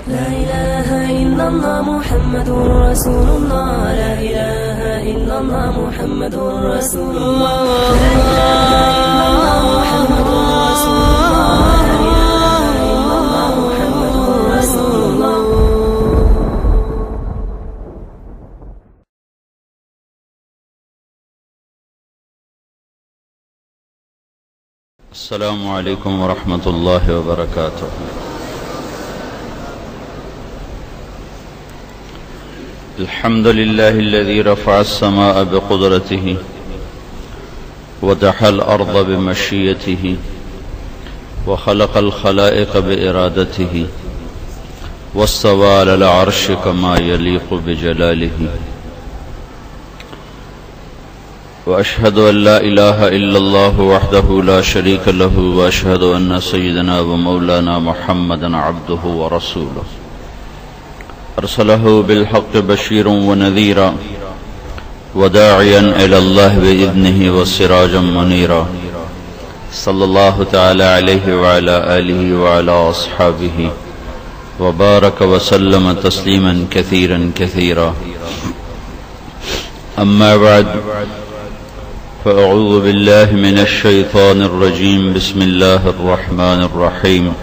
لا إله إلا الله محمد رسول الله لا إله إلا الله محمد رسول الله لا إله إلا الله محمد رسول الله لا إله إلا الله محمد رسول الله. السلام علیکم ورحمۃ اللہ وبرکاتہ. الحمد لله الذي رفع السماء بقدرته ودحى الأرض بمشيئته وخلق الخلائق بإرادته واستوى على العرش كما يليق بجلاله. وأشهد أن لا إله إلا الله وحده لا شريك له وأشهد أن سيدنا ومولانا محمدا عبده ورسوله أرسله بالحق بشيرا ونذيرا وداعيا إلى الله بإذنه وسراجا منيرا. صلى الله تعالى عليه وعلى آله وعلى أصحابه وبارك وسلم تسليما كثيرا كثيرا. أما بعد فأعوذ بالله من الشيطان الرجيم. بسم الله الرحمن الرحيم.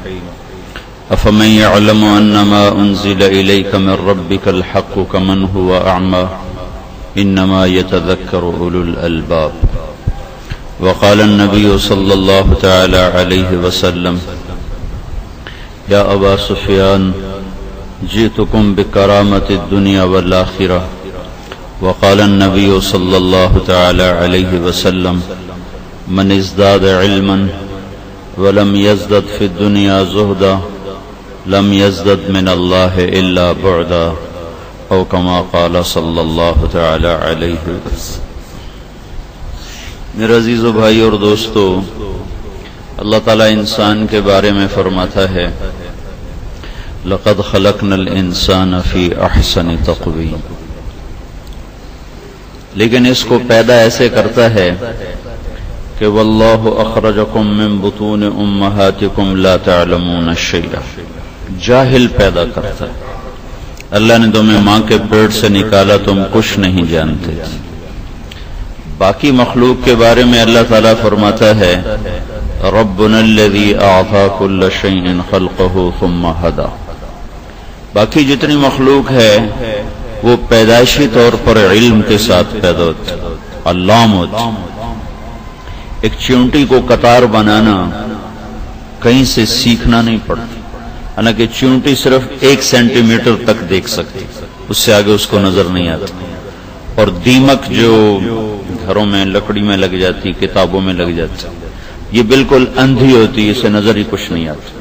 أفمن يعلم أنما أنزل إليك من ربك الحق كمن هو أعمى إنما يتذكر أولو الألباب. وقال النبي صلى الله تعالى عليه وسلم يا أبا سفيان جئتكم بكرامة الدنيا والآخرة. وقال النبي صلى الله تعالى عليه وسلم من ازداد علما ولم يزدد في الدنيا زهدا لم يزدد من الله إلا بعدا او كما قال صلى الله تعالى عليه وسلم. میرے عزیز و بھائی اور دوستو، اللہ تعالیٰ انسان کے بارے میں فرماتا ہے لقد خلقنا الانسان في احسن تقویم، لیکن اس کو پیدا ایسے کرتا ہے کہ واللہ اخرجکم من بطون امہاتکم لا تعلمون شیئا، جاہل پیدا کرتا ہے. اللہ نے تمہیں ماں کے پیٹ سے نکالا، تم کچھ نہیں جانتے. باقی مخلوق کے بارے میں اللہ تعالیٰ فرماتا ہے ربنا الذی اعطى كل شیء خلقه ثم هدى. باقی جتنی مخلوق ہے وہ پیدائشی طور پر علم کے ساتھ پیدا ہوتی، علام ہوتی. ایک چیونٹی کو قطار بنانا کہیں سے سیکھنا نہیں پڑتا، حالانکہ چیونٹی صرف 1 سینٹی میٹر تک دیکھ سکتی، اس سے آگے اس کو نظر نہیں آتی. اور دیمک جو گھروں میں لکڑی میں لگ جاتی، کتابوں میں لگ جاتی، یہ بالکل اندھی ہوتی، اسے نظر ہی کچھ نہیں آتی.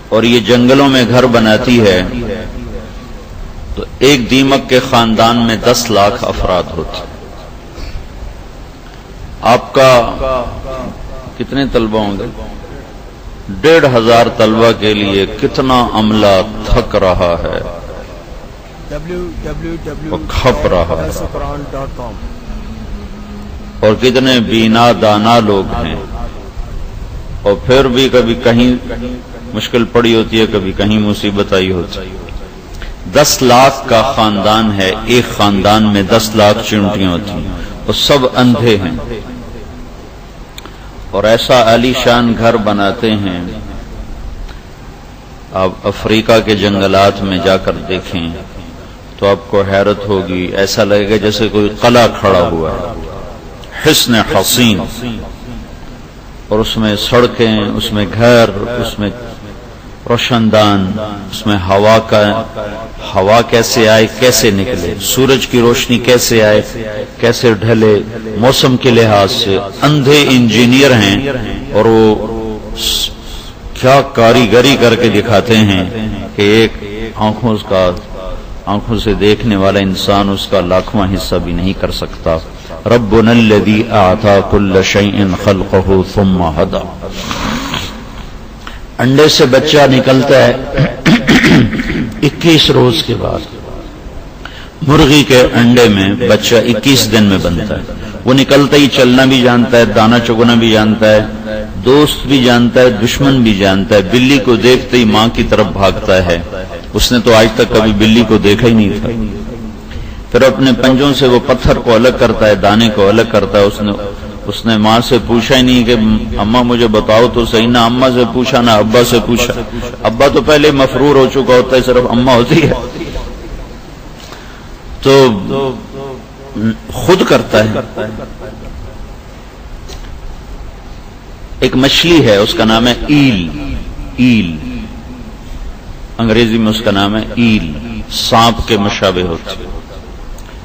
اور یہ جنگلوں میں گھر بناتی ہے تو ایک دیمک کے خاندان میں 10 لاکھ افراد ہوتے. آپ کا کتنے طلبہ ہوں گے؟ 1,500 طلبہ کے لیے کتنا عملہ تھک رہا ہے، کھپ رہا ہے. اور کتنے بینا دانا لوگ ہیں، اور پھر بھی کبھی کہیں مشکل پڑی ہوتی ہے، کبھی کہیں مصیبت آئی ہوتی ہے. 10 لاکھ کا خاندان ہے، ایک خاندان میں 10 لاکھ چیونٹیاں ہوتی ہیں، اور سب اندھے ہیں. اور ایسا عالی شان گھر بناتے ہیں. آپ افریقہ کے جنگلات میں جا کر دیکھیں تو آپ کو حیرت ہوگی، ایسا لگے گا جیسے کوئی قلعہ کھڑا ہوا ہے، حصن حصین. اور اس میں سڑکیں، اس میں گھر، اس میں روشن دان، اس میں ہوا کیسے آئے کیسے نکلے، سورج کی روشنی کیسے آئے کیسے ڈھلے، موسم کے لحاظ سے. اندھے انجینئر ہیں اور وہ کیا کاریگری کر کے دکھاتے ہیں کہ ایک آنکھوں سے دیکھنے والا انسان اس کا لاکھواں حصہ بھی نہیں کر سکتا. ربنا الذی اعطى كل شیء خلقه ثم هدى. انڈے سے بچہ نکلتا ہے 21 روز کے بعد. مرغی کے انڈے میں بچہ 21 دن میں بنتا ہے. وہ نکلتا ہی چلنا بھی جانتا ہے، دانا چگنا بھی جانتا ہے، دوست بھی جانتا ہے دشمن بھی جانتا ہے، بلی کو دیکھتے ہی ماں کی طرف بھاگتا ہے، اس نے تو آج تک کبھی بلی کو دیکھا ہی نہیں تھا۔ پھر اپنے پنجوں سے وہ پتھر کو الگ کرتا ہے، دانے کو الگ کرتا ہے۔ اس نے ماں سے پوچھا ہی نہیں کہ اماں مجھے بتاؤ تو صحیح، نہ اماں سے پوچھا نہ ابا سے پوچھا، ابا تو پہلے مفرور ہو چکا ہوتا ہے، صرف اماں ہوتی ہے تو خود کرتا ہے۔ ایک مچھلی ہے اس کا نام ہے ایل، انگریزی میں اس کا نام ہے ایل، سانپ کے مشابہ ہوتی ہے،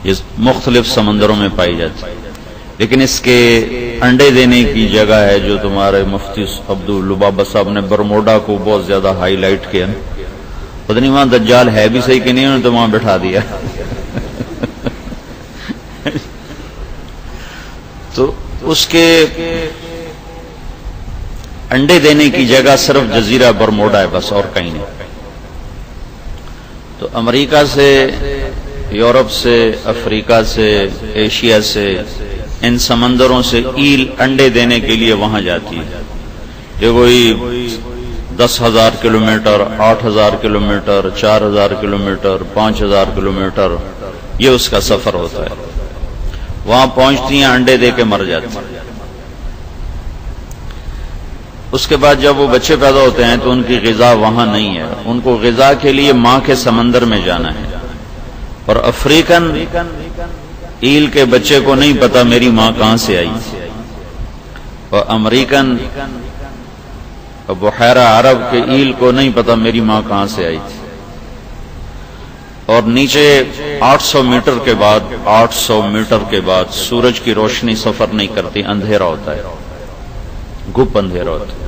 یہ مختلف سمندروں میں پائی جاتی ہے، لیکن اس کے انڈے دینے کی جگہ ہے جو تمہارے مفتی عبداللبابہ صاحب نے برموڈا کو بہت زیادہ ہائی لائٹ کیا، پتہ نہیں وہاں دجال ہے بھی صحیح کہ نہیں، انہوں نے تو وہاں بٹھا دیا تو اس کے انڈے دینے کی جگہ صرف جزیرہ برموڈا ہے بس، اور کہیں نہیں۔ تو امریکہ سے، یورپ سے، افریقہ سے، ایشیا سے، ان سمندروں سے ایل انڈے دینے کے لیے وہاں جاتی ہے۔ یہ کوئی 10,000 کلومیٹر، 8,000 کلومیٹر، 4,000 کلومیٹر، 5,000 کلومیٹر، یہ اس کا سفر ہوتا ہے۔ وہاں پہنچتی ہیں، انڈے دے کے مر جاتی ہیں۔ اس کے بعد جب وہ بچے پیدا ہوتے ہیں تو ان کی غذا وہاں نہیں ہے، ان کو غذا کے لیے ماں کے سمندر میں جانا ہے۔ اور افریقن ایل کے بچے کو نہیں پتا میری ماں کہاں سے آئی، اور امریکن بحیرہ عرب کے ایل کو نہیں پتا میری ماں کہاں سے آئی تھی۔ اور نیچے 800 میٹر کے بعد سورج کی روشنی سفر نہیں کرتی، اندھیرا ہوتا ہے، گپ اندھیرا ہوتا ہے۔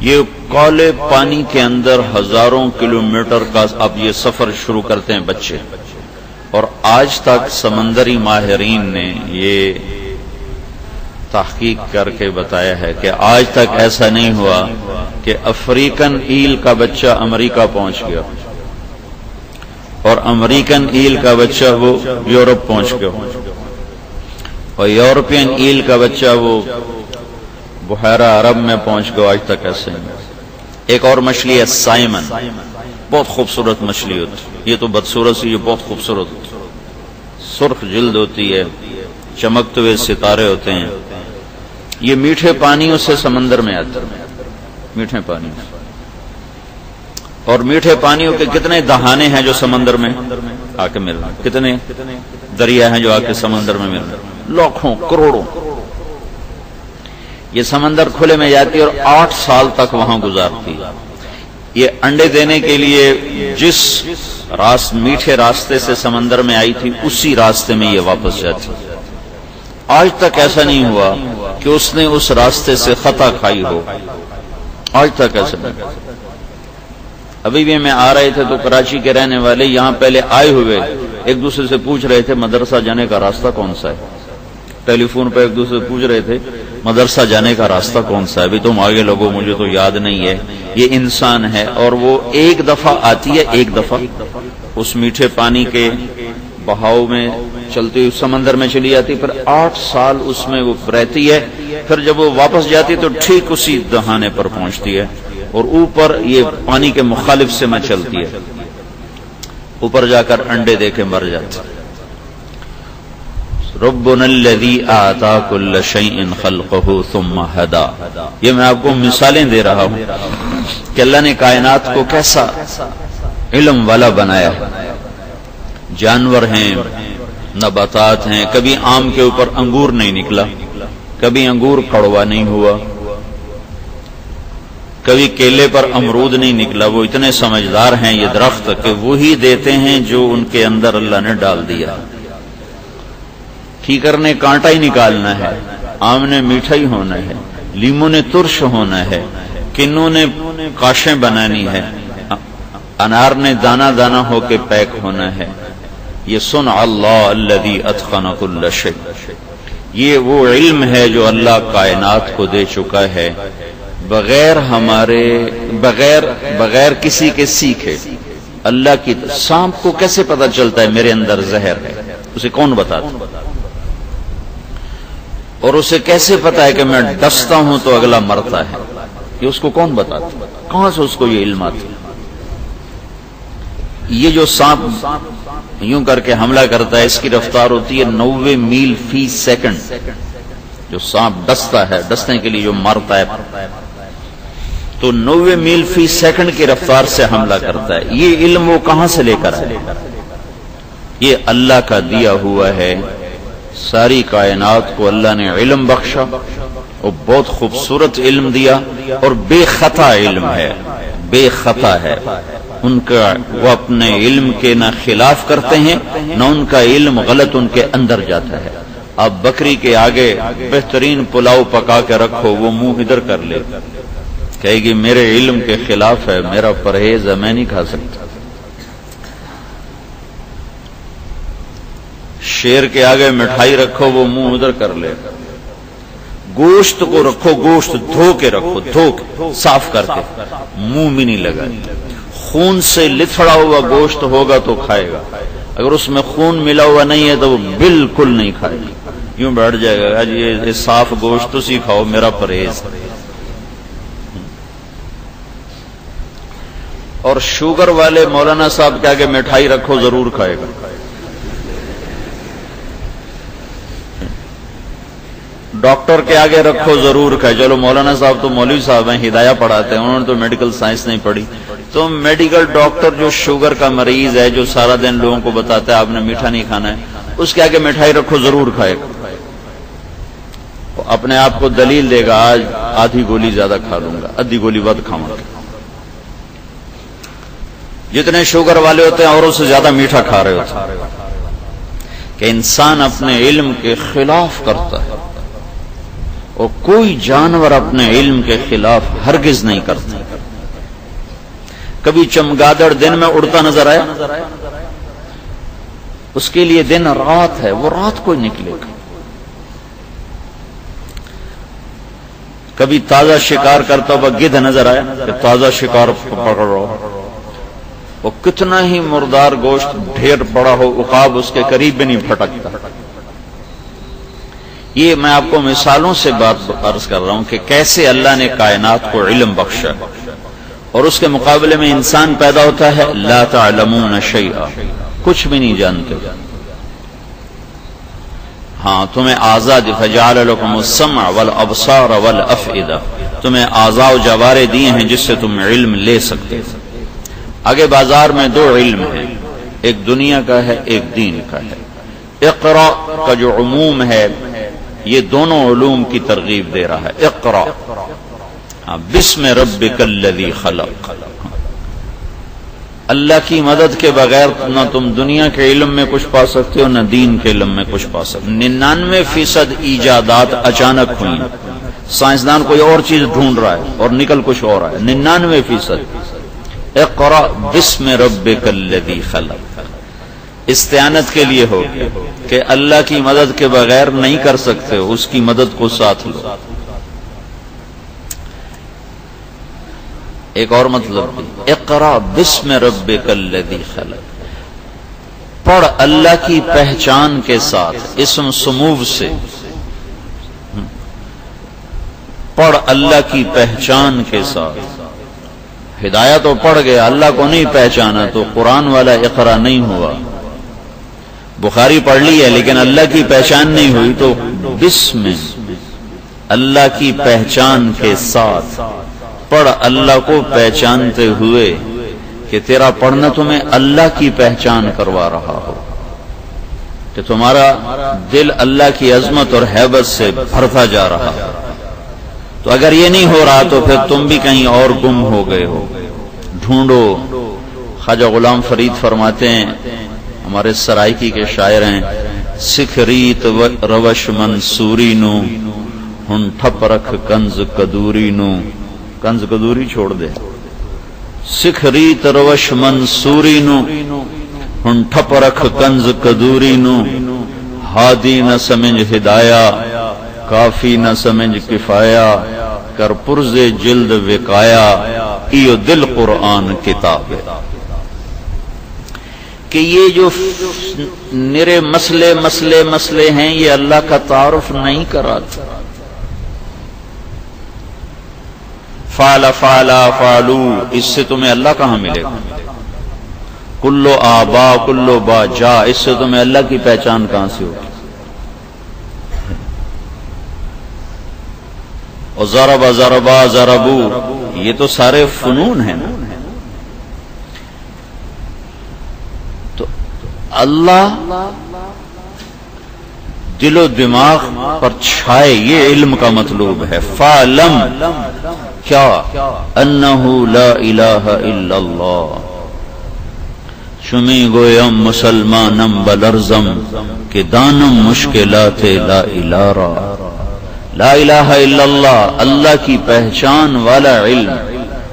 یہ کالے پانی کے اندر ہزاروں کلومیٹر کا اب یہ سفر شروع کرتے ہیں بچے، اور آج تک سمندری ماہرین نے یہ تحقیق کر کے بتایا ہے کہ آج تک ایسا نہیں ہوا کہ افریقن ایل کا بچہ امریکہ پہنچ گیا اور امریکن ایل کا بچہ وہ یورپ پہنچ گیا، اور یورپین ایل کا بچہ وہ بحیرہ عرب میں پہنچ گیا۔ آج تک ایسے نہیں۔ ایک اور مچھلی ہے سائمن، بہت خوبصورت مچھلی ہوتی ہے، یہ تو بدصورت سی، یہ بہت خوبصورت ہوتی ہے، سرخ جلد ہوتی ہے، چمکتے ہوئے ستارے ہوتے ہیں۔ یہ میٹھے پانیوں سے سمندر میں آتا ہے، میٹھے پانی، اور میٹھے پانیوں کے کتنے دہانے ہیں جو سمندر میں آ کے مل رہے ہیں، کتنے دریا ہیں جو آ کے سمندر میں مل رہے ہیں، لاکھوں کروڑوں۔ یہ سمندر کھلے میں جاتی ہے اور 8 سال تک وہاں گزارتی ہے۔ یہ انڈے دینے کے لیے جس میٹھے راستے سے سمندر میں آئی تھی اسی راستے میں یہ واپس جاتی۔ آج تک ایسا نہیں ہوا کہ اس نے اس راستے سے خطا کھائی ہو، آج تک ایسا نہیں۔ ابھی بھی میں آ رہے تھے تو کراچی کے رہنے والے یہاں پہلے آئے ہوئے ایک دوسرے سے پوچھ رہے تھے مدرسہ جانے کا راستہ کون سا ہے، ٹیلی فون پہ ایک دوسرے سے پوچھ رہے تھے مدرسہ جانے کا راستہ کون سا ہے، ابھی تم آگے لوگو مجھے تو یاد نہیں ہے۔ یہ انسان ہے اور وہ ایک دفعہ آتی ہے، ایک دفعہ اس میٹھے پانی کے بہاؤ میں چلتی ہوئی سمندر میں چلی جاتی، پھر 8 سال اس میں وہ رہتی ہے، پھر جب وہ واپس جاتی تو ٹھیک اسی دہانے پر پہنچتی ہے، اور اوپر یہ پانی کے مخالف سے میں چلتی ہے، اوپر جا کر انڈے دے کے مر جاتی۔ ربنا الذی اعطى كل شيء خلقه ثم هدى، یہ میں آپ کو مثالیں دے رہا ہوں کہ اللہ نے کائنات کو کیسا علم والا بنایا ہے۔ جانور ہیں، نباتات ہیں، کبھی آم کے اوپر انگور نہیں نکلا، کبھی انگور کڑوا نہیں ہوا، کبھی کیلے پر امرود نہیں نکلا۔ وہ اتنے سمجھدار ہیں یہ درخت کہ وہی دیتے ہیں جو ان کے اندر اللہ نے ڈال دیا۔ کیکر نے کانٹا ہی نکالنا ہے، آم نے میٹھا ہی ہونا ہے، لیمو نے ترش ہونا ہے، کنوں نے کاشیں بنانی ہے، انار نے دانا دانا ہو کے پیک ہونا ہے۔ یہ صنع اللہ الذی اتقن کل شیء، یہ وہ علم ہے جو اللہ کائنات کو دے چکا ہے بغیر کسی کے سیکھے۔ اللہ کی سانپ کو کیسے پتا چلتا ہے میرے اندر زہر ہے، اسے کون بتاتا؟ اور اسے کیسے پتا ہے کہ میں ڈستا ہوں تو اگلا مرتا ہے؟ یہ اس کو کون بتاتا؟ کہاں سے اس کو یہ علم آتا؟ یہ جو سانپ یوں کر کے حملہ کرتا ہے اس کی رفتار ہوتی ہے 90 میل فی سیکنڈ. جو سانپ ڈستا ہے، ڈسنے کے لیے جو مارتا ہے، تو 90 میل فی سیکنڈ کی رفتار سے حملہ کرتا ہے. یہ علم وہ کہاں سے لے کر آئے؟ یہ اللہ کا دیا ہوا ہے. ساری کائنات کو اللہ نے علم بخشا اور بہت خوبصورت علم دیا، اور بے خطا علم ہے، بے خطا ہے. ان کا وہ اپنے علم کے نہ خلاف کرتے ہیں، نہ ان کا علم غلط ان کے اندر جاتا ہے. آپ بکری کے آگے بہترین پلاؤ پکا کے رکھو، وہ منہ ادھر کر لے، کہے گی میرے علم کے خلاف ہے، میرا پرہیز ہے، میں نہیں کھا سکتا. شیر کے آگے مٹھائی رکھو، وہ منہ ادھر کر لے. گوشت کو رکھو، گوشت دھو کے رکھو، دھو کے صاف کر کے، منہ میں نہیں لگا. خون سے لتھڑا ہوا گوشت ہوگا تو کھائے گا، اگر اس میں خون ملا ہوا نہیں ہے تو وہ بالکل نہیں کھائے گا. یوں بیٹھ جائے گا، یہ صاف گوشت تو سی کھاؤ، میرا پرہیز. اور شوگر والے مولانا صاحب کے آگے مٹھائی رکھو، ضرور کھائے گا. ڈاکٹر کے آگے رکھو، ضرور کھائے. چلو مولانا صاحب تو مولوی صاحب ہیں، ہدایہ پڑھاتے ہیں، انہوں نے تو میڈیکل سائنس نہیں پڑھی. تو میڈیکل ڈاکٹر جو شوگر کا مریض ہے، جو سارا دن لوگوں کو بتاتا ہے آپ نے میٹھا نہیں کھانا ہے، اس کے آگے مٹھائی رکھو، ضرور کھائے گا. اپنے آپ کو دلیل دے گا، آج آدھی گولی زیادہ کھا لوں گا، آدھی گولی ود کھاؤں گا. جتنے شوگر والے ہوتے ہیں اوروں سے زیادہ میٹھا کھا رہے ہوتے ہیں. کہ انسان اپنے علم کے خلاف کرتا ہے، اور کوئی جانور اپنے علم کے خلاف ہرگز نہیں کرتا. کبھی چمگادڑ دن میں اڑتا نظر آیا؟ اس کے لیے دن رات ہے، وہ رات کو نکلے گا. کبھی تازہ شکار کرتا ہوا گدھ نظر آیا کہ تازہ شکار پکڑ رہا ہو؟ وہ کتنا ہی مردار گوشت ڈھیر پڑا ہو، عقاب اس کے قریب بھی نہیں پھٹکتا. یہ میں آپ کو مثالوں سے بات عرض کر رہا ہوں کہ کیسے اللہ نے کائنات کو علم بخشا، اور اس کے مقابلے میں انسان پیدا ہوتا ہے لا تعلمون شیئا، کچھ بھی نہیں جانتے. ہاں تمہیں اعضاء فجعل لکم السمع والابصار والافئدہ، تمہیں اعضاء و جوارے دیے ہیں جس سے تم علم لے سکتے. آگے بازار میں دو علم ہیں، ایک دنیا کا ہے، ایک دین کا ہے. اقرا کا جو عموم ہے یہ دونوں علوم کی ترغیب دے رہا ہے. اقرا، بسم ربک الذی خلق. اللہ کی مدد کے بغیر نہ تم دنیا کے علم میں کچھ پا سکتے ہو، نہ دین کے علم میں کچھ پا سکتے. 99% ایجادات اچانک ہوئی. سائنسدان کوئی اور چیز ڈھونڈ رہا ہے اور نکل کچھ اور آیا. 99%. اقرا بسم ربک الذی خلق استعانت کے لیے ہو کہ اللہ کی مدد کے بغیر نہیں کر سکتے، اس کی مدد کو ساتھ لو. ایک اور مطلب، اقرا بسم ربک الذی خلق، پڑھ اللہ کی پہچان کے ساتھ، اسم سموو سے پڑھ اللہ کی پہچان کے ساتھ. ہدایہ تو پڑھ گیا، اللہ کو نہیں پہچانا تو قرآن والا اقرا نہیں ہوا. بخاری پڑھ لی ہے لیکن اللہ کی پہچان نہیں ہوئی تو بسم اللہ کی پہچان کے ساتھ پڑھ، اللہ کو پہچانتے ہوئے کہ تیرا پڑھنا تمہیں اللہ کی پہچان کروا رہا ہو، کہ تمہارا دل اللہ کی عظمت اور ہیبت سے بھرتا جا رہا ہو. تو اگر یہ نہیں ہو رہا تو پھر تم بھی کہیں اور گم ہو گئے ہو، ڈھونڈو. خواجہ غلام فرید فرماتے ہیں، ہمارے سرائکی کے شاعر ہیں، سکھ ریت روش منصوری نو ہن ٹھپ رکھ کنز کدوری نو. کنز کدوری چھوڑ دے. سکھ ریت روش منصوری نو ہن ٹھپ رکھ کنز کدوری نو. ہادی نہ سمجھ ہدایہ کافی نہ سمجھ کفایا، کر پرز جلد وکایا ایو دل قرآن کتاب. کہ یہ جو نرے مسئلے ہیں یہ اللہ کا تعارف نہیں کراتا. فالو اس سے تمہیں اللہ کہاں ملے گا؟ کلو آبا کلو با جا اس سے تمہیں اللہ کی پہچان کہاں سے ہوگی؟ اور ضربو یہ تو سارے فنون ہیں نا. تو اللہ دل و دماغ پر چھائے یہ علم کا مطلوب ہے. فَعْلَمْ کیا انہو لا الہ الا اللہ شمی گویم مسلمانم بلرزم کہ دانم مشکلات لا الہ لا الہ الا اللہ اللہ کی پہچان والا علم.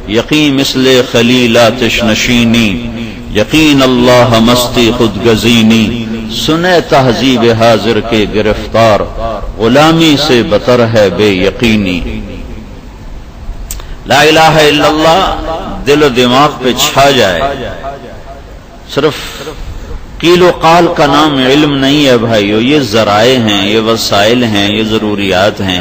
یقین مثل خلیلاتش نشینی یقین اللہ مستی خود گزینی سنے تہذیب حاضر کے گرفتار غلامی سے بتر ہے بے یقینی. لا الہ الا اللہ دل و دماغ پہ چھا جائے. صرف قیل و قال کا نام علم نہیں ہے بھائیو، یہ ذرائع ہیں، یہ وسائل ہیں، یہ ضروریات ہیں.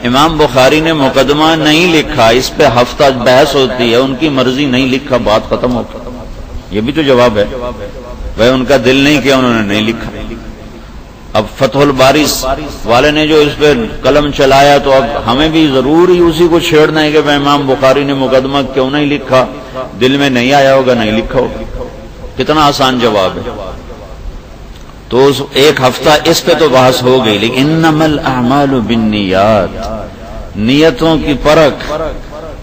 امام بخاری نے مقدمہ نہیں لکھا، اس پہ ہفتہ بحث ہوتی ہے، ان کی مرضی نہیں لکھا، بات ختم ہوتی. یہ بھی تو جواب ہے بھائی، ان کا دل نہیں کیا، انہوں نے نہیں لکھا. اب فتح الباری والے نے جو اس پہ قلم چلایا تو اب ہمیں بھی ضروری اسی کو چھیڑنا ہے کہ امام بخاری نے مقدمہ کیوں نہیں لکھا؟ دل میں نہیں آیا ہوگا، نہیں لکھا ہوگا. کتنا آسان جواب ہے. تو ایک ہفتہ اس پہ تو بحث ہو گئی، لیکن انما الاعمال بالنیات نیتوں کی پرکھ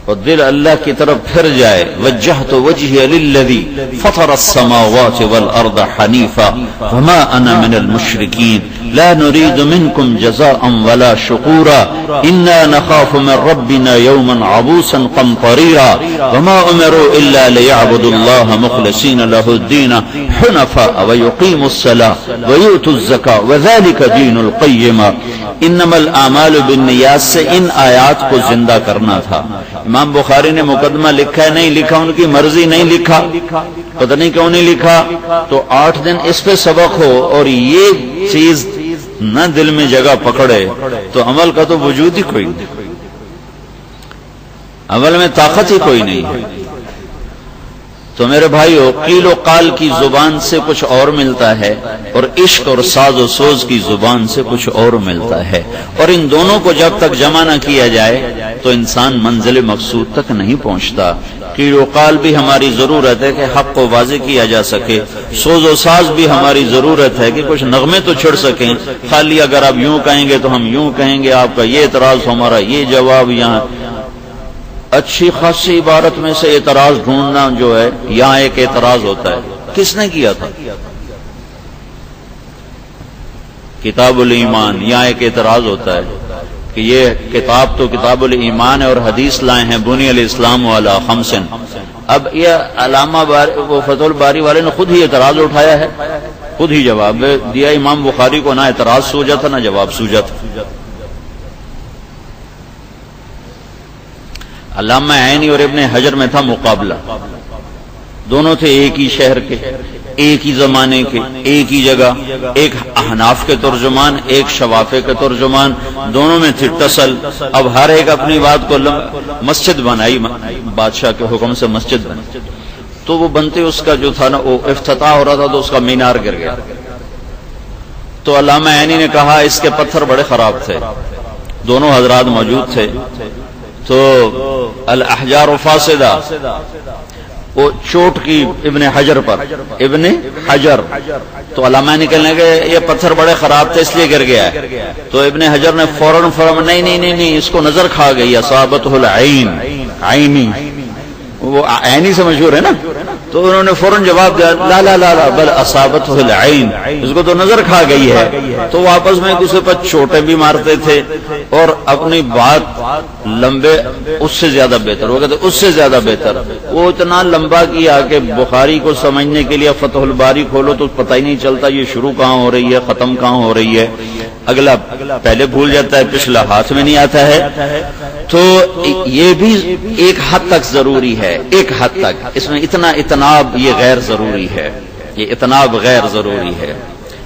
اور دل اللہ کی طرف پھر جائے. وجہت وجہی للذی فطر السماوات والارض حنیفا وما انا من المشرکین لا نريد منكم جزاء ولا شكورا انا نخاف من ربنا يوما عبوسا قمطريرا وما امروا الا ليعبدوا الله مخلصين له الدين حنفاء ويقيموا الصلاة ويؤتوا الزكاة وذلك دين القيم. انما الاعمال بالنیات سے ان آیات کو زندہ کرنا تھا. امام بخاری نے مقدمہ لکھا ہے، نہیں لکھا، ان کی مرضی نہیں لکھا. پتہ نہیں کیوں نہیں لکھا. تو 8 دن اس پہ سبق ہو اور یہ چیز نہ دل میں جگہ پکڑے تو عمل کا تو وجود ہی کوئی نہیں، عمل میں طاقت ہی کوئی نہیں. تو میرے بھائیو، قیل و قال کی زبان سے کچھ اور ملتا ہے اور عشق اور ساز و سوز کی زبان سے کچھ اور ملتا ہے، اور ان دونوں کو جب تک جمع نہ کیا جائے تو انسان منزل مقصود تک نہیں پہنچتا. قیل و قال بھی ہماری ضرورت ہے کہ حق کو واضح کیا جا سکے، سوز و ساز بھی ہماری ضرورت ہے کہ کچھ نغمے تو چھڑ سکیں. خالی اگر آپ یوں کہیں گے تو ہم یوں کہیں گے، آپ کا یہ اعتراض ہمارا یہ جواب. یہاں اچھی خاصی عبارت میں سے اعتراض ڈھونڈنا جو ہے، یہاں ایک اعتراض ہوتا ہے. کس نے کیا تھا؟ کتاب الایمان. یہاں ایک اعتراض ہوتا ہے کہ یہ کتاب تو کتاب الایمان ہے اور حدیث لائے ہیں بنی الاسلام والا خمسن. اب یہ علامہ وہ فتح الباری والے نے خود ہی اعتراض اٹھایا ہے، خود ہی جواب دیا. امام بخاری کو نہ اعتراض سوجا تھا نہ جواب سوجا تھا. علامہ عینی اور ابن حجر میں تھا مقابلہ. دونوں تھے ایک ہی شہر کے، ایک ہی زمانے کے، ایک ہی جگہ. ایک احناف کے ترجمان، ایک شوافے کے ترجمان، دونوں میں تھی ٹسل. اب ہر ایک اپنی بات کو مسجد بنائی، بادشاہ کے حکم سے مسجد بنائی. تو وہ بنتے اس کا جو تھا نا، وہ افتتاح ہو رہا تھا تو اس کا مینار گر گیا. تو علامہ عینی نے کہا اس کے پتھر بڑے خراب تھے. دونوں حضرات موجود تھے. تو الاحجار فاسدہ، وہ چوٹ کی ابن حجر پر، ابن حجر. تو علامہ نے کہنے کہ یہ پتھر بڑے خراب تھے اس لیے گر گیا ہے. تو ابن حجر نے فوراً فرمایا نہیں نہیں نہیں نہیں، اس کو نظر کھا گئی. اصابتہ العین، عینی، وہ عینی سے مشہور ہے نا. تو انہوں نے فوراً جواب دیا لا لا لا لا بل اصابتہ العین، اس کو تو نظر کھا گئی ہے. تو وہ آپس میں دوسرے پر چوٹے بھی مارتے تھے اور اپنی بات لمبے اس سے زیادہ بہتر، وہ کہتے اس سے زیادہ بہتر. وہ اتنا لمبا کیا کہ بخاری کو سمجھنے کے لیے فتح الباری کھولو تو پتہ ہی نہیں چلتا یہ شروع کہاں ہو رہی ہے ختم کہاں ہو رہی ہے. اگلا پہلے بھول جاتا ہے، پچھلا ہاتھ میں نہیں آتا ہے. تو یہ بھی ایک حد تک ضروری ہے، ایک حد تک. اس میں اتنا اتناب یہ غیر ضروری ہے. یہ اتناب غیر ضروری ہے،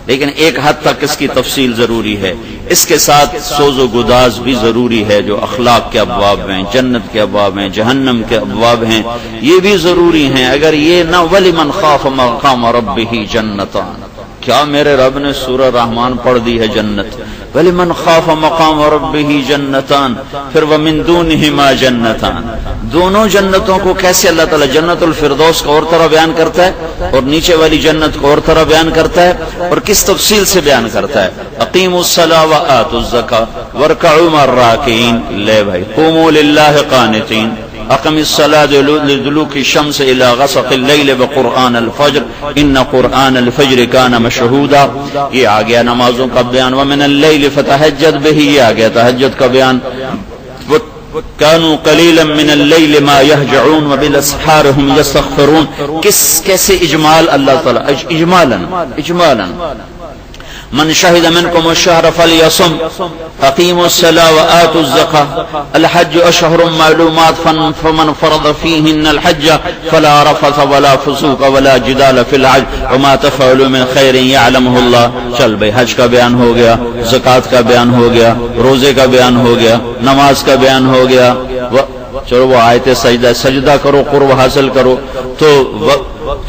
لیکن ایک حد تک اس کی تفصیل ضروری ہے۔ اس کے ساتھ سوز و گداز بھی ضروری ہے، جو اخلاق کے ابواب ہیں، جنت کے ابواب ہیں، جہنم کے ابواب ہیں، یہ بھی ضروری ہیں۔ اگر یہ نہ وَلِمَنْ خَافَ مَقَامَ رَبِّهِ جَنَّتَانِ، کیا میرے رب نے سورہ رحمان پڑھ دی ہے جنت، وَلِمَنْ خَافَ مَقَامَ رَبِّهِ جَنَّتَانِ، پھر وَمِن دُونِهِمَا جَنَّتَانِ، دونوں جنتوں کو کیسے اللہ تعالیٰ جنت الفردوس کو اور طرح بیان کرتا ہے اور نیچے والی جنت کو اور طرح بیان کرتا ہے، اور کس تفصیل سے بیان کرتا ہے؟ اقیموا الصلاۃ وآتوا الزکاۃ وارکعوا مع الراکعین، لے بھائی قوموا للہ قانتین، اقم الصلاۃ لدلوک الشمس الى غسق اللیل وقرآن الفجر ان قرآن الفجر کان مشہودا، یہ آ گیا نمازوں کا بیان، ومن اللیل فتہجد بہ، یہ آ گیا تہجد کا بیان، كانوا قليلا من الليل ما يهجعون وبالاسحار هم يستغفرون، کیسے اجمال اللہ تعالی، اجمالا من شهد منكم الشهر فليصم اقيموا الصلاة وآتوا الزكاة الحج أشهر معلومات فمن فرض فيهن الحج فلا رفث ولا فسوق ولا جدال في الحج وما تفعلوا من خير يعلمه الله۔ چل بھائی حج کا بیان ہو گیا، زکوٰۃ کا بیان ہو گیا، روزے کا بیان ہو گیا، نماز کا بیان ہو گیا، چلو وہ آیت سجدہ کرو، قرب حاصل کرو،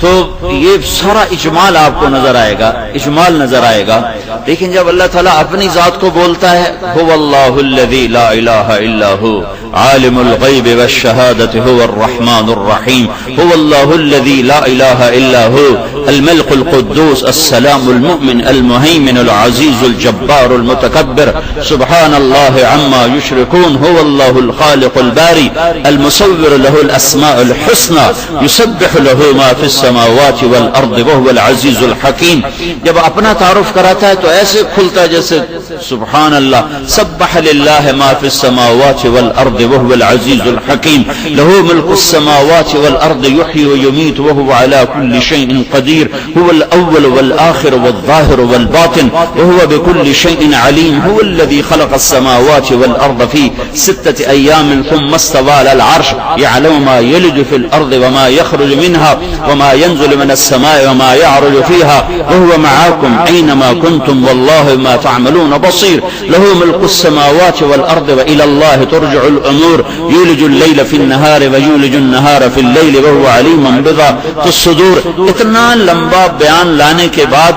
تو یہ سارا اجمال آپ کو نظر آئے گا، اجمال نظر آئے گا۔ لیکن جب اللہ تعالیٰ اپنی ذات کو بولتا ہے، هو اللہ الذی لا الہ الا هو عالم الغیب والشہادۃ هو الرحمن الرحیم، هو اللہ الذی لا الہ الا هو الملك القدوس السلام المؤمن المهيمن العزيز الجبار المتكبر سبحان الله عما يشركون، هو الله الخالق الباري المصور له الأسماء الحسنى يسبح له ما في السماوات والأرض وهو العزيز الحكيم۔ جب اپنا تعارف کراتا ہے تو ایسے کھلتا ہے جیسے سبحان اللہ، سبح للہ ما في السماوات والأرض وهو العزيز الحكيم، له ملك السماوات والأرض يحيي ويميت وهو على كل شيء قدير، هو الأول والآخر والظاهر والباطن وهو بكل شيء عليم، هو الذي خلق السماوات والأرض في 6 أيام ثم استوى على العرش يعلم ما يلج في الأرض وما يخرج منها وما ينزل من السماء وما يعرج فيها وهو معكم أينما كنتم والله ما تعملون بصير، له ملك السماوات والأرض وإلى الله ترجع الأمور، يولج الليل في النهار ويولج النهار في الليل وهو عليم بذات الصدور۔ اتنا لمبا بیان لانے کے بعد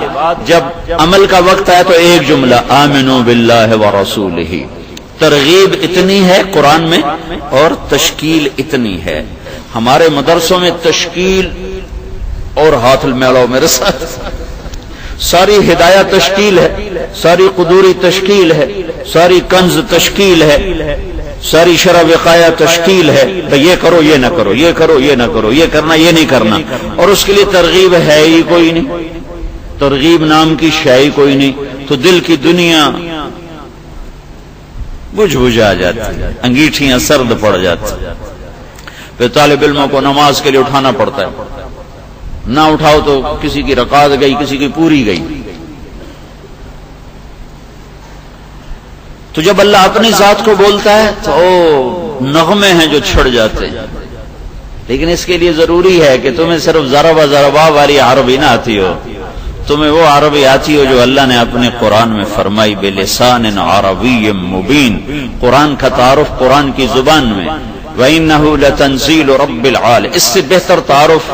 جب عمل کا وقت آیا تو ایک جملہ آمنوا باللہ ورسولہ، ترغیب اتنی ہے قرآن میں اور تشکیل اتنی ہے۔ ہمارے مدرسوں میں تشکیل اور ہاتھ میڑوں میرے ساتھ ساری ہدایہ تشکیل ہے، ساری قدوری تشکیل ہے، ساری کنز تشکیل ہے، ساری شرع وقایہ تشکیل ہے، یہ کرو یہ نہ کرو، یہ کرو یہ نہ کرو، یہ کرنا یہ نہیں کرنا، اور اس کے لیے ترغیب ہے ہی کوئی نہیں، ترغیب نام کی شے کوئی نہیں، تو دل کی دنیا بجھ آ جاتی، انگیٹھیاں سرد پڑ جاتی، پھر طالب علموں کو نماز کے لیے اٹھانا پڑتا ہے، نہ اٹھاؤ تو کسی کی رکعت گئی، کسی کی پوری گئی۔ تو جب اللہ اپنی ذات کو بولتا ہے تو نغمے ہیں جو چھڑ جاتے ہیں، لیکن اس کے لیے ضروری ہے کہ تمہیں صرف ضربا والی عربی نہ آتی ہو، تمہیں وہ عربی آتی ہو جو اللہ نے اپنے قرآن میں فرمائی، بلسان عربی مبین، قرآن کا تعارف قرآن کی زبان میں، وَإِنَّهُ لَتَنزِيلُ رَبِّ الْعَالَمِينَ۔ اس سے بہتر تعارف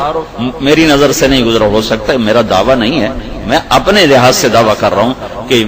میری نظر سے نہیں گزرا، ہو سکتا ہے میرا دعویٰ نہیں ہے، میں اپنے لحاظ سے دعویٰ کر رہا ہوں کہ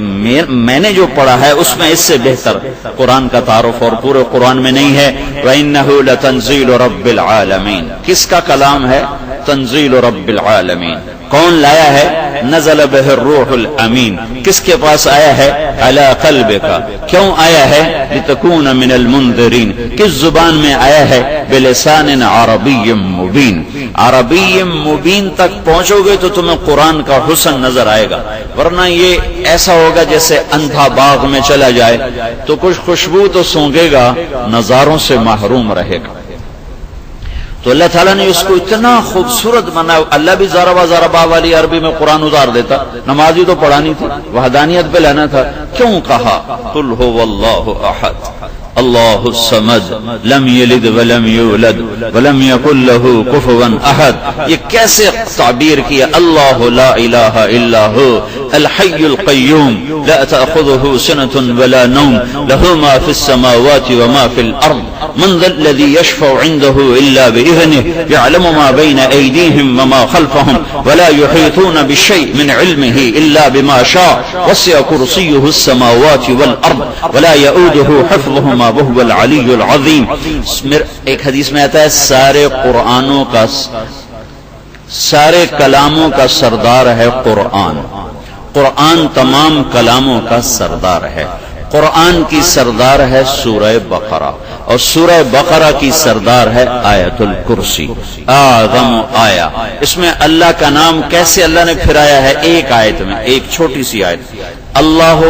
میں نے جو پڑھا ہے اس میں اس سے بہتر قرآن کا تعارف اور پورے قرآن میں نہیں ہے۔ وَإِنَّهُ لَتَنزِيلُ رَبِّ الْعَالَمِينَ، کس کا کلام ہے؟ تنزیل رب العالمین۔ کون لایا ہے؟ نزل بہ الروح الامین، کس کے پاس آیا ہے؟ علی قلبک، کیوں آیا ہے؟ لتکون من المنذرین، کس زبان میں آیا ہے؟ بلسان عربی مبین، عربی مبین تک پہنچو گے تو تمہیں قرآن کا حسن نظر آئے گا، ورنہ یہ ایسا ہوگا جیسے اندھا باغ میں چلا جائے تو کچھ خوشبو تو سونگے گا، نظاروں سے محروم رہے گا۔ تو اللہ تعالیٰ نے اس کو اتنا خوبصورت بنا، اللہ بھی ضربا والی عربی میں قرآن اتار دیتا، نمازی تو پڑھانی تھی، وحدانیت پہ لانا تھا، کیوں کہا قل هو اللہ احد، اللہ الصمد لم یلد ولم یولد ولم یکن له کفوا احد. یہ کیسے تعبیر کیا؟ اللہ لا الہ الا هو الحی القیوم لا تأخذه سنة ولا نوم له ما في السماوات وما في الارض من ذا الذي يشفع عنده الا باذنه يعلم ما بين ايديهم وما خلفهم ولا يحيطون بشيء من علمه الا بما شاء وسع كرسيه السماوات والارض ولا يؤوده حفظهما وهو العلی العظیم. ایک حدیث میں آتا ہے سارے قرآنوں کا، سارے کلاموں کا سردار ہے قرآن. قرآن تمام کلاموں کا سردار ہے. قرآن کی سردار ہے سورہ بقرہ، اور سورہ بقرہ کی سردار ہے آیت الکرسی، اعظم آیا. اس میں اللہ کا نام کیسے اللہ نے پھرایا ہے؟ ایک آیت میں، ایک چھوٹی سی آیت. اللہ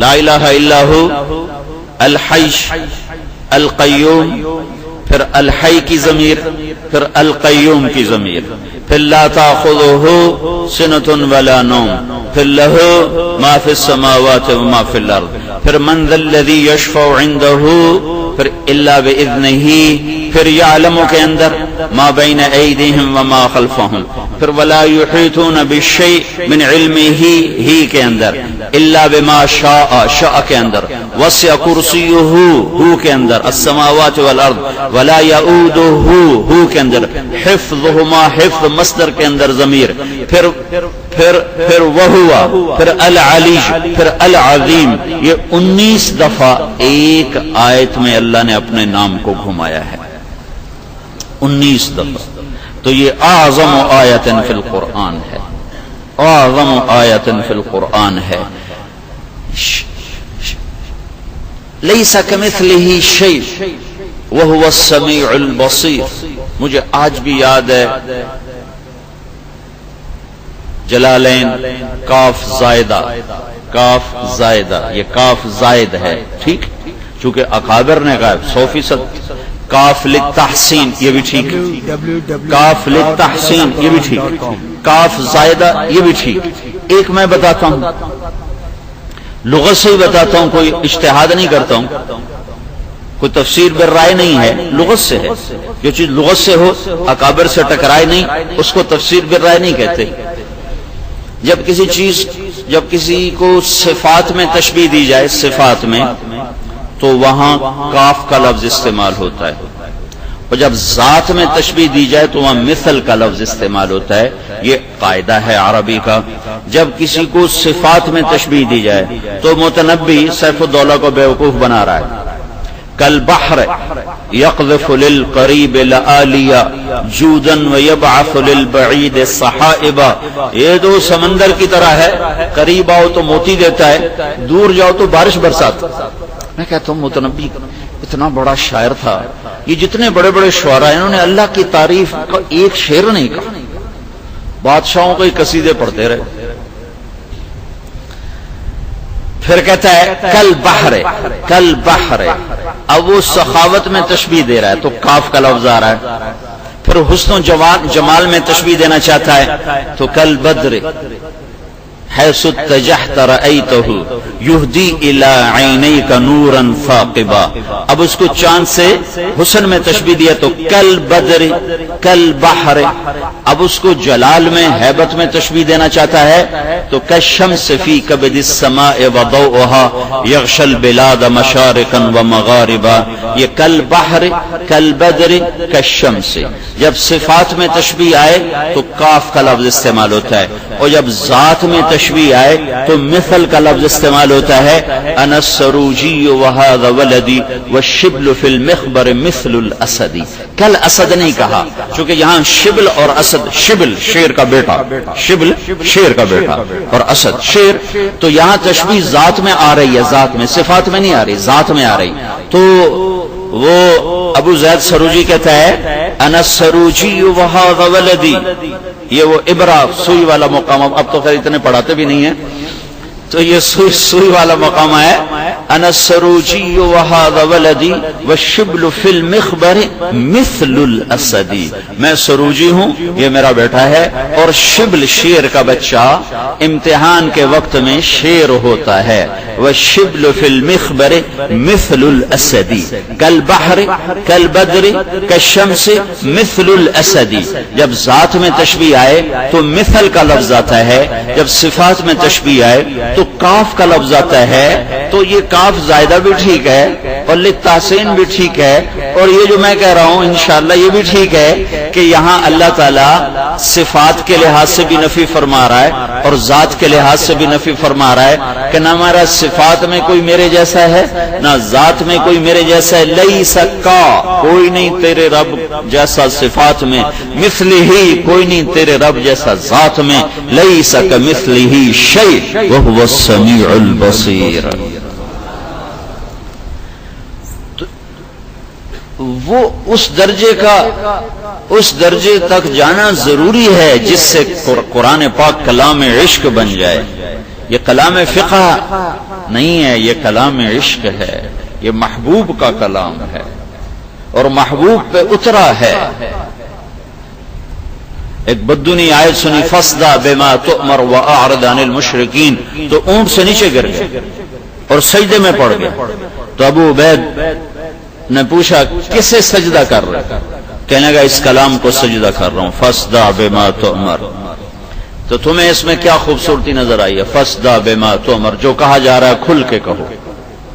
لا الہ الا ہو الحی القیوم، پھر الحی کی ضمیر، پھر القیوم کی ضمیر، پھر لا تأخذہ سنۃ ولا نوم، پھر لہ ما فی السماوات وما فی الارض، پھر من ذا الذی یشفع عندہ، پھر الا باذنہ، پھر یعلم کے اندر ما بین ایدیہم وما خلفہم، پھر ولا یحیطون بشیء من علمہ ہی کے اندر الا بما شاء، شاء کے اندر وسع کرسیہ ہو کے اندر السماوات والارض ولا یؤودہ ہو کے اندر حفظہما، حفظ مصدر کے اندر ضمیر، پھر وہوا، پھر العلی، پھر العظیم. یہ 19 دفعہ ایک آیت میں اللہ نے اپنے نام کو گھمایا ہے، 19 دفعہ. تو یہ اعظم آیت فی القرآن ہے، اعظم آیت فی القرآن ہے. لیس کمثلہ شیء وہو السمیع البصیر. مجھے آج بھی یاد ہے جلالین کاف زائدہ، کاف زائدہ، یہ کاف زائد ہے، ٹھیک، چونکہ اکابر نے کہا 100%. کاف للتحسین یہ بھی ٹھیک، کاف للتحسین یہ بھی ٹھیک، کاف زائدہ یہ بھی ٹھیک. ایک میں بتاتا ہوں، لغت سے ہی بتاتا ہوں، کوئی اجتہاد نہیں کرتا ہوں، کوئی تفسیر بالرائے نہیں ہے، لغت سے ہے. جو چیز لغت سے ہو، اکابر سے ٹکرائے نہیں، اس کو تفسیر بالرائے نہیں کہتے. جب کسی کو صفات میں تشبیہ دی جائے، صفات میں، تو وہاں کاف کا لفظ استعمال ہوتا ہے، اور جب ذات میں تشبیہ دی جائے تو وہاں مثل کا لفظ استعمال ہوتا ہے. یہ قاعدہ ہے عربی کا. جب کسی کو صفات میں تشبیہ دی جائے تو متنبی سیف الدولہ کو بیوقوف بنا رہا ہے. کالبحر یقذف للقریب لآلیا جودا ویبعث للبعید صحائبا. یہ تو سمندر کی طرح ہے، قریب آؤ تو موتی دیتا ہے، دور جاؤ تو بارش برساتا. میں کہتا ہوں متنبی اتنا بڑا شاعر تھا. یہ جتنے بڑے بڑے شعراء انہوں نے اللہ کی تعریف کا ایک شعر نہیں کہا، بادشاہوں کو ہی قصیدے پڑھتے رہے. پھر کہتا ہے کل بحر، کل بحر. اب وہ سخاوت میں تشبیہ دے رہا ہے تو کاف کا لفظ آ رہا ہے. پھر حسن و جمال میں تشبیہ دینا چاہتا ہے تو کل بدر حیث اتجہت رأیتہ یہدی الی عینیک نورا ثاقبا. اب اس کو چاند سے حسن میں تشبیہ دیا تو کل بدر، کل بحر. اب اس کو جلال میں، ہیبت میں تشبیہ دینا چاہتا ہے تو کالشمس فی کبد السماء وضوءها یغشی البلاد مشارقا ومغاربا. یہ کل بحر، کل بدر، کالشمس. جب صفات میں تشبیہ آئے تو کاف کا لفظ استعمال ہوتا ہے، اور جب ذات میں تشبیہ آئے تو مثل کا لفظ استعمال ہوتا ہے. انا السروجی وهذا ولدی والشبل فی المخبر مثل الاسد. کل اسد نہیں کہا چونکہ یہاں شبل اور اسد، شبل شیر کا بیٹا، شبل شیر کا بیٹا، اور اسد شیر. تو یہاں تشبیہ ذات میں آ رہی ہے، ذات میں، صفات میں نہیں آ رہی، ذات میں آ رہی. تو وہ ابو زید سروجی کہتا ہے انا السروجی وهذا ولدی. یہ وہ ابرا سوئی والا مقام، اب تو خیر اتنے پڑھاتے بھی نہیں ہیں، تو یہ سوئی والا مقام ہے انا السروجی وهذا ولدی والشبل فی المخبر مثل الاسدی، میں سروجی ہوں، یہ میرا بیٹا ہے، اور شبل شیر کا بچہ امتحان کے وقت میں شیر ہوتا ہے، والشبل فی المخبر مثل الاسدی کالبحر کالبدر کالشمس مثل الاسدی۔ جب ذات میں تشبیہ آئے تو مثل کا لفظ آتا ہے، جب صفات میں تشبیہ آئے تو کاف کا لفظ آتا ہے، تو یہ کاف زائدہ بھی ٹھیک ہے اور للتحسین بھی ٹھیک ہے، اور یہ جو میں کہہ رہا ہوں انشاءاللہ یہ بھی ٹھیک ہے کہ یہاں اللہ تعالیٰ صفات کے لحاظ سے بھی نفی فرما رہا ہے اور ذات کے لحاظ سے بھی نفی فرما رہا ہے کہ نہ ہمارا صفات میں کوئی میرے جیسا ہے نہ ذات میں کوئی میرے جیسا ہے، لیس کا کوئی نہیں تیرے رب جیسا صفات میں، مثلی ہی کوئی نہیں تیرے رب جیسا ذات میں، لیس کمثلہ شیء وہو السمیع البصیر۔ وہ اس درجے تک جانا ضروری ہے جس سے قرآن پاک کلام عشق بن جائے۔ یہ کلام فقہ نہیں ہے، یہ کلام عشق ہے، یہ محبوب کا کلام ہے اور محبوب پہ اترا ہے۔ ایک بدنی آیت سنی، فَاصْدَعْ بِمَا تُؤْمَرُ وَأَعْرِضْ عَنِ الْمُشْرِكِينَ، تو اونٹ سے نیچے گر گئے اور سجدے میں پڑ گئے۔ تو ابو عبید نے پوچھا کسے سجدہ کر رہے؟ کہنے لگا اس کلام کو سجدہ کر رہا ہوں، فَاصْدَعْ بِمَا تُؤْمَرُ۔ تو تمہیں اس میں کیا خوبصورتی نظر آئی ہے؟ فَاصْدَعْ بِمَا تُؤْمَرُ، جو کہا جا رہا ہے کھل کے کہو،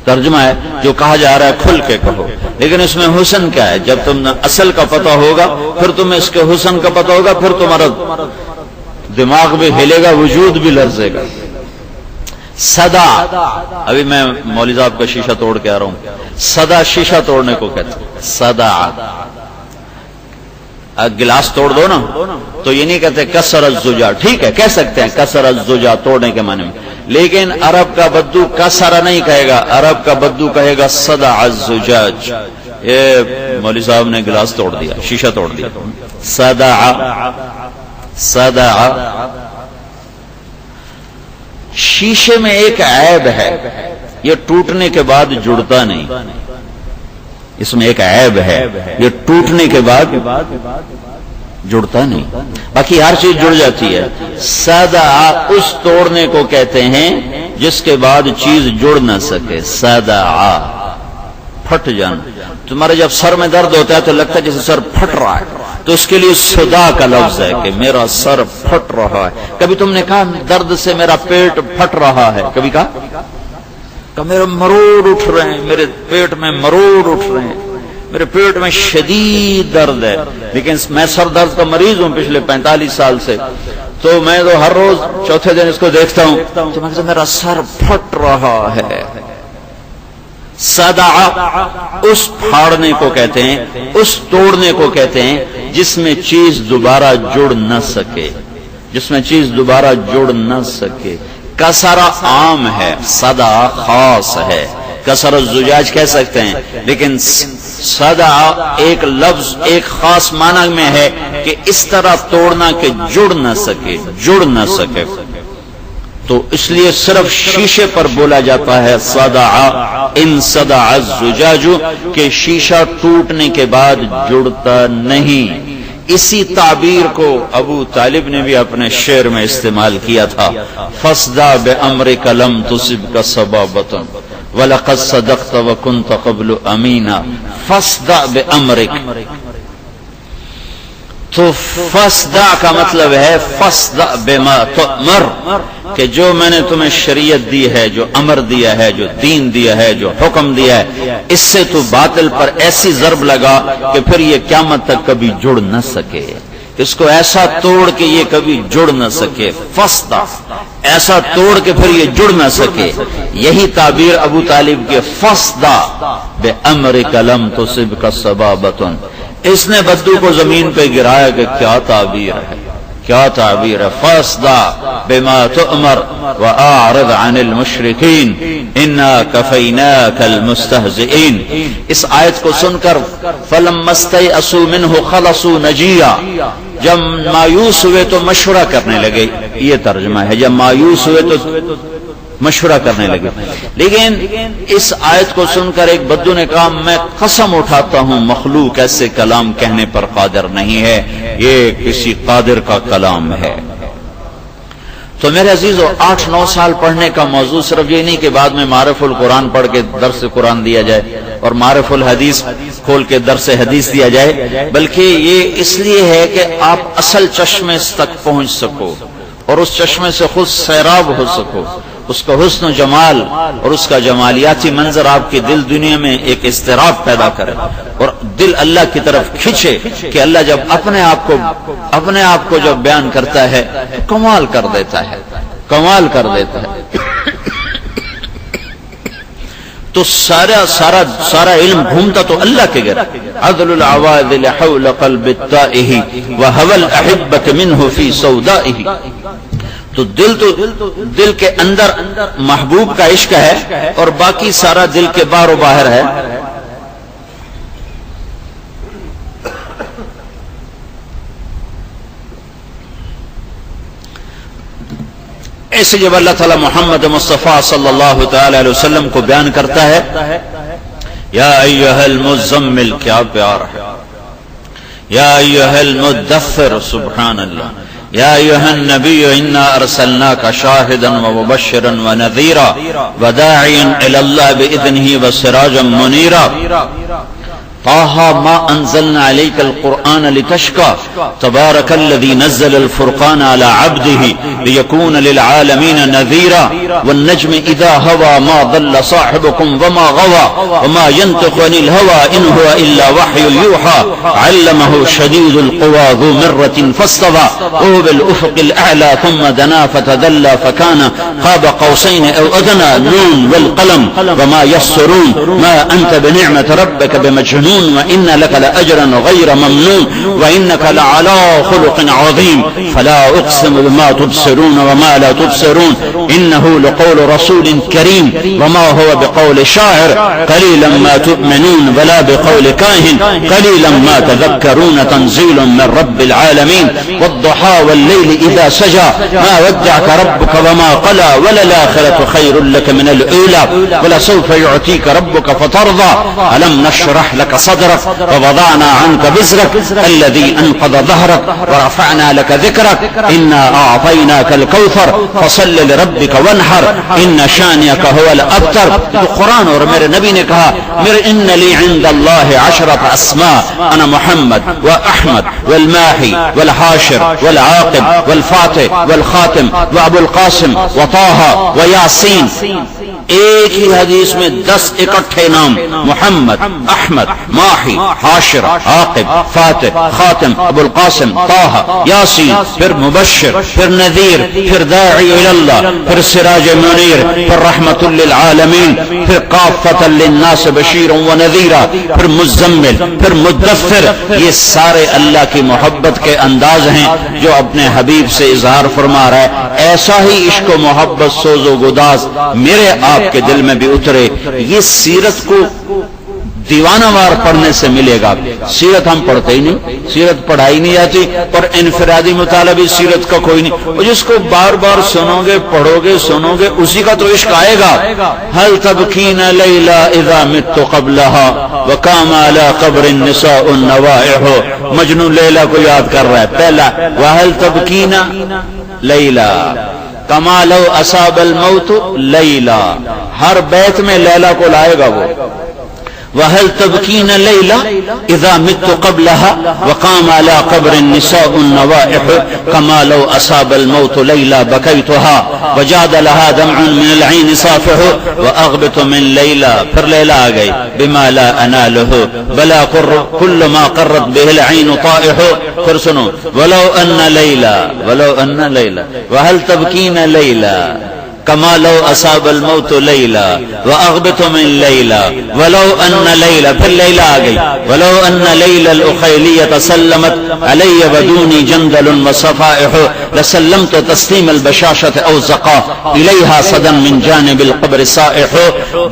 ترجمہ ہے جو کہا جا رہا ہے کھل کے کہو۔ لیکن اس میں حسن کیا ہے؟ جب تم اصل کا پتہ ہوگا پھر تمہیں اس کے حسن کا پتہ ہوگا، پھر تمہارا دماغ بھی ہلے گا، وجود بھی لرزے گا۔ صدا، ابھی میں مولوی صاحب کا شیشہ توڑ کے آ رہا ہوں، صدا شیشہ توڑنے کو کہتے ہیں، صدا۔ گلاس توڑ دو نا تو یہ نہیں کہتے کسر الزجاج، ٹھیک ہے کہہ سکتے ہیں کسر الزجاج توڑنے کے معنی میں، لیکن عرب کا بدو کسرا نہیں کہے گا، عرب کا بدو کہے گا صدع الزجاج۔ یہ مولوی صاحب نے گلاس توڑ دیا، شیشہ توڑ دیا، صدع۔ شیشے میں ایک عیب ہے، یہ ٹوٹنے کے بعد جڑتا نہیں، اس میں ایک عیب ہے، یہ ٹوٹنے کے بعد جڑتا نہیں، باقی ہر چیز جڑ جاتی ہے۔ صدع اس توڑنے کو کہتے ہیں جس کے بعد چیز جڑ نہ سکے، صدع پھٹ جانا۔ تمہارے جب سر میں درد ہوتا ہے تو لگتا ہے جیسے سر پھٹ رہا ہے، تو اس کے لیے صدا کا لفظ ہے کہ میرا سر پھٹ رہا ہے۔ کبھی تم نے کہا درد سے میرا پیٹ پھٹ رہا ہے؟ کبھی کہا کہ میرے مروڑ اٹھ رہے ہیں، میرے پیٹ میں مروڑ اٹھ رہے ہیں، میرے پیٹ میں شدید درد ہے؟ لیکن میں سر درد کا مریض ہوں پچھلے 45 سال سے، تو میں تو ہر روز چوتھے دن اس کو دیکھتا ہوں تو میں کہتا ہوں میرا سر پھٹ رہا ہے۔ صدع اس پھاڑنے کو کہتے ہیں، اس توڑنے کو کہتے ہیں جس میں چیز دوبارہ جڑ نہ سکے، جس میں چیز دوبارہ جڑ نہ سکے۔ کسرا عام ہے، صدع خاص ہے، کسر الزجاج کہہ سکتے ہیں، لیکن صدع ایک لفظ ایک خاص معنی میں ہے کہ اس طرح توڑنا کہ جڑ نہ سکے، جڑ نہ سکے۔ تو اس لیے صرف شیشے پر بولا جاتا ہے صدع ان صدع الزجاج، کہ شیشہ ٹوٹنے کے بعد جڑتا نہیں۔ اسی تعبیر کو ابو طالب نے بھی اپنے شعر میں استعمال کیا تھا، فاصدع بأمرک لم تصبک صبابۃ وَلَقَدْ صَدَقْتَ وَكُنْتَ قَبْلُ أَمِينًا فَاصْدَعْ بِأَمْرِكَ۔ تو فَاصْدَعْ کا مطلب ہے فَاصْدَعْ بِمَا تُؤْمَرُ، کہ جو میں نے تمہیں شریعت دی ہے، جو امر دیا ہے، جو دین دیا ہے، جو حکم دیا ہے، اس سے تو باطل پر ایسی ضرب لگا کہ پھر یہ قیامت تک کبھی جڑ نہ سکے، اس کو ایسا توڑ کہ یہ کبھی جڑ نہ سکے، فَاصْدَعْ ایسا توڑ کے پھر یہ جڑ نہ سکے۔ یہی تعبیر ابو طالب کے فَاصْدَعْ بِأَمْرِكَ لَمْ تُصِبْكَ صَبَابَةٌ، اس نے بدو کو زمین پہ گرایا کہ کیا تعبیر ہے، کیا تعبیر ہے۔ فَاصْدَعْ بِمَا تُؤْمَرُ وَأَعْرِضْ عَنِ الْمُشْرِكِينَ إِنَّا كَفَيْنَاكَ الْمُسْتَهْزِئِينَ۔ اس آیت کو سن کر فَلَمَّا اسْتَيْأَسُوا مِنْهُ خَلَصُوا نَجِيًّا، جب مایوس ہوئے تو مشورہ کرنے لگے، یہ ترجمہ ہے، جب مایوس ہوئے تو مشورہ کرنے لگے. لیکن اس آیت کو سن کر ایک بدو نے کہا میں قسم اٹھاتا ہوں مخلوق ایسے کلام کہنے پر قادر نہیں ہے، یہ کسی قادر کا کلام ہے. تو میرے عزیزو 8-9 سال پڑھنے کا موضوع صرف یہ نہیں کہ بعد میں معرف القرآن پڑھ کے درس قرآن دیا جائے اور معرف الحدیث کھول کے درس حدیث دیا جائے، بلکہ یہ اس لیے ہے کہ آپ اصل چشمے تک پہنچ سکو اور اس چشمے سے خود سیراب ہو سکو، اس کا حسن و جمال اور اس کا جمالیاتی منظر آپ کی دل دنیا میں ایک اضطراب پیدا کرے اور دل اللہ کی طرف کھینچے کہ اللہ جب اپنے آپ کو جب بیان کرتا ہے تو کمال کر دیتا ہے. تو سارا علم گھومتا تو اللہ کے گھر. عدل العوادل حول قلب التائه وهوى الاحبه منه في سودائه. تو دل کے اندر محبوب کا عشق ہے اور باقی سارا دل کے باہر و باہر ہے. ایسے جب اللہ تعالی محمد مصطفیٰ صلی اللہ تعالی علیہ وسلم کو بیان کرتا ہے، یا ایھا المزمل، کیا پیار ہے، یا ایھا المدثر، سبحان اللہ، یا ایھا النبی انا ارسلناک شاہدا ومبشرا ونذیرا وداعیا الی اللہ باذنہ وسراجا منیرا. طه ما انزلنا عليك القرآن لتشقى تبارك الذي نزل الفرقان على عبده ليكون للعالمين نذيرا والنجم إذا هوى ما ضل صاحبكم وما غوى وما ينطق عن الهوى إن هو إلا وحي يوحى علمه شديد القوى ذو مرة فاستوى وهو بالأفق الأعلى ثم دنا فتدلى فكان قاب قوسين أو أدنى. نون والقلم وما يسطرون ما أنت بنعمة ربك بمجنون وإن لك لأجرا غير ممنون وإنك لعلى خلق عظيم. فلا أقسم بما تبصرون وما لا تبصرون إنه لقول رسول كريم وما هو بقول شاعر قليلا ما تؤمنون ولا بقول كاهن قليلا ما تذكرون تنزيل من رب العالمين. والضحى والليل إذا سجى ما ودعك ربك وما قلى وللآخرة خير لك من الأولى ولسوف يعطيك ربك فترضى. ألم نشرح لك صدرك ووضعنا عنك وزرك الذي أنقض ظهرك ورفعنا لك ذكرك إنا أعطيناك الكوثر فصل لربك وانحر إن شانئك هو الأبتر. القرآن اور میرے نبی نے کہا إن لي عند الله 10 أسماء أنا محمد وأحمد والماحي والحاشر والعاقب والفاتح والخاتم وأبو القاسم وطه وياسين. ایک ہی حدیث میں 10 اکٹھے نام، محمد، احمد، ماحی، حاشر، عاقب، فاتح، خاتم، ابو القاسم، طه، یاسین، پھر مبشر، پھر نذیر، پھر داعی اللہ، پھر سراج منیر، پھر رحمت للعالمین، پھر کافۃ للناس بشیرا ونذیرا، پھر مزمل، پھر مدثر. یہ سارے اللہ کی محبت کے انداز ہیں جو اپنے حبیب سے اظہار فرما رہا ہے. ایسا ہی عشق و محبت سوز و گداز میرے آپ کے دل میں بھی اترے. یہ سیرت کو دیوانہ وار پڑھنے سے ملے گا. سیرت ہم پڑھتے ہی نہیں، سیرت پڑھائی نہیں آتی اور انفرادی مطالعہ بھی سیرت کا کوئی نہیں. جس کو بار بار سنو گے، پڑھو گے، سنو گے، اسی کا تو عشق آئے گا. هل تبکین لیلا اذا مت قبلها وقام على قبر النساء النوائح. مجنون لیلا کو یاد کر رہا ہے. پہلا وهل تبکین لیلا کما لو اصاب الموت لیلا. ہر بیت میں لیلا کو لائے گا وہ. وهل تبكين ليلى إذا مت قبلها وقام على قبر النساء النوائح كما لو أصاب الموت ليلى بكيتها وجاد لها دمع من العين صافح وأغبط من ليلى. پھر لیلا آ گئی بما لا أناله بلا كل ما قرت به العين طائح. پھر سنو ولو أن ليلى وهل تبكين ليلى كما لو أصاب الموت ليلى وأغبط من ليلى ولو أن ليلى. پھر لیلا آ گئی ولو أن ليلى الأخيلية سلمت علي بدوني جندل وصفائح لسلمت تسلیم البشاشة او زقا الیہا صدن من جانب القبر سائح.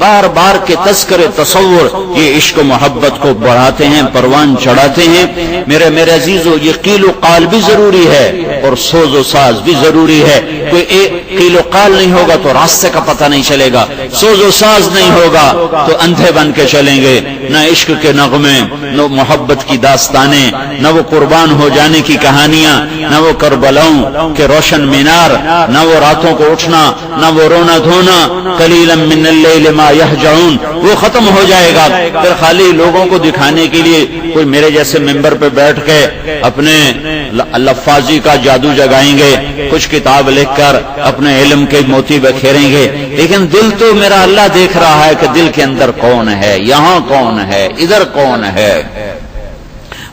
بار بار کے تذکر تصور یہ عشق و محبت کو بڑھاتے ہیں، پروان چڑھاتے ہیں. میرے عزیزو، یہ قیل و قال بھی ضروری ہے اور سوز و ساز بھی ضروری ہے. کوئی ایک قیل و قال نہیں ہوگا تو راستے کا پتہ نہیں چلے گا، سوز و ساز نہیں ہوگا تو اندھے بن کے چلیں گے. نہ عشق کے نغمے، نہ محبت کی داستانیں، نہ وہ قربان ہو جانے کی کہانیاں، نہ وہ کربلاؤں کے روشن مینار، نہ وہ راتوں کو اٹھنا، نہ وہ رونا دھونا. قلیلا من اللیل ما یہجعون، وہ ختم ہو جائے گا. پھر خالی لوگوں کو دکھانے کے لیے کوئی میرے جیسے ممبر پہ بیٹھ کے اپنے لفاظی کا جادو جگائیں گے، کچھ کتاب لکھ کر اپنے علم کے موتی بکھیریں گے، لیکن دل تو میرا اللہ دیکھ رہا ہے کہ دل کے اندر کون ہے، یہاں کون ہے، ادھر کون ہے.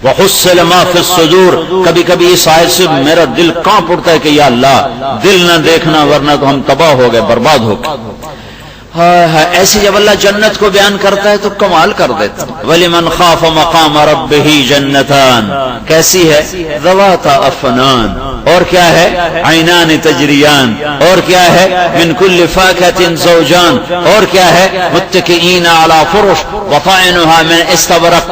وَحُصِّلَ مَا فِي الصُّدُورِ، کبھی کبھی اس آیت سے میرا دل کانپ اٹھتا ہے کہ یا اللہ دل نہ دیکھنا ورنہ تو ہم تباہ ہو گئے، برباد ہو گئے. ایسی جب اللہ جنت کو بیان کرتا ہے تو کمال کر دیتا. وَلِمَنْ خَافَ مَقَامَ رَبِّهِ جَنَّتَانِ، کیسی ہے؟ ذَوَاتَا أَفْنَانٍ، اور کیا ہے؟ عَيْنَانِ تَجْرِيَانِ، اور کیا ہے؟ مِنْ كُلِّ فَاكِهَةٍ زَوْجَانِ، اور کیا ہے؟ مُتَّكِئِينَ عَلَى فُرُشٍ وَطَائِنُهَا مِنْ إِسْتَبْرَقٍ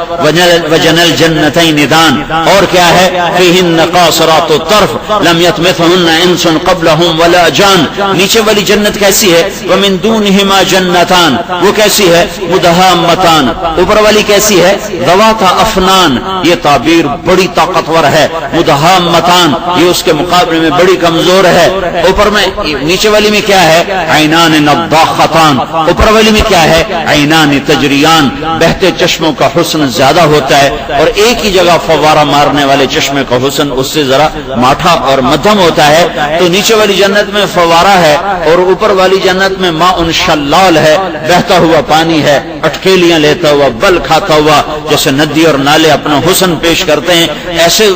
وَجَنَى الْجَنَّتَيْنِ دَانٍ، اور کیا ہے؟ فِيهِنَّ قَاصِرَاتُ الطَّرْفِ لَمْ يَطْمِثْهُنَّ إِنسٌ قَبْلَهُمْ وَلَا جَانٌ. نیچے والی جنت کیسی ہے؟ وَمِنْ دُونِهِمَا جنتان، وہ کیسی ہے؟ مدہامتان. اوپر والی کیسی ہے؟ ذواتا افنان، یہ تعبیر بڑی طاقتور ہے. مدہامتان یہ اس کے مقابلے میں بڑی کمزور ہے. اوپر میں نیچے والی میں کیا ہے؟ عینان نضاختان، اوپر والی میں کیا ہے؟ عینان تجریان، بہتے چشموں کا حسن زیادہ ہوتا ہے، اور ایک ہی جگہ فوارہ مارنے والے چشمے کا حسن اس سے ذرا ماٹھا اور مدھم ہوتا ہے. تو نیچے والی جنت میں فوارہ ہے اور اوپر والی جنت میں ماء شلال ہے، بہتا ہوا پانی ہے، اٹکیلیاں لیتا ہوا، بل کھاتا ہوا. جیسے ندی اور نالے اپنا حسن پیش کرتے ہیں، ایسے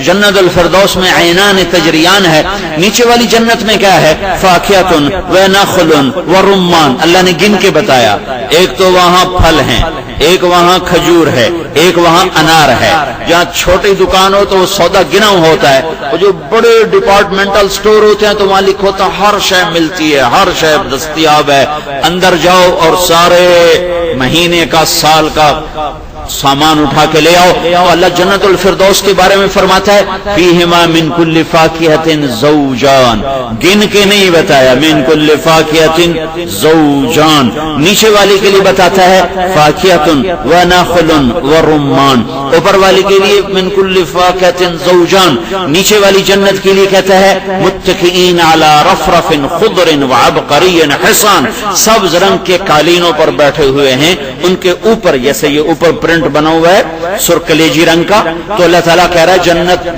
جنت الفردوس میں عینان تجریان ہے. نیچے والی جنت میں کیا ہے؟ فاکہۃ ونخل ورمان، اللہ نے گن کے بتایا. ایک تو وہاں پھل ہیں، ایک وہاں کھجور ہے، ایک وہاں انار ہے. جہاں چھوٹی دکان ہو تو وہ سودا گنا ہوتا ہے، اور جو بڑے ڈپارٹمنٹل سٹور ہوتے ہیں تو وہاں لکھا ہوتا ہے ہر شے ملتی ہے، ہر شے دستیاب ہے. اندر جاؤ اور سارے مہینے کا، سال کا سامان اٹھا کے لے آؤ. تو اللہ جنت الفردوس کے بارے میں فرماتا ہے فیہما من کل فاکہۃ زوجان، گن کے نہیں بتایا، من کل فاکہۃ زوجان. نیچے والی کے لیے بتاتا ہے فاکہۃ ونخل ورمان، اوپر والی کے لیے من کل فاکہۃ زوجان. نیچے والی جنت کے لیے کہتا ہے متکئین علی رفرف خضر وعبقری حصان، سبز رنگ کے قالینوں پر بیٹھے ہوئے ہیں. ان کے اوپر جیسے یہ اوپر بنا ہوا ہے سرکلیجی رنگ کا، تو اللہ تعالیٰ کہہ رہا ہے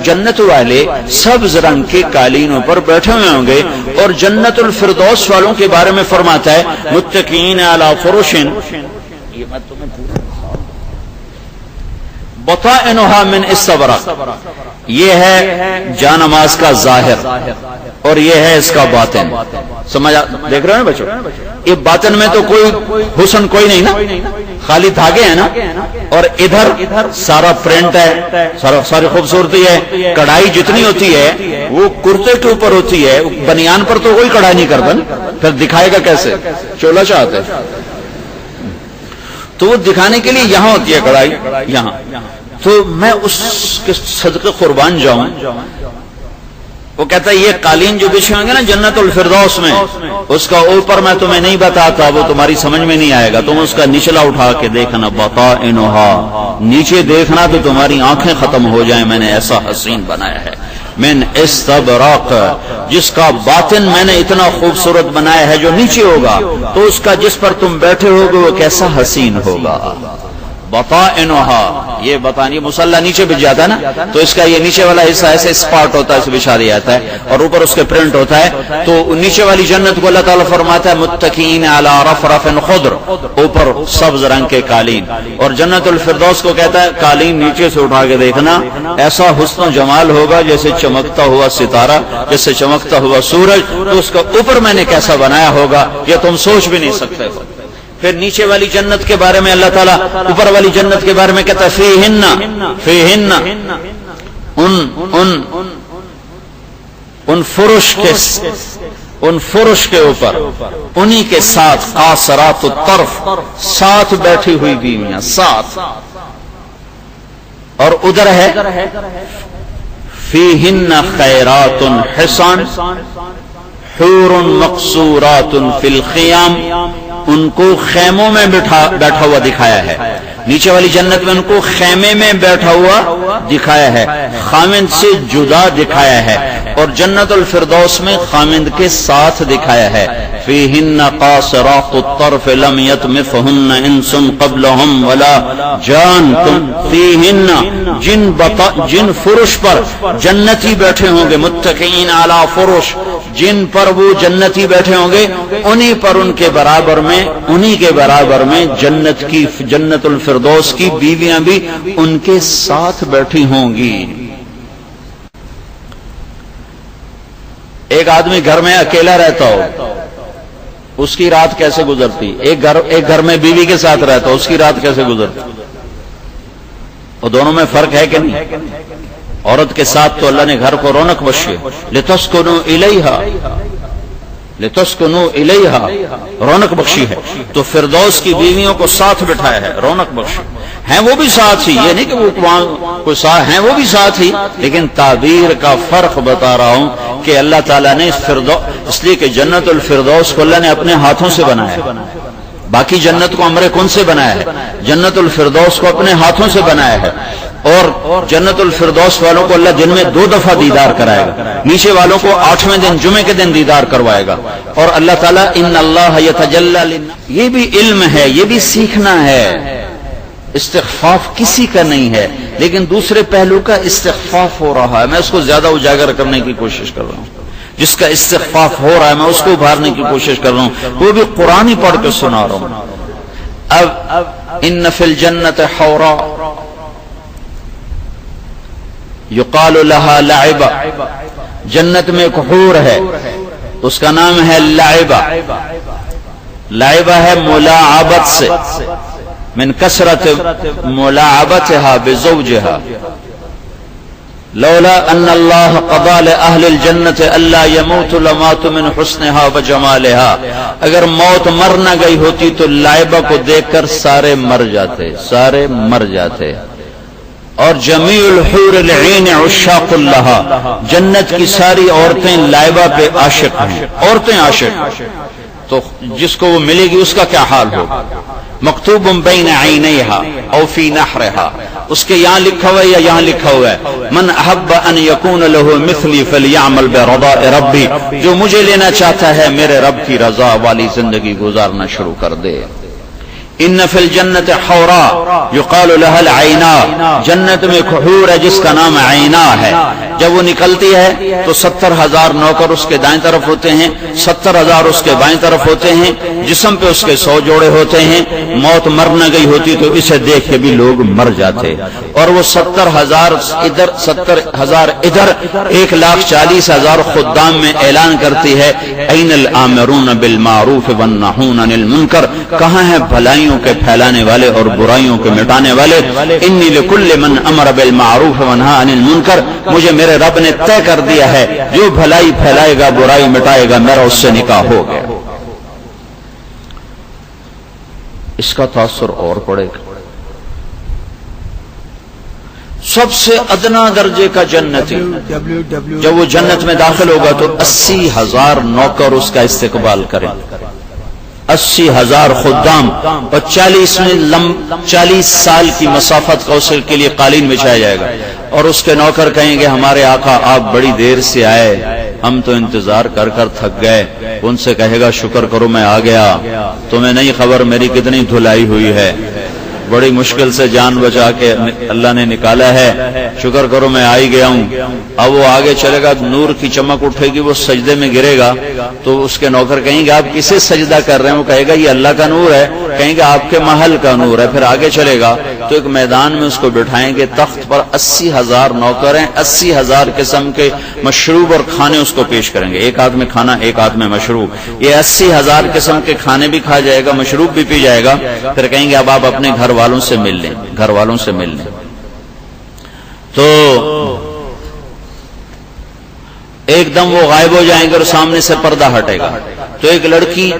جنت والے سبز رنگ کے قالینوں پر بیٹھے ہوئے ہوں گے. اور جنت الفردوس والوں کے بارے میں فرماتا ہے متکئین علی فرش بطائنها من استبرق، یہ ہے جانماز کا ظاہر اور یہ ہے اس کا باطن. سمجھ دیکھ رہے ہیں بچوں؟ یہ باطن میں تو کوئی حسن کوئی نہیں نا، خالی دھاگے ہیں نا، اور ادھر سارا پرنٹ ہے، ساری خوبصورتی ہے. کڑھائی جتنی ہوتی ہے وہ کرتے کے اوپر ہوتی ہے، بنیان پر تو کوئی کڑھائی نہیں کرتا، پھر دکھائے گا کیسے؟ چولا چاہتے تو وہ دکھانے کے لیے یہاں ہوتی ہے کڑھائی، یہاں. تو میں اس کے صدقے قربان جاؤں. وہ کہتا ہے یہ قالین جو بچھے ہوں گے نا جنت الفردوس میں، اس کا اوپر میں تمہیں نہیں بتاتا، وہ تمہاری سمجھ میں نہیں آئے گا. تم اس کا نچلا اٹھا کے دیکھنا، بطائنها، نیچے دیکھنا تو تمہاری آنکھیں ختم ہو جائیں. میں نے ایسا حسین بنایا ہے من استبرق، جس کا باطن میں نے اتنا خوبصورت بنایا ہے جو نیچے ہوگا تو اس کا جس پر تم بیٹھے ہوگے وہ کیسا حسین ہوگا. بطائنها، یہ بطانی مصلی نیچے بچ جاتا ہے نا، تو اس کا یہ نیچے والا حصہ ایسے اسپاٹ ہوتا ہے، اسے بچھا دیا جاتا ہے اور اوپر اس کے پرنٹ ہوتا ہے. تو نیچے والی جنت کو اللہ تعالیٰ فرماتا ہے متکئین علی رفرف خضر، اوپر سبز رنگ کے قالین. اور جنت الفردوس کو کہتا ہے قالین نیچے سے اٹھا کے دیکھنا، ایسا حسن و جمال ہوگا جیسے چمکتا ہوا ستارہ، جیسے چمکتا ہوا سورج. تو اس کا اوپر میں نے کیسا بنایا ہوگا یہ تم سوچ بھی نہیں سکتے ہو. پھر نیچے والی جنت کے بارے میں اللہ تعالیٰ اوپر والی جنت کے بارے میں کہتا ہے فیہن ان فرش کے اوپر انہی کے ساتھ قاصرات الطرف، ساتھ بیٹھی ہوئی بیویاں، ساتھ. اور ادھر ہے فیہن خیرات حسان حور مقصورات فی الخیام. ان کو خیموں میں بیٹھا ہوا دکھایا ہے. نیچے والی جنت میں ان کو خیمے میں بیٹھا ہوا دکھایا ہے، خامند سے جدا دکھایا ہے. اور جنت الفردوس میں خامند کے ساتھ دکھایا ہے. فیہن قاصرات الطرف لم یطمثہن انس قبلہم ولا جان. فیہن جن فرش پر جنتی بیٹھے ہوں گے، متکئین علی فرش، جن پر وہ جنتی بیٹھے ہوں گے، انہی پر ان کے برابر میں جنت الفردوس کی بیویاں بھی ان کے ساتھ بیٹھی ہوں گی. ایک آدمی گھر میں اکیلا رہتا ہو، اس کی رات کیسے گزرتی؟ ایک گھر میں بیوی کے ساتھ رہتا ہو، اس کی رات کیسے گزرتی؟ اور دونوں میں فرق ہے کہ نہیں؟ عورت کے ساتھ تو اللہ نے گھر کو رونق بخشی، لتسکنوا الیہا رونق بخشی ہے. تو فردوس کی بیویوں کو ساتھ بٹھایا ہے، رونق بخشی ہیں. وہ بھی ساتھ ہی، یہ نہیں کہ وہ کوئی ساتھ ہیں، وہ بھی ساتھ ہی، لیکن تعبیر کا فرق بتا رہا ہوں کہ اللہ تعالیٰ نے اس لیے کہ جنت الفردوس کو اللہ نے اپنے ہاتھوں سے بنایا ہے. باقی جنت کو امر کن سے بنایا ہے، جنت الفردوس کو اپنے ہاتھوں سے بنایا ہے. اور جنت الفردوس والوں کو اللہ دن میں 2 دفعہ دیدار کرائے گا، نیچے والوں کو 8ویں دن جمعے کے دن دیدار کروائے گا. اور اللہ تعالیٰ ان اللہ یتجلی للناس، یہ بھی علم ہے، یہ بھی سیکھنا ہے. استخفاف کسی کا نہیں ہے، لیکن دوسرے پہلو کا استخفاف ہو رہا ہے. میں اس کو زیادہ اجاگر کرنے کی کوشش کر رہا ہوں. جس کا استخفاف ہو رہا ہے میں اس کو ابھارنے کی کوشش کر رہا ہوں. وہ بھی قرآن ہی پڑھ کے سنا رہا ہوں. اب ان فی الجنت حورا یقال لها لعبہ، جنت میں ایک حور ہے، اس کا نام ہے لعبہ. لعبہ ہے ملاعبت سے، من کثرت ملاعبتها بزوجها. لولا ان اللہ قضى لأهل الجنة الا يموتوا لماتوا من حسنها وجمالها. اگر موت مر نہ گئی ہوتی تو لعبہ کو دیکھ کر سارے مر جاتے. اور جمیع الحور العین عشاق لها، جنت کی ساری عورتیں لعبہ پہ عاشق ہیں، عورتیں عاشق. تو جس کو وہ ملے گی اس کا کیا حال ہوگا؟ مکتوب بین عینیہا او فی نحرہا، اس کے یہاں لکھا ہوا ہے یا یہاں لکھا ہوا ہے من احب ان یکون له مثلی فلیعمل برضاء ربی، جو مجھے لینا چاہتا ہے میرے رب کی رضا والی زندگی گزارنا شروع کر دے. ان فی الجنت حورا یقال لها العینا، جنت میں ایک حور ہے جس کا نام عینا ہے. جب وہ نکلتی ہے تو 70,000 نوکر اس کے دائیں طرف ہوتے ہیں، 70,000 اس کے بائیں طرف ہوتے ہیں. جسم پہ اس کے 100 جوڑے ہوتے ہیں. موت مر نہ گئی ہوتی تو اسے دیکھ کے بھی لوگ مر جاتے. اور وہ 70,000 ادھر 70,000 ادھر، 1,40,000 خدام میں اعلان کرتی ہے این الآمرون بالمعروف والنہون عن المنکر، کہاں ہیں بھلائی کے پھیلانے والے اور برائیوں کے مٹانے والے. انی لکل من امر بالمعروف ونہا عن المنکر، مجھے میرے رب نے طے کر دیا ہے جو بھلائی پھیلائے گا برائی مٹائے گا میرا اس سے نکاح ہو گیا. اس کا تاثر اور پڑے گا. سب سے ادنا درجے کا جنتی جب وہ جنت میں داخل ہوگا تو 80,000 نوکر اس کا استقبال کریں، 80,000 خدام، اور 40 سال کی مسافت کا اس کے لیے قالین بچھایا جائے گا. اور اس کے نوکر کہیں گے ہمارے آقا آپ بڑی دیر سے آئے، ہم تو انتظار کر کر تھک گئے. ان سے کہے گا شکر کرو میں آ گیا، تمہیں نہیں خبر میری کتنی دھلائی ہوئی ہے، بڑی مشکل سے جان بچا کے اللہ نے نکالا ہے، شکر کرو میں آ ہی گیا ہوں. اب وہ آگے چلے گا، نور کی چمک اٹھے گی، وہ سجدے میں گرے گا تو اس کے نوکر کہیں گے آپ کسے سجدہ کر رہے ہیں؟ وہ کہے گا یہ اللہ کا نور ہے. کہیں گے آپ کے محل کا نور ہے. پھر آگے چلے گا تو ایک میدان میں اس کو بٹھائیں گے، تخت پر 80,000 نوکر ہیں، 80,000 قسم کے مشروب اور کھانے اس کو پیش کریں گے. ایک ہاتھ میں کھانا، ایک ہاتھ میں مشروب. یہ 80,000 قسم کے کھانے بھی کھا جائے گا، مشروب بھی پی جائے گا. پھر کہیں گے اب آپ اپنے گھر والوں سے مل لیں. تو ایک دم وہ غائب ہو جائیں گے اور سامنے سے پردہ ہٹے گا. تو ایک لڑکی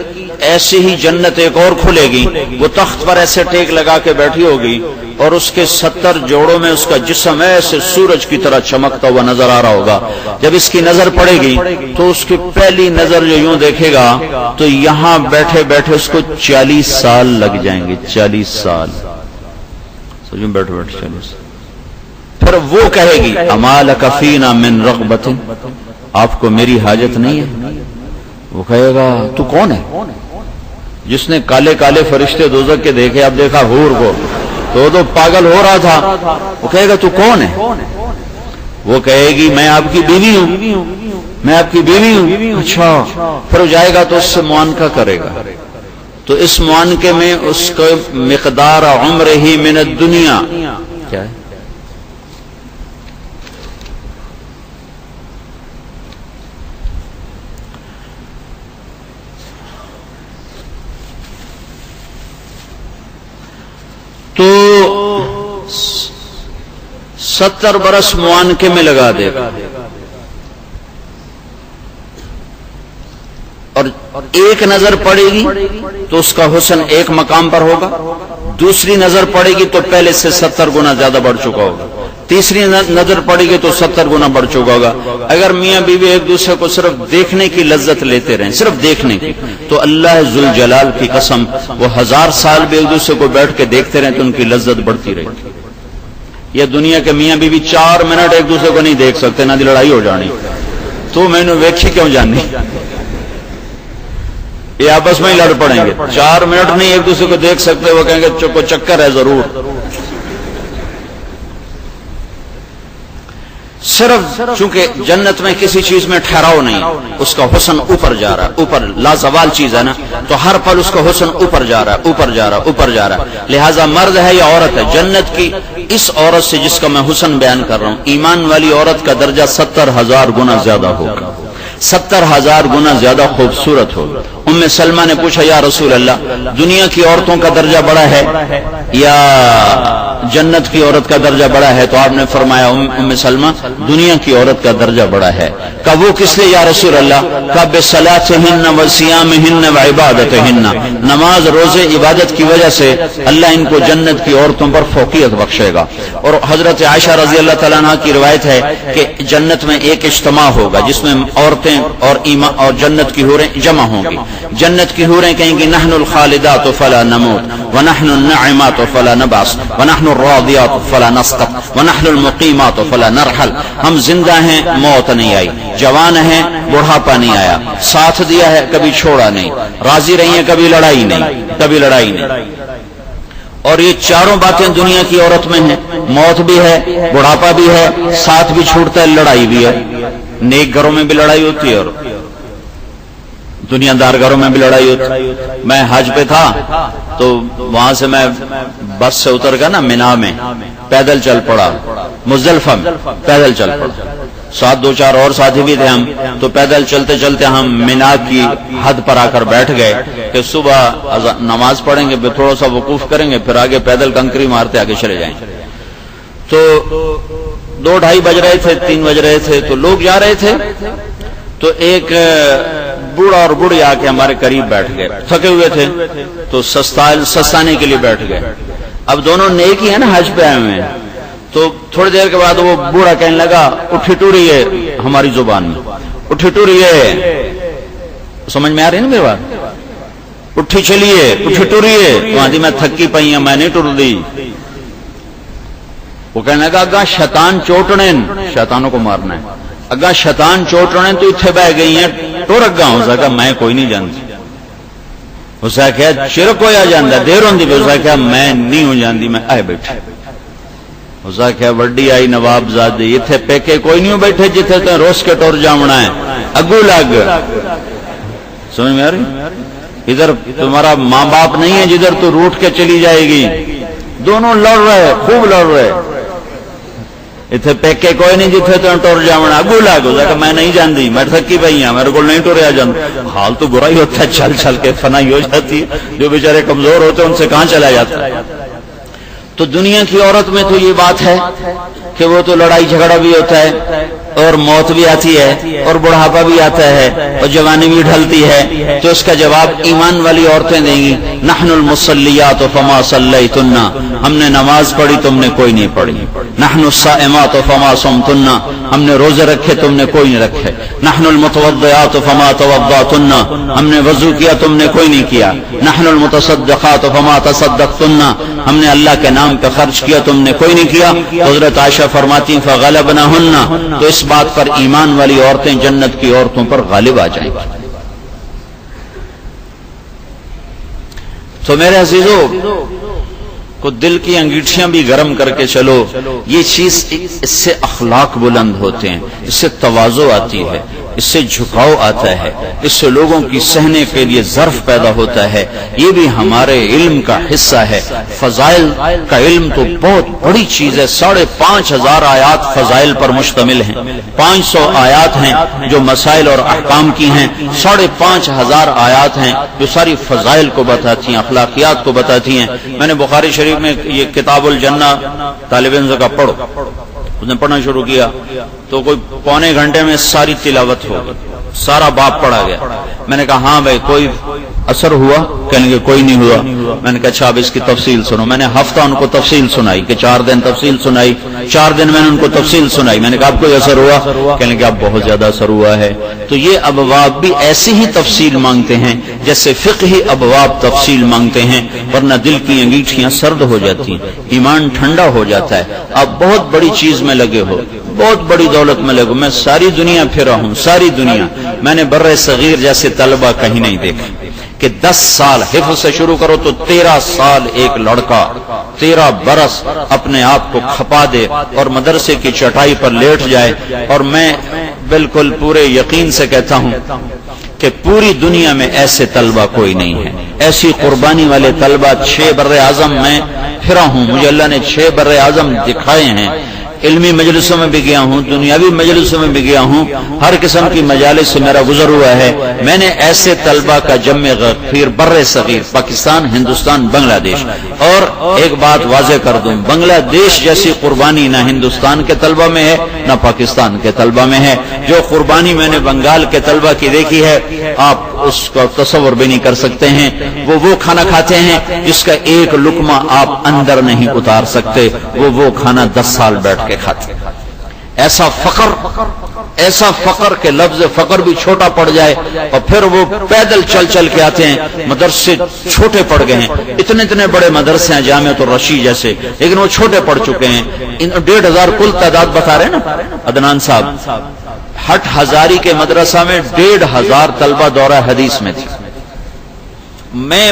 ایسی ہی جنت ایک اور کھلے گی، وہ تخت پر ایسے ٹیک لگا کے بیٹھی ہوگی اور اس کے 70 جوڑوں میں اس کا جسم ایسے سورج کی طرح چمکتا ہوا نظر آ رہا ہوگا. جب اس کی نظر پڑے گی تو اس کی پہلی نظر جو یوں دیکھے گا تو یہاں بیٹھے بیٹھے اس کو 40 سال لگ جائیں گے. 40 سال سوچیں، بیٹھے بیٹھے 40. پھر وہ کہے گی اما لک فینا من رغبت، آپ کو میری حاجت نہیں ہے؟ وہ کہے گا تو کون ہے؟ جس نے کالے کالے فرشتے دوزخ کے دیکھے، اب دیکھا حور کو تو پاگل ہو رہا تھا. وہ کہے گا تو کون ہے؟ وہ کہے گی میں آپ کی بیوی ہوں، میں آپ کی بیوی ہوں. اچھا. پھر وہ جائے گا تو اس سے معانقہ کرے گا. تو اس معانقے میں اس کو مقدار عمر ہی من الدنیا کیا ہے؟ تو 70 برس معانقے میں لگا دے گا. اور ایک نظر پڑے گی تو اس کا حسن ایک مقام پر ہوگا، دوسری نظر پڑے گی تو پہلے سے 70 گنا زیادہ بڑھ چکا ہوگا، تیسری نظر پڑے گی تو 70 گنا بڑھ چکا ہوگا. اگر میاں بیوی ایک دوسرے کو صرف دیکھنے کی لذت لیتے رہیں، صرف دیکھنے کی، تو اللہ ذوالجلال کی قسم وہ 1000 سال بھی ایک دوسرے کو بیٹھ کے دیکھتے رہیں تو ان کی لذت بڑھتی رہے گی. یہ دنیا کے میاں بیوی 4 منٹ ایک دوسرے کو نہیں دیکھ سکتے، نہ لڑائی ہو جانی. تو میں نے ویکھی کیوں جانی، یہ آپس میں ہی لڑ پڑیں گے. 4 منٹ نہیں ایک دوسرے کو دیکھ سکتے، وہ کہیں گے چکو چکر ہے ضرور. صرف چونکہ جنت میں کسی چیز میں ٹھہراؤ نہیں، اس کا حسن اوپر جا رہا ہے، اوپر لازوال چیز ہے نا، تو ہر پل اس کا حسن اوپر جا رہا ہے، اوپر جا رہا ہے، اوپر جا رہا ہے. لہذا مرد ہے یا عورت ہے، جنت کی اس عورت سے جس کا میں حسن بیان کر رہا ہوں، ایمان والی عورت کا درجہ 70,000 گنا زیادہ ہوگا، 70,000 گنا زیادہ خوبصورت ہوگا. ام سلمہ نے پوچھا یا رسول اللہ، دنیا کی عورتوں کا درجہ بڑا ہے یا جنت کی عورت کا درجہ بڑا ہے؟ تو آپ نے فرمایا ام سلمہ دنیا کی عورت کا درجہ بڑا ہے. کہا وہ کس لیے یا رسول اللہ؟ کہا بصلاتہن وصیامہن وعبادتہن، نماز روزے عبادت کی وجہ سے اللہ ان کو جنت کی عورتوں پر فوقیت بخشے گا. اور حضرت عائشہ رضی اللہ تعالیٰ عنہ کی روایت ہے کہ جنت میں ایک اجتماع ہوگا جس میں عورتیں اور جنت کی حوریں جمع ہوں گی. جنت کی حوریں کہیں گی نحن الخالدات فلا نموت ونحن الناعمات فلا نبعث ونحن الراضیات فلا نسقط ونحن المقیمات فلا نرحل. ہم زندہ ہیں، موت نہیں آئی، جوان ہیں، بڑھاپا نہیں آیا، ساتھ دیا ہے، کبھی چھوڑا نہیں، راضی رہی ہیں، کبھی لڑائی نہیں، کبھی لڑائی نہیں. اور یہ چاروں باتیں دنیا کی عورت میں ہیں، موت بھی ہے، بڑھاپا بھی ہے، ساتھ بھی چھوٹتا ہے، لڑائی بھی ہے. نیک گھروں میں بھی لڑائی ہوتی ہے اور دنیا دار گھروں میں بھی لڑائی ہوتی. میں حج پہ تھا تو وہاں سے میں بس سے اتر گیا نا مینا میں، پیدل چل پڑا، مزدلفہ میں پیدل چل پڑا، ساتھ 2-4 اور ساتھی بھی تھے. ہم تو پیدل چلتے چلتے ہم مینا کی حد پر آ کر بیٹھ گئے کہ صبح نماز پڑھیں گے، پھر تھوڑا سا وقوف کریں گے، پھر آگے پیدل کنکری مارتے آگے چلے جائیں. تو 2-2:30 بج رہے تھے، 3 بج رہے تھے، تو لوگ جا رہے تھے. تو ایک بوڑھا اور بوڑھی آ کے ہمارے قریب بیٹھ گئے، تھکے ہوئے تھے تو سستانے کے لیے بیٹھ گئے. اب دونوں نیک ہی ہیں نا، حج پہ آئے ہوئے ہیں. تو تھوڑی دیر کے بعد وہ بوڑھا کہنے لگا اٹھی ٹوریے، ہماری زبان میں اٹھی ٹوریے، سمجھ میں آ رہی ہے نا میری بات؟ اٹھی چلیے، اٹھی ٹوریے. تو آدھی میں تھکی پئی ہوں، میں نہیں ٹر دی. وہ کہنے لگا اگا شیطان چوٹنے، شیطانوں کو مارنا ہے، اگا شیطان چوٹنے تو اتنے بہ گئی ہیں، ٹور اگا ہو سکا میں کوئی نہیں جانتی. اسے کہا شرک ہویا جاندہ دیر ہوندی پہ، اسے کہا میں نہیں ہو جاندی، میں آئے بیٹھے. اسے کہا وڈی آئی نواب زادی، اتنے پیکے کوئی نہیں ہو بیٹھے جتنے تو روس کے ٹور جامنا ہے، اگو لگ. سمجھ میں آ رہی؟ ادھر تمہارا ماں باپ نہیں ہے جدھر تو روٹ کے چلی جائے گی. دونوں لڑ رہے، خوب لڑ رہے. اتنے پیکے کوئی نہیں جتنے تو ٹور جامنا، اگو لگ. میں نہیں جانتی، میں تھکی پئی ہوں، میرے کو نہیں ٹوریا جانا. حال تو برا ہی ہوتا ہے، چل چل کے فنائی ہو جاتی ہے. جو بیچارے کمزور ہوتے ہیں ان سے کہاں چلا جاتا ہے. تو دنیا کی عورت میں تو یہ بات ہے کہ وہ تو لڑائی جھگڑا بھی ہوتا ہے، اور موت بھی آتی ہے اور بڑھاپا بھی آتا ہے اور جوانی بھی ڈھلتی ہے، تو اس کا جواب ایمان والی عورتیں دیں گی، نحن المصلیات فما صلیتن، ہم نے نماز پڑھی تم نے کوئی نہیں پڑھی، نحن الصائمات فما صمتن، ہم نے روزے رکھے تم نے کوئی نہیں رکھے، نحن المتوضئات فما توضأتن، ہم نے وضو کیا تم نے کوئی نہیں کیا، نحن المتصدقات فما تصدقتن، ہم نے اللہ کے نام پہ خرچ کیا تم نے کوئی نہیں کیا۔ حضرت عائشہ فرماتی ہیں فغلبنہن، تو اس بات پر ایمان والی عورتیں جنت کی عورتوں پر غالب آ جائیں گی۔ تو میرے عزیزو کو دل کی انگیٹھیاں بھی گرم کر کے چلو، یہ چیز اس سے اخلاق بلند ہوتے ہیں، اس سے تواضع آتی ہے، اس سے جھکاؤ آتا ہے، اس سے لوگوں کی سہنے کے لیے ظرف پیدا ہوتا ہے، یہ بھی ہمارے علم کا حصہ ہے۔ فضائل کا علم تو بہت بڑی چیز ہے، 5,500 آیات فضائل پر مشتمل ہیں، 500 آیات ہیں جو مسائل اور احکام کی ہیں، 5,500 آیات ہیں جو ساری فضائل کو بتاتی ہیں، اخلاقیات کو بتاتی ہیں۔ میں نے بخاری شریف میں یہ کتاب الجنہ طالب علم کا پڑھو، اس نے پڑھنا شروع کیا تو کوئی پونے گھنٹے میں ساری تلاوت ہو گئی، سارا باب پڑھا گیا۔ میں نے کہا ہاں بھائی کوئی اثر ہوا؟ کہنے کہ کوئی نہیں ہوا۔ میں نے کہا اچھا اب اس کی تفصیل سنو۔ میں نے ہفتہ ان کو تفصیل سنائی کہ 4 دن تفصیل سنائی، 4 دن میں نے ان کو تفصیل سنائی۔ میں نے کہا اب کوئی اثر ہوا؟ کہنے کہ اب بہت زیادہ اثر ہوا ہے۔ تو یہ ابواب بھی ایسی ہی تفصیل مانگتے ہیں جیسے فقہی ابواب تفصیل مانگتے ہیں، ورنہ دل کی انگیٹھیاں سرد ہو جاتی ہیں، ایمان ٹھنڈا ہو جاتا ہے۔ آپ بہت بڑی چیز میں لگے ہو، بہت بڑی دولت میں لگے ہو۔ میں ساری دنیا پھرا ہوں، ساری دنیا، میں نے بر صغیر جیسے طلبہ کہیں نہیں دیکھا کہ 10 سال حفظ سے شروع کرو تو 13 سال ایک لڑکا 13 برس اپنے آپ کو کھپا دے اور مدرسے کی چٹائی پر لیٹ جائے۔ اور میں بالکل پورے یقین سے کہتا ہوں کہ پوری دنیا میں ایسے طلبہ کوئی نہیں ہے، ایسی قربانی والے طلبہ 6 بر اعظم میں پھرا ہوں، مجھے اللہ نے 6 بر اعظم دکھائے ہیں۔ علمی مجلسوں میں بھی گیا ہوں، دنیاوی مجلسوں میں بھی گیا ہوں، ہر قسم کی مجالس سے میرا گزر ہوا ہے۔ میں نے ایسے طلبہ کا جمع غفیر بر صغیر، پاکستان، ہندوستان، بنگلہ دیش، اور ایک بات واضح کر دوں، بنگلہ دیش جیسی قربانی نہ ہندوستان کے طلبہ میں ہے نہ پاکستان کے طلبہ میں ہے۔ جو قربانی میں نے بنگال کے طلبہ کی دیکھی ہے آپ اس کا تصور بھی نہیں کر سکتے ہیں۔ وہ کھانا کھاتے ہیں جس کا ایک لقمہ آپ اندر نہیں اتار سکتے، وہ کھانا 10 سال بیٹھ کے کھاتے۔ ایسا فقر کہ لفظ فقر بھی چھوٹا پڑ جائے، اور پھر وہ پیدل چل کے آتے ہیں۔ مدرسے چھوٹے پڑ گئے ہیں، اتنے بڑے مدرسے ہیں جامعۃ الرشید جیسے، لیکن وہ چھوٹے پڑ چکے ہیں۔ 1,500 کل تعداد بتا رہے ہیں نا عدنان صاحب، ہٹ ہزاری کے مدرسہ میں 1,500 طلبہ دورہ حدیث میں تھی۔ میں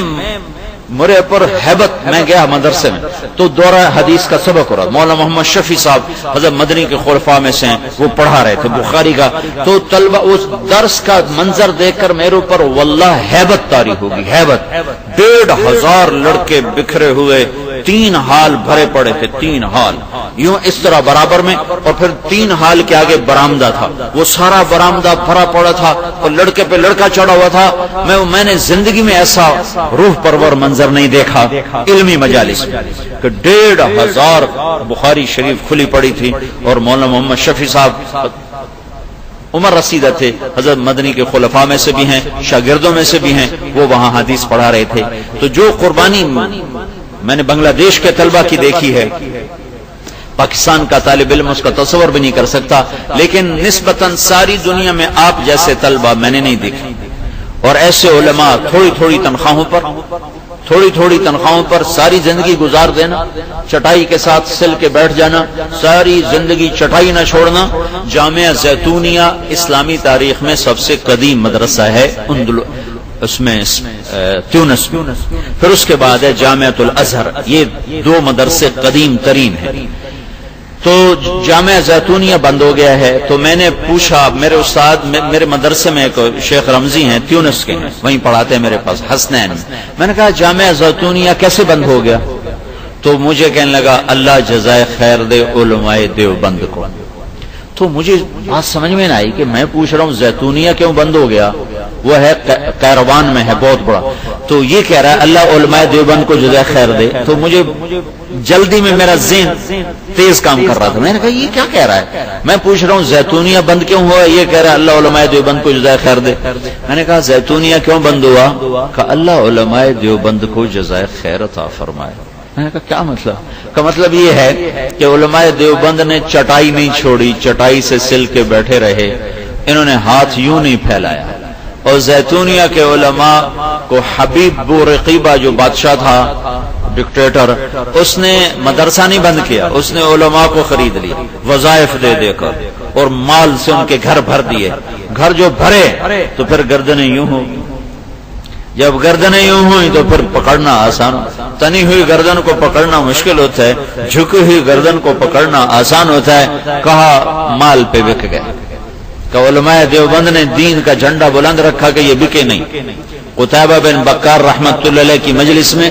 مرے پر ہیبت، میں گیا مدرسے میں تو دورہ حدیث کا سبق ہو رہا، مولانا محمد شفیع صاحب حضرت مدنی کے خلفاء میں سے ہیں، وہ پڑھا رہے تھے بخاری کا۔ تو طلبہ اس درس کا منظر دیکھ کر میرے اوپر واللہ ہیبت طاری ہوگی، ہیبت۔ 1,500 لڑکے بکھرے ہوئے، 3 ہال بھرے پڑے تھے، 3 ہال یوں اس طرح برابر میں، اور پھر 3 ہال کے آگے برآمدہ تھا، وہ سارا برآمدہ بھرا پڑا تھا اور لڑکے پہ لڑکا چڑھا ہوا تھا۔ میں نے زندگی میں ایسا روح پرور منظر نہیں دیکھا علمی مجالس میں کہ 1,500 بخاری شریف کھلی پڑی تھی، اور مولانا محمد شفیع صاحب عمر رسیدہ تھے، حضرت مدنی کے خلفاء میں سے بھی ہیں، شاگردوں میں سے بھی ہیں، وہ وہاں حدیث پڑھا رہے تھے۔ تو جو قربانی میں نے بنگلہ دیش کے طلبہ کی دیکھی ہے، پاکستان کا طالب علم اس کا تصور بھی نہیں کر سکتا، لیکن نسبتاً ساری دنیا میں آپ جیسے طلبہ میں نے نہیں دیکھے۔ اور ایسے علماء تھوڑی تنخواہوں پر ساری زندگی گزار دینا، چٹائی کے ساتھ سل کے بیٹھ جانا، ساری زندگی چٹائی نہ چھوڑنا۔ جامعہ زیتونیہ اسلامی تاریخ میں سب سے قدیم مدرسہ ہے اس میں تیونس، پھر اس کے بعد ہے جامعۃ الازہر، یہ 2 مدرسے قدیم ترین ہیں۔ تو جامعہ زیتونیہ بند ہو گیا ہے، تو میں نے پوچھا، میرے استاد میرے مدرسے میں ایک شیخ رمزی ہیں، تیونس کے ہیں، وہیں پڑھاتے ہیں میرے پاس حسنین میں نے کہا جامعہ زیتونیہ کیسے بند ہو گیا؟ تو مجھے کہنے لگا اللہ جزائے خیر دے علماء دیوبند کو۔ تو مجھے بات سمجھ میں نہ آئی کہ میں پوچھ رہا ہوں زیتونیہ کیوں بند ہو گیا، وہ ہے قیروان میں ہے بہت بڑا. تو یہ کہہ رہا ہے اللہ علماء دیوبند کو جزائے خیر دے. تو مجھے جلدی میں میرا ذہن تیز کام کر رہا تھا. میں نے کہا یہ کیا کہہ رہا ہے؟ میں پوچھ رہا ہوں زیتونیہ بند کیوں ہوا؟ یہ کہہ رہا ہے اللہ علماء دیوبند کو جزائے خیر دے. میں نے کہا زیتونیہ کیوں بند ہوا؟ کہا اللہ علماء دیوبند کو جزائے خیر عطا فرمائے. میں نے کہا کیا مطلب؟ کا مطلب یہ ہے کہ علماء دیوبند نے چٹائی نہیں چھوڑی, چٹائی سے سل کے بیٹھے رہے, انہوں نے ہاتھ یوں نہیں پھیلایا. اور زیتونیہ کے علماء کو حبیب بورقیبہ جو بادشاہ تھا ڈکٹیٹر, اس نے مدرسہ نہیں بند کیا, اس نے علماء کو خرید لی وظائف دے دے کر اور مال سے ان کے گھر بھر دیے. گھر جو بھرے تو پھر گردنیں یوں ہو, جب گردنیں یوں ہوئی تو پھر پکڑنا آسان. تنی ہوئی گردن کو پکڑنا مشکل ہوتا ہے, جھکی ہوئی گردن کو پکڑنا آسان ہوتا ہے. کہا مال پہ بک گئے. کہ علماء دیوبند نے دین کا جھنڈا بلند رکھا کہ یہ بکے نہیں. قتیبہ بن بکار رحمت اللہ علیہ کی مجلس میں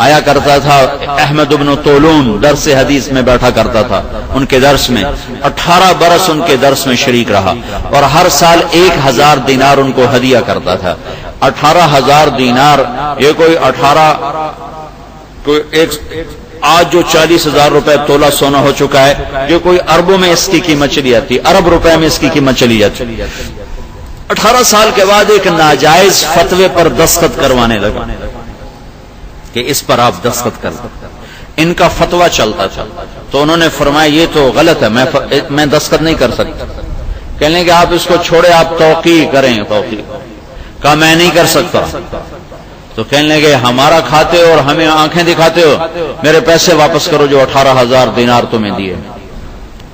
آیا کرتا تھا احمد بن طولون, درس حدیث میں بیٹھا کرتا تھا ان کے درس میں. 18 برس ان کے درس میں شریک رہا اور ہر سال 1000 دینار ان کو ہدیہ کرتا تھا. 18,000 دینار, یہ کوئی 18 آج جو 40,000 روپے تولہ سونا ہو چکا ہے, یہ کوئی اربوں میں اس کی قیمت چلی جاتی, ارب روپے میں اس کی قیمت چلی جاتی. 18 سال کے بعد ایک ناجائز فتوے پر دستخط کروانے لگا کہ اس پر آپ دستخط کر دیں. ان کا فتویٰ چلتا تھا تو انہوں نے فرمایا یہ تو غلط ہے, میں دستخط نہیں کر سکتا. کہنے کہ آپ اس کو چھوڑے, آپ توقیع کریں. توقیع کہا میں نہیں کر سکتا. تو کہنے لگے ہمارا کھاتے ہو اور ہمیں آنکھیں دکھاتے ہو, میرے پیسے واپس کرو جو 18,000 دینار تمہیں دیے,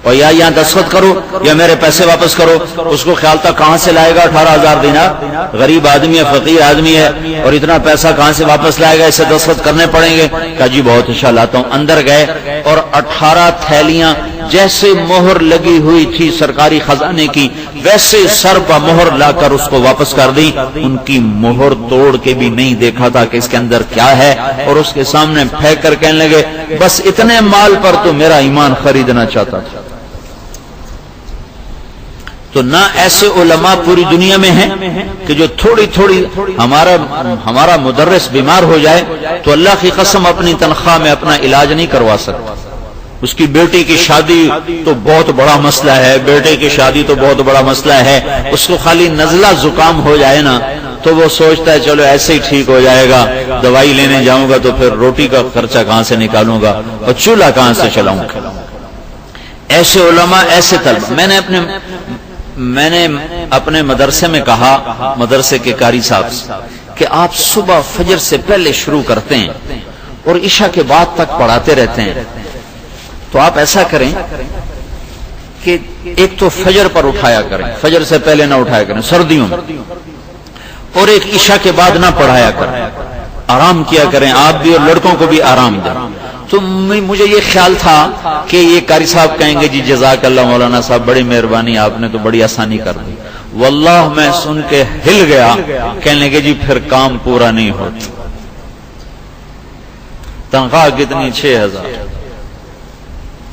اور یا یہاں دستخط کرو یا میرے پیسے واپس کرو. اس کو خیال تھا کہاں سے لائے گا 18,000 دینار, غریب آدمی ہے, فقیر آدمی ہے, اور اتنا پیسہ کہاں سے واپس لائے گا, اسے دستخط کرنے پڑیں گے. کہا جی بہت اچھا لاتا ہوں. اندر گئے اور 18 تھیلیاں جیسے مہر لگی ہوئی تھی سرکاری خزانے کی, ویسے سر پر مہر لا کر اس کو واپس کر دی. ان کی مہر توڑ کے بھی نہیں دیکھا تھا کہ اس کے اندر کیا ہے, اور اس کے سامنے پھینک کر کہنے لگے بس اتنے مال پر تو میرا ایمان خریدنا چاہتا تھا. تو نہ ایسے علماء پوری دنیا میں ہیں کہ جو تھوڑی تھوڑی ہمارا مدرس بیمار ہو جائے تو اللہ کی قسم اپنی تنخواہ میں اپنا علاج نہیں کروا سکتا. اس کی بیٹی کی شادی تو بہت بڑا مسئلہ ہے, بیٹے کی شادی تو بہت بڑا مسئلہ ہے. اس کو خالی نزلہ زکام ہو جائے نا تو وہ سوچتا ہے چلو ایسے ہی ٹھیک ہو جائے گا, دوائی لینے جاؤں گا تو پھر روٹی کا خرچہ کہاں سے نکالوں گا اور چولہا کہاں سے چلاؤں گا. ایسے علماء, ایسے طلبہ. میں نے اپنے مدرسے میں کہا, مدرسے کے قاری صاحب سے, کہ آپ صبح فجر سے پہلے شروع کرتے ہیں اور عشاء کے بعد تک پڑھاتے رہتے ہیں, تو آپ ایسا کریں کہ ایک تو فجر پر اٹھایا کریں, فجر سے پہلے نہ اٹھایا کریں سردیوں میں, اور ایک عشاء کے بعد نہ پڑھایا کریں, آرام کیا کریں آپ بھی اور لڑکوں کو بھی آرام دیں. تو مجھے یہ خیال تھا کہ یہ قاری صاحب کہیں گے جی جزاک اللہ مولانا صاحب بڑی مہربانی, آپ نے تو بڑی آسانی کر دی. واللہ میں سن کے ہل گیا. کہنے لگے جی پھر کام پورا نہیں ہوتا. تنخواہ کتنی؟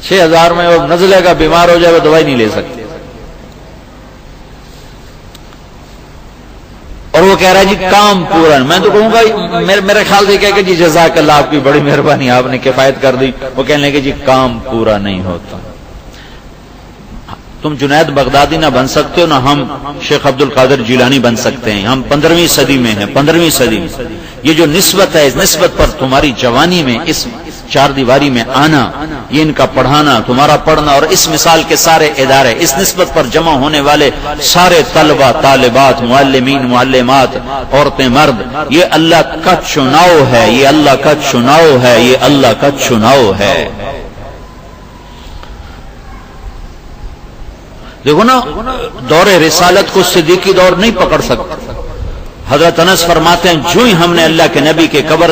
6,000 میں وہ نزلے کا بیمار ہو جائے وہ دوائی نہیں لے سکتے. اور وہ کہہ رہا ہے جی کام پورا. میں تو کہوں گا میرے خیال سے کہ جی جزاک اللہ آپ کی بڑی مہربانی, آپ نے کفایت کر دی. وہ کہنے لگے جی کام پورا نہیں ہوتا. تم جنید بغدادی نہ بن سکتے ہو, نہ ہم شیخ عبد القادر جیلانی بن سکتے ہیں. ہم 15ویں صدی میں ہیں, 15ویں صدی میں. یہ جو نسبت ہے, اس نسبت پر تمہاری جوانی میں اس چار دیواری میں آنا, یہ ان کا پڑھانا, تمہارا پڑھنا, اور اس مثال کے سارے ادارے, اس نسبت پر جمع ہونے والے سارے طلبہ, طالبات, معلمین, معلمات, عورتیں, مرد, یہ اللہ کا چناؤ ہے, یہ اللہ کا چناؤ ہے, یہ اللہ کا چناؤ ہے. دیکھو نا, دور رسالت کو صدیقی دور نہیں پکڑ سکتا. حضرت انس فرماتے ہیں جو ہی ہم نے اللہ کے نبی کے قبر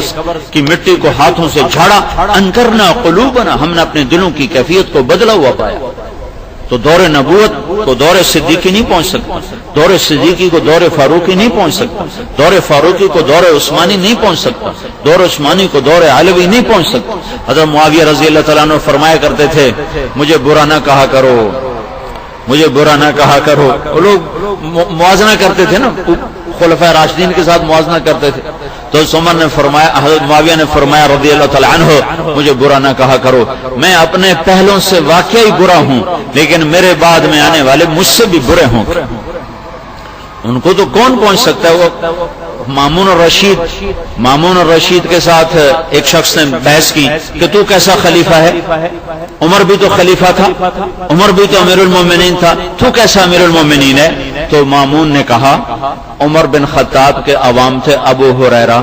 کی مٹی کو ہاتھوں سے جھاڑا, انکرنا قلوبنا, ہم نے اپنے دلوں کی کیفیت کو بدلا ہوا پایا. تو دور نبوت کو دور صدیقی نہیں پہنچ سکتا, دور صدیقی کو دور فاروقی نہیں پہنچ سکتا, دور فاروقی کو دور عثمانی نہیں پہنچ سکتا, دور عثمانی کو دور علوی نہیں پہنچ سکتا. حضرت معاویہ رضی اللہ تعالیٰ عنہ فرمایا کرتے تھے مجھے برا نہ کہا کرو, مجھے برا نہ کہا کرو. لوگ موازنہ کرتے تھے نا, خلفائے راشدین کے ساتھ موازنہ کرتے تھے. تو عمر نے فرمایا، حضرت معاویہ نے فرمایا رضی اللہ تعالی عنہ، مجھے برا نہ کہا کرو، میں اپنے پہلوں سے واقعی برا ہوں، لیکن میرے بعد میں آنے والے مجھ سے بھی برے ہوں. ان کو تو کون پہنچ سکتا ہے. وہ مامون الرشید کے ساتھ ایک شخص نے بحث کی کہ تو کیسا خلیفہ ہے، عمر بھی تو خلیفہ تھا، عمر بھی تو امیر المومنین تھا، تو کیسا امیر المومنین ہے. تو مامون نے کہا عمر بن خطاب کے عوام تھے ابو ہریرہ،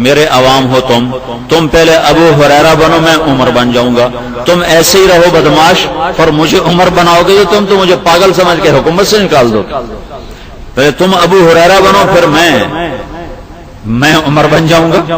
میرے عوام ہو تم پہلے ابو ہریرہ بنو، میں عمر بن جاؤں گا. تم ایسے ہی رہو بدماش اور مجھے عمر بناؤ گے تم تو مجھے پاگل سمجھ کے حکومت سے نکال دو. پہلے تم ابو ہریرہ بنو پھر میں عمر بن جاؤں گا.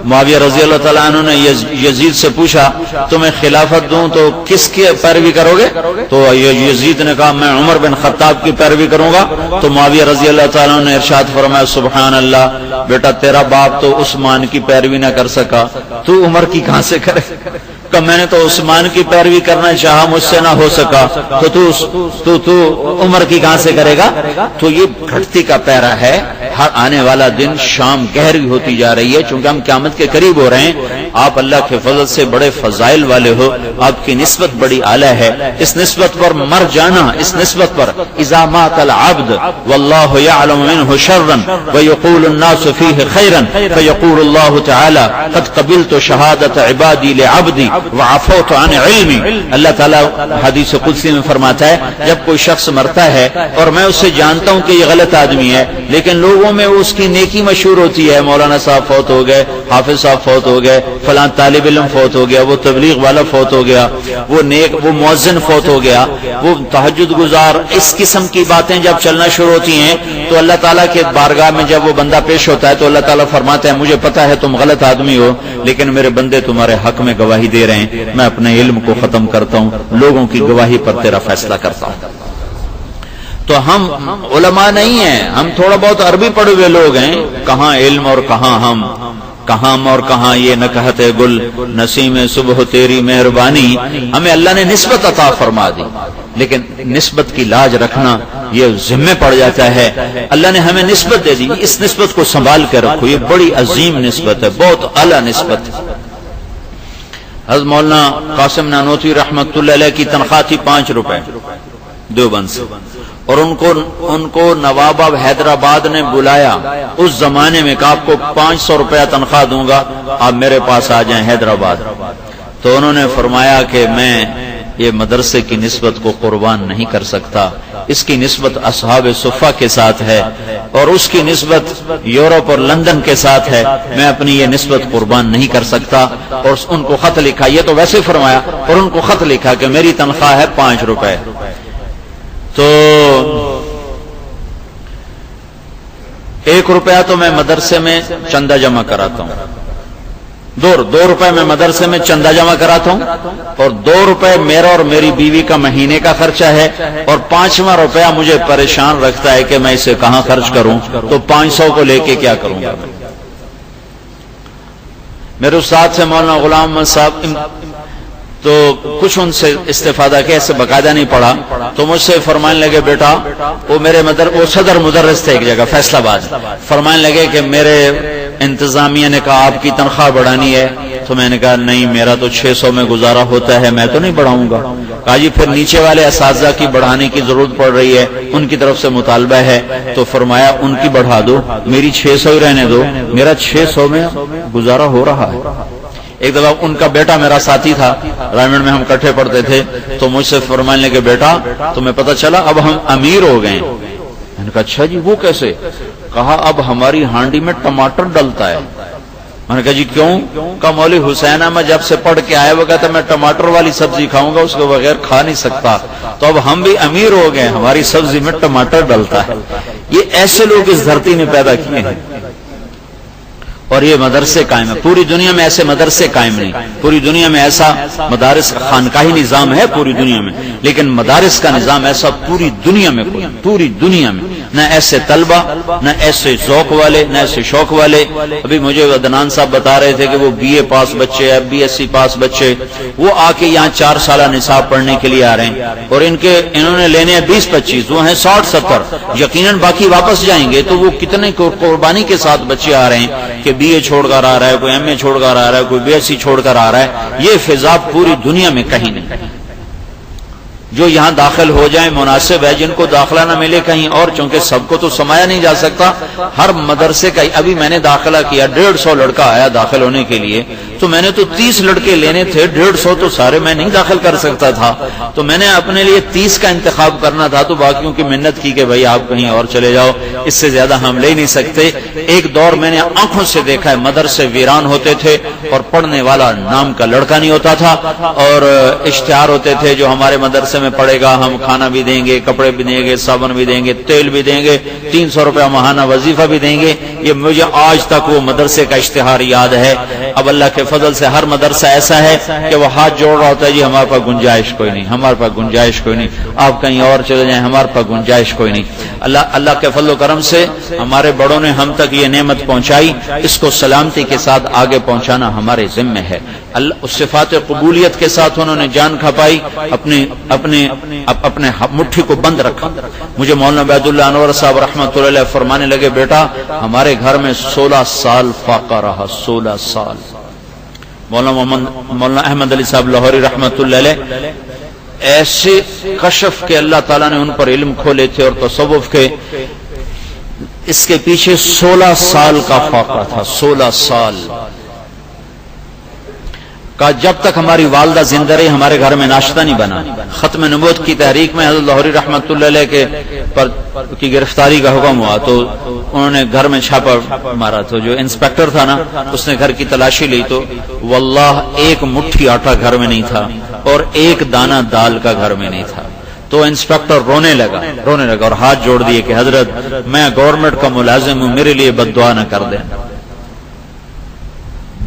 معاویہ رضی اللہ تعالیٰ عنہ نے یزید سے پوچھا تمہیں خلافت دوں تو کس کی پیروی کرو گے؟ تو یزید نے کہا میں عمر بن خطاب کی پیروی کروں گا. تو معاویہ رضی اللہ تعالیٰ عنہ نے ارشاد فرمایا سبحان اللہ، بیٹا تیرا باپ تو عثمان کی پیروی نہ کر سکا، تو عمر کی کہاں سے کرے؟ کہ میں نے تو عثمان کی پیروی کرنا چاہا، مجھ سے نہ ہو سکا، تو عمر کی کہاں سے کرے گا؟ تو یہ گھٹتی کا پیرا ہے. ہر آنے والا دن شام گہری ہوتی جا رہی ہے، چونکہ ہم قیامت کے قریب ہو رہے ہیں. آپ اللہ کے فضل سے بڑے فضائل والے ہو، آپ کی نسبت بڑی اعلیٰ ہے. اس نسبت پر مر جانا، اس نسبت پر اذا مات العبد واللہ یعلم منہ شرا ویقول الناس فیہ خیرا فیقول اللہ تعالی قد قبلت شہادت عبادی لعبدی وعفوت عن علمی. اللہ تعالیٰ حدیث قدسی میں فرماتا ہے جب کوئی شخص مرتا ہے اور میں اسے جانتا ہوں کہ یہ غلط آدمی ہے، لیکن لوگوں میں اس کی نیکی مشہور ہوتی ہے، مولانا صاحب فوت ہو گئے، حافظ صاحب فوت ہو گئے، فلاں طالب علم فوت ہو گیا، وہ تبلیغ والا فوت ہو گیا، وہ مؤذن فوت ہو گیا، وہ تہجد گزار، اس قسم کی باتیں جب چلنا شروع ہوتی ہیں تو اللہ تعالیٰ کے بارگاہ میں جب وہ بندہ پیش ہوتا ہے تو اللہ تعالیٰ فرماتا ہے مجھے پتا ہے تم غلط آدمی ہو، لیکن میرے بندے تمہارے حق میں گواہی دے رہے ہیں، میں اپنے علم کو ختم کرتا ہوں، لوگوں کی گواہی پر تیرا فیصلہ کرتا ہوں. تو ہم علماء نہیں ہیں، ہم تھوڑا بہت عربی پڑھے ہوئے لوگ ہیں. کہاں علم اور کہاں ہم، کہاں اور کہاں یہ نکہت گل، نسیم صبح تیری مہربانی. ہمیں اللہ نے نسبت عطا فرما دی، لیکن نسبت کی لاج رکھنا یہ ذمہ پڑ جاتا ہے. اللہ نے ہمیں نسبت دے دی، اس نسبت کو سنبھال کے رکھو، یہ بڑی عظیم نسبت ہے، بہت اعلیٰ نسبت ہے. حضرت مولانا قاسم نانوتوی رحمت اللہ علیہ کی تنخواہ تھی 5 روپے دیوبند سے، اور ان کو نواب حیدرآباد نے بلایا اس زمانے میں کہ آپ کو 500 روپیہ تنخواہ دوں گا، آپ میرے پاس آ جائیں حیدرآباد. تو انہوں نے فرمایا کہ میں یہ مدرسے کی نسبت کو قربان نہیں کر سکتا، اس کی نسبت اصحاب صفہ کے ساتھ ہے اور اس کی نسبت یورپ اور لندن کے ساتھ ہے، میں اپنی یہ نسبت قربان نہیں کر سکتا. اور ان کو خط لکھا، یہ تو ویسے فرمایا، اور ان کو خط لکھا کہ میری تنخواہ ہے 5 روپے. تو 1 روپیہ تو میں مدرسے میں چندہ جمع کراتا ہوں، 2 روپے میں مدرسے میں چندہ جمع کراتا ہوں، اور 2 روپے میرا اور میری بیوی کا مہینے کا خرچہ ہے، اور 5واں روپیہ مجھے پریشان رکھتا ہے کہ میں اسے کہاں خرچ کروں. تو 500 کو لے کے کیا کروں گا؟ میرے استاد سے مولانا غلام محمد صاحب تو کچھ ان سے استفادہ کیا، ایسے باقاعدہ نہیں پڑھا. تو مجھ سے فرمانے لگے بیٹا، وہ صدر مدرس تھے ایک جگہ فیصل آباد، فرمانے لگے کہ میرے انتظامیہ نے کہا آپ کی تنخواہ بڑھانی ہے. تو میں نے کہا نہیں، میرا تو 600 میں گزارا ہوتا ہے، میں تو نہیں بڑھاؤں گا. کہا جی پھر نیچے والے اساتذہ کی بڑھانے کی ضرورت پڑ رہی ہے، ان کی طرف سے مطالبہ ہے. تو فرمایا ان کی بڑھا دو، میری 600 ہی رہنے دو، میرا 600 میں گزارا ہو رہا ہے. ایک دفعہ ان کا بیٹا میرا ساتھی تھا، رائمنڈ میں ہم کٹھے پڑھتے تھے، تو مجھ سے فرمانے لگے بیٹا تمہیں پتہ چلا اب ہم امیر ہو گئے. میں نے کہا اچھا جی وہ کیسے؟ کہا اب ہماری ہانڈی میں ٹماٹر ڈلتا ہے. میں نے کہا جی کیوں؟ کہا مولوی حسینہ میں جب سے پڑھ کے آئے وہ کہتا میں ٹماٹر والی سبزی کھاؤں گا، اس کے بغیر کھا نہیں سکتا. تو اب ہم بھی امیر ہو گئے، ہماری سبزی میں ٹماٹر ڈلتا ہے. یہ ایسے لوگ اس دھرتی نے پیدا کیے ہیں اور یہ مدرسے قائم ہے. پوری دنیا میں ایسے مدرسے قائم نہیں، پوری دنیا میں ایسا مدارس خانقاہی نظام ہے پوری دنیا میں، لیکن مدارس کا نظام ایسا پوری دنیا میں کوئی، پوری دنیا میں نہ ایسے طلبہ، نہ ایسے ذوق والے، نہ ایسے شوق والے. ابھی مجھے عدنان صاحب بتا رہے تھے کہ وہ بی اے پاس بچے، BSc پاس بچے، وہ آ کے یہاں 4 سالہ نصاب پڑھنے کے لیے آ رہے ہیں، اور انہوں نے لینے ہیں 20-25، وہ ہیں 60-70. یقیناً باقی واپس جائیں گے. تو وہ کتنے قربانی کے ساتھ بچے آ رہے ہیں کہ BA چھوڑ کر آ رہا ہے، کوئی MA چھوڑ کر آ رہا ہے، کوئی BSc چھوڑ کر آ رہا ہے. یہ فضا پوری دنیا میں کہیں نہیں. جو یہاں داخل ہو جائیں مناسب ہے، جن کو داخلہ نہ ملے کہیں اور، چونکہ سب کو تو سمایا نہیں جا سکتا. ہر مدرسے کا ابھی میں نے داخلہ کیا، 150 لڑکا آیا داخل ہونے کے لیے، تو میں نے تو 30 لڑکے لینے تھے، 150 تو سارے میں نہیں داخل کر سکتا تھا. تو میں نے اپنے لیے 30 کا انتخاب کرنا تھا. تو باقیوں کی منت کی کہ بھائی آپ کہیں اور چلے جاؤ، اس سے زیادہ ہم لے نہیں سکتے. ایک دور میں نے آنکھوں سے دیکھا ہے، مدرسے ویران ہوتے تھے اور پڑھنے والا نام کا لڑکا نہیں ہوتا تھا، اور اشتہار ہوتے تھے جو ہمارے مدرسے میں پڑھے گا ہم کھانا بھی دیں گے، کپڑے بھی دیں گے، صابن بھی دیں گے، تیل بھی دیں گے، 300 روپے ماہانہ وظیفہ بھی دیں گے. یہ مجھے آج تک وہ مدرسے کا اشتہار یاد ہے. اب اللہ کے فضل سے ہر مدرسہ ایسا ہے کہ وہ ہاتھ جوڑ رہا ہوتا ہے، جی ہمارے پاس گنجائش کوئی نہیں، ہمارے پاس گنجائش کوئی نہیں، آپ کہیں اور چلے جائیں، ہمارے پاس گنجائش کوئی نہیں. اللہ کے فضل و کرم سے ہمارے بڑوں نے ہم تک یہ نعمت پہنچائی، اس کو سلامتی کے ساتھ آگے پہنچانا ہمارے ذمہ ہے. اللہ صفات قبولیت کے ساتھ انہوں نے جان کھپائی، اپنے مٹھی کو بند رکھا. مجھے مولانا عبید اللہ انور صاحب رحمۃ اللہ علیہ فرمانے لگے، بیٹا ہمارے گھر میں 16 سال فاقہ رہا، 16 سال. مولانا احمد علی صاحب لاہوری رحمۃ اللہ علیہ ایسے کشف کے اللہ تعالیٰ نے ان پر علم کھولے تھے اور تصوف کے، اس کے پیچھے 16 سال کا فاقہ تھا. 16 سال کا. جب تک ہماری والدہ زندہ رہی ہمارے گھر میں ناشتہ نہیں بنا. ختم نبوت کی تحریک میں حضرت لاہوری رحمۃ اللہ علیہ کے پر کی گرفتاری کا حکم ہوا تو انہوں نے گھر میں چھاپا مارا. تو جو انسپیکٹر تھا نا، اس نے گھر کی تلاشی لی تو واللہ ایک مٹھی آٹا گھر میں نہیں تھا اور ایک دانہ دال کا گھر میں نہیں تھا. تو انسپیکٹر رونے لگا اور ہاتھ جوڑ دیے کہ حضرت میں گورنمنٹ کا ملازم ہوں، میرے لیے بد دعا نہ کر دیں.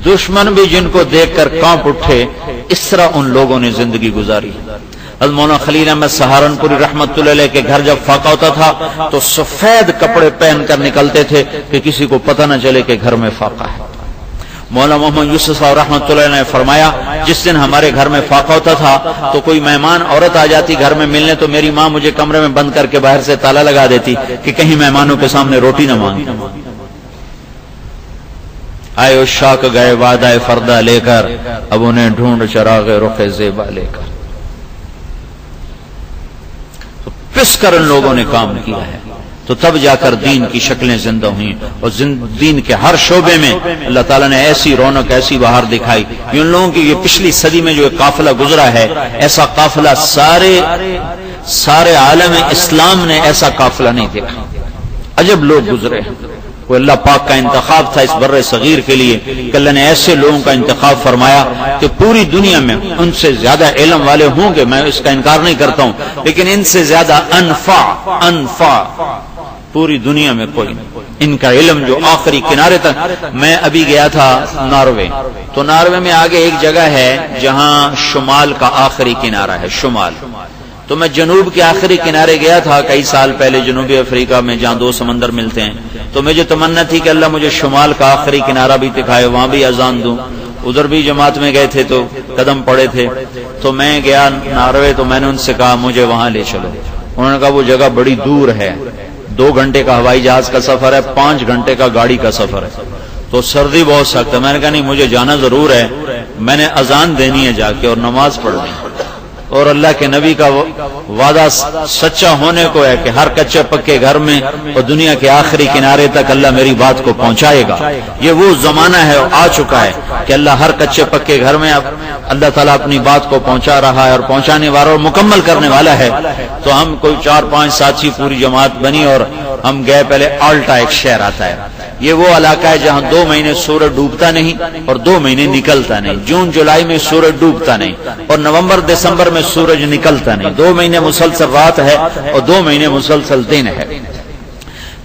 دشمن بھی جن کو دیکھ کر کانپ اٹھے، اس طرح ان لوگوں نے زندگی گزاری. حضرت مولانا خلیل احمد سہارنپوری رحمت اللہ علیہ کے گھر جب فاقہ ہوتا تھا تو سفید کپڑے پہن کر نکلتے تھے کہ کسی کو پتہ نہ چلے کہ گھر میں فاقہ ہے. مولانا محمد یوسف صاحب رحمت اللہ علیہ نے فرمایا، جس دن ہمارے گھر میں فاقہ ہوتا تھا تو کوئی مہمان عورت آ جاتی گھر میں ملنے تو میری ماں مجھے کمرے میں بند کر کے باہر سے تالا لگا دیتی کہ کہیں مہمانوں کے سامنے روٹی نہ مانگی. آئے عشاق گئے وعدہ فردہ لے کر، اب انہیں ڈھونڈ چراغ رخ زیبا لے کر. تو پس کر ان لوگوں نے کام کیا ہے، تو تب جا کر دین کی شکلیں زندہ ہوئیں، اور دین کے ہر شعبے میں اللہ تعالیٰ نے ایسی رونق، ایسی بہار دکھائی. ان لوگوں کی یہ پچھلی صدی میں جو قافلہ گزرا ہے، ایسا قافلہ سارے عالم اسلام نے ایسا قافلہ نہیں دیکھا. عجب لوگ گزرے ہیں. وہ اللہ پاک کا انتخاب تھا اس بر صغیر کے لیے کہ اللہ نے ایسے لوگوں کا انتخاب فرمایا کہ پوری دنیا میں ان سے زیادہ علم والے ہوں گے، میں اس کا انکار نہیں کرتا ہوں، لیکن ان سے زیادہ انفع پوری دنیا میں کوئی نہیں. ان کا علم جو آخری کنارے تک. میں ابھی گیا تھا ناروے، تو ناروے میں آگے ایک جگہ ہے جہاں شمال کا آخری کنارہ ہے، شمال. تو میں جنوب کے آخری کنارے گیا تھا کئی سال پہلے، جنوبی افریقہ میں جہاں 2 سمندر ملتے ہیں. تو مجھے تمنا تھی کہ اللہ مجھے شمال کا آخری کنارہ بھی دکھائے، وہاں بھی اذان دوں. ادھر بھی جماعت میں گئے تھے تو قدم پڑے تھے. تو میں گیا ناروے، تو میں نے ان سے کہا مجھے وہاں لے چلو. انہوں نے کہا وہ جگہ بڑی دور ہے، 2 گھنٹے کا ہوائی جہاز کا سفر ہے، 5 گھنٹے کا گاڑی کا سفر ہے، تو سردی بہت سخت ہے. میں نے کہا نہیں مجھے جانا ضرور ہے، میں نے اذان دینی ہے جا کے اور نماز پڑھنی. اور اللہ کے نبی کا وعدہ سچا ہونے کو ہے کہ ہر کچے پکے گھر میں اور دنیا کے آخری کنارے تک اللہ میری بات کو پہنچائے گا. یہ وہ زمانہ ہے اور آ چکا ہے کہ اللہ ہر کچے پکے گھر میں اب اللہ تعالیٰ اپنی بات کو پہنچا رہا ہے اور پہنچانے والا اور مکمل کرنے والا ہے. تو ہم کوئی 4-5 ساتھی پوری جماعت بنی اور ہم گئے. پہلے آلٹا ایک شہر آتا ہے، یہ وہ علاقہ ہے جہاں 2 مہینے سورج ڈوبتا نہیں اور 2 مہینے نکلتا نہیں. جون جولائی میں سورج ڈوبتا نہیں اور نومبر دسمبر میں سورج نکلتا نہیں. 2 مہینے مسلسل رات ہے اور 2 مہینے مسلسل دن ہے.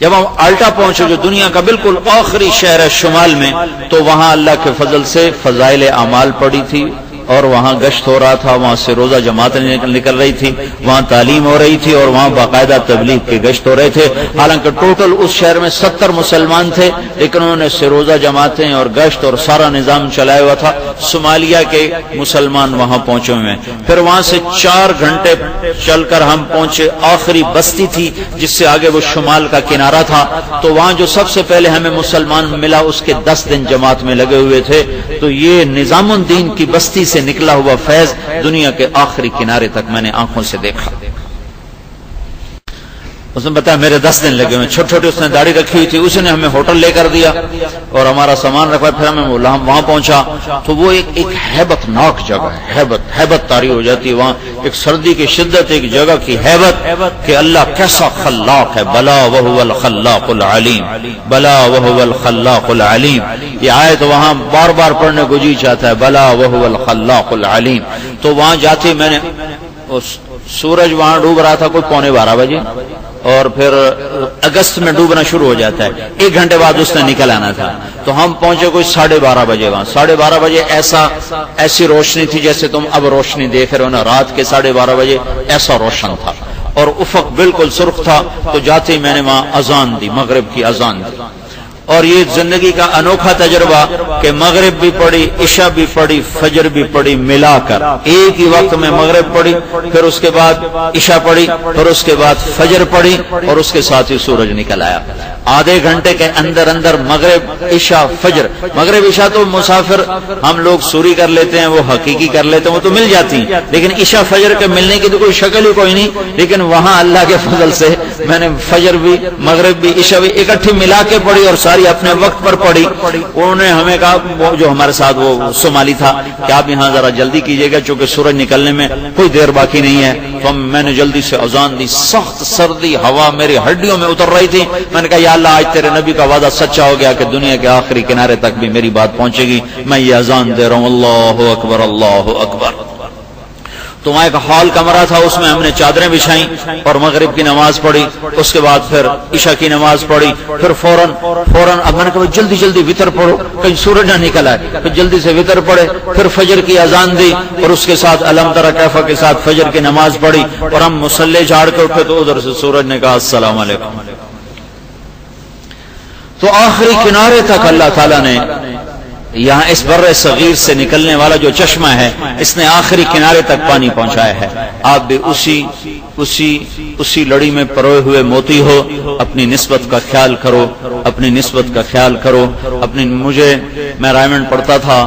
جب ہم آلٹا پہنچے جو دنیا کا بالکل آخری شہر ہے شمال میں، تو وہاں اللہ کے فضل سے فضائل اعمال پڑی تھی اور وہاں گشت ہو رہا تھا، وہاں سے روزہ جماعتیں نکل رہی تھی، وہاں تعلیم ہو رہی تھی اور وہاں باقاعدہ تبلیغ کے گشت ہو رہے تھے. حالانکہ ٹوٹل اس شہر میں 70 مسلمان تھے، لیکن انہوں نے سروزہ جماعتیں اور گشت اور سارا نظام چلایا ہوا تھا. صومالیہ کے مسلمان وہاں پہنچے ہوئے ہیں. پھر وہاں سے 4 گھنٹے چل کر ہم پہنچے آخری بستی تھی جس سے آگے وہ شمال کا کنارہ تھا. تو وہاں جو سب سے پہلے ہمیں مسلمان ملا اس کے 10 دن جماعت میں لگے ہوئے تھے. تو یہ نظام الدین کی بستی سے نکلا ہوا فیض دنیا کے آخری کنارے تک میں نے آنکھوں سے دیکھا. اس نے بتایا میرے 10 دن لگے ہوئے، چھوٹی چھوٹی اس نے داڑھی رکھی ہوئی تھی، اسی نے ہمیں ہوٹل لے کر دیا اور ہمارا سامان رکھا. پھر ہمیں وہاں پہنچا تو وہ ایک ہیبت ناک جگہ ہے، ہیبت طاری ہو جاتی ہے وہاں. ایک سردی کی شدت، ایک جگہ کی ہیبت کہ اللہ کیسا خلاق ہے. بلا وہو الخلاق العلیم، بلا وہو الخلاق العلیم. یہ آیت وہاں بار بار پڑھنے کو جی چاہتا ہے، بلا وہو الخلاق العلیم. تو وہاں جاتے میں نے سورج وہاں ڈوب رہا تھا کوئی 11:15 بجے، اور پھر اگست میں ڈوبنا شروع ہو جاتا ہے. 1 گھنٹے بعد اس نے نکل آنا تھا. تو ہم پہنچے کوئی 12:30 بجے. وہاں 12:30 بجے ایسی روشنی تھی جیسے تم اب روشنی دیکھ رہے ہو نا. رات کے 12:30 بجے ایسا روشن تھا اور افق بالکل سرخ تھا. تو جاتے ہی میں نے وہاں اذان دی، مغرب کی اذان دی. اور یہ زندگی کا انوکھا تجربہ کہ مغرب بھی پڑھی، عشاء بھی پڑھی، فجر بھی پڑھی، ملا کر ایک ہی وقت میں مغرب پڑھی، پھر اس کے بعد عشاء پڑھی، پھر اس کے بعد فجر پڑھی اور اس کے ساتھ ہی سورج نکل آیا. آدھے گھنٹے کے اندر مغرب عشاء فجر. مغرب عشاء تو مسافر ہم لوگ سوری کر لیتے ہیں، وہ حقیقی کر لیتے ہیں، وہ تو مل جاتی ہیں. لیکن عشاء فجر کے ملنے کی تو کوئی شکل ہی کوئی نہیں. لیکن وہاں اللہ کے فضل سے میں نے فجر بھی، مغرب بھی، عشاء بھی اکٹھی ملا کے پڑھی اور ساری اپنے وقت پر پڑھی. انہوں نے ہمیں کہا، وہ جو ہمارے ساتھ وہ صومالی تھا، کہ آپ یہاں ذرا جلدی کیجیے گا چونکہ سورج نکلنے میں کوئی دیر باقی نہیں ہے. تو میں نے جلدی سے اذان دی. سخت سردی، ہوا میری ہڈیوں میں اتر رہی تھی. میں نے کہا یا اللہ آج تیرے نبی کا وعدہ سچا ہو گیا کہ دنیا کے آخری کنارے تک بھی میری بات پہنچے گی. میں یہ اذان دے رہا ہوں، اللہ اکبر اللہ اکبر. تو وہاں ایک ہال کمرہ تھا، اس میں ہم نے چادریں بچھائیں اور مغرب کی نماز پڑھی. اس کے بعد پھر عشاء کی نماز پڑھی. پھر فوراً اب میں نے کہا جلدی وطر پڑھو کہیں سورج نہ نکل آئے. پھر جلدی سے وطر پڑھے. پھر فجر کی اذان دی اور اس کے ساتھ الم تری کیف کے ساتھ فجر کی نماز پڑھی. اور ہم مصلی جھاڑ کے اٹھے تو ادھر سے سورج نے کہا السلام علیکم. تو آخری کنارے تک اللہ تعالیٰ نے یہاں اس بر صغیر سے نکلنے والا جو چشمہ ہے اس نے آخری کنارے تک پانی پہنچایا ہے. آپ بھی اسی لڑی میں پروئے ہوئے موتی ہو. اپنی نسبت کا خیال کرو، اپنی نسبت کا خیال کرو. میں رائمنڈ پڑھتا تھا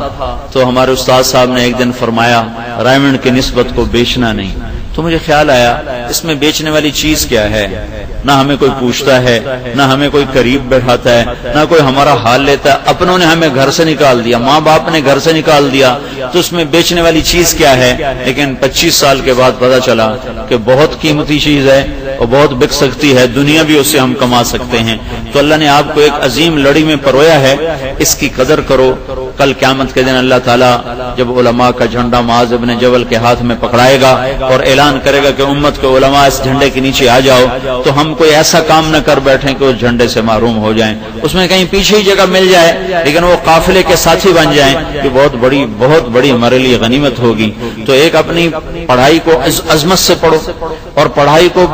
تو ہمارے استاد صاحب نے ایک دن فرمایا رائمنڈ کی نسبت کو بیچنا نہیں. تو مجھے خیال آیا اس میں بیچنے والی چیز کیا ہے؟ نہ ہمیں کوئی پوچھتا ہے، نہ ہمیں کوئی قریب بیٹھاتا ہے، نہ کوئی ہمارا حال لیتا ہے. اپنوں نے ہمیں گھر سے نکال دیا، ماں باپ نے گھر سے نکال دیا. تو اس میں بیچنے والی چیز کیا ہے؟ لیکن 25 سال کے بعد پتا چلا کہ بہت قیمتی چیز ہے اور بہت بک سکتی ہے، دنیا بھی اس سے ہم کما سکتے ہیں. تو اللہ نے آپ کو ایک عظیم لڑی میں پرویا ہے، اس کی قدر کرو. کل قیامت کے دن اللہ تعالیٰ جب علماء کا جھنڈا معاذ ابن جبل کے ہاتھ میں پکڑائے گا اور اعلان کرے گا کہ امت کے علماء اس جھنڈے کے نیچے آ جاؤ، تو ہم کوئی ایسا کام نہ کر بیٹھیں کہ اس جھنڈے سے محروم ہو جائیں. اس میں کہیں پیچھے ہی جگہ مل جائے لیکن وہ قافلے کے ساتھی بن جائیں، کہ بہت بڑی ہمارے لیے غنیمت ہوگی. تو ایک اپنی پڑھائی کو عظمت سے پڑھو، اور پڑھائی کو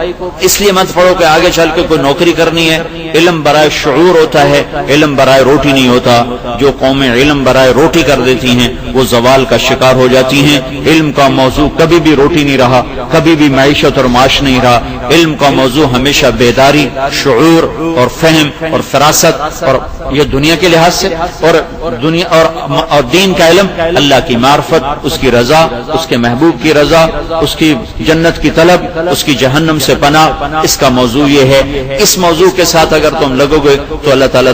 اس لیے مت پڑھو کہ آگے چل کے کوئی نوکری کرنی ہے. علم برائے شعور ہوتا ہے، علم برائے روٹی نہیں ہوتا. جو قومیں علم برائے روٹی کر دیتی ہیں وہ زوال کا شکار ہو جاتی ہیں. علم کا موضوع کبھی بھی روٹی نہیں رہا، کبھی بھی معیشت اور معاش نہیں رہا. علم کا موضوع ہمیشہ بیداری، شعور اور فہم اور فراست، اور یہ دنیا کے لحاظ سے، اور دین کا علم اللہ کی معرفت، اس کی رضا، اس کے محبوب کی رضا، اس کی جنت کی طلب، اس کی جہنم سے پناہ. اس کا موضوع یہ ہے. اس موضوع کے ساتھ اگر تم لگو گے تو اللہ تعالیٰ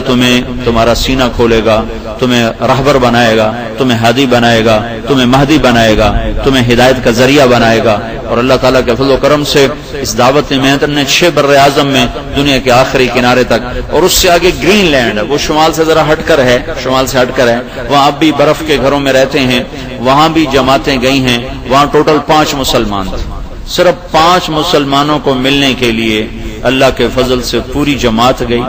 تمہارا سینہ کھولے گا، تمہیں رہبر بنائے گا، تمہیں ہادی بنائے گا، تمہیں مہدی بنائے گا، تمہیں ہدایت کا ذریعہ بنائے گا. اور اللہ تعالیٰ کے فضل و کرم سے اس دعوت محنت نے 6 بر اعظم میں دنیا کے آخری کنارے تک، اور اس سے آگے گرین لینڈ، وہ شمال سے ذرا ہٹ کر ہے، وہاں اب بھی برف کے گھروں میں رہتے ہیں. وہاں بھی جماعتیں گئی ہیں. وہاں ٹوٹل 5 مسلمان تھے. صرف 5 مسلمانوں کو ملنے کے لیے اللہ کے فضل سے پوری جماعت گئی.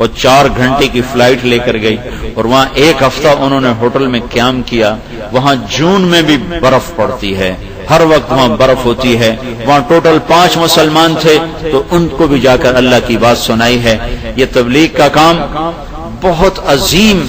اور 4 گھنٹے کی فلائٹ لے کر گئی اور وہاں 1 ہفتہ انہوں نے ہوٹل میں قیام کیا. وہاں جون میں بھی برف پڑتی ہے، ہر وقت وہاں برف ہوتی ہے. وہاں ٹوٹل 5 مسلمان تھے تو ان کو بھی جا کر اللہ کی بات سنائی ہے. یہ تبلیغ کا کام بہت عظیم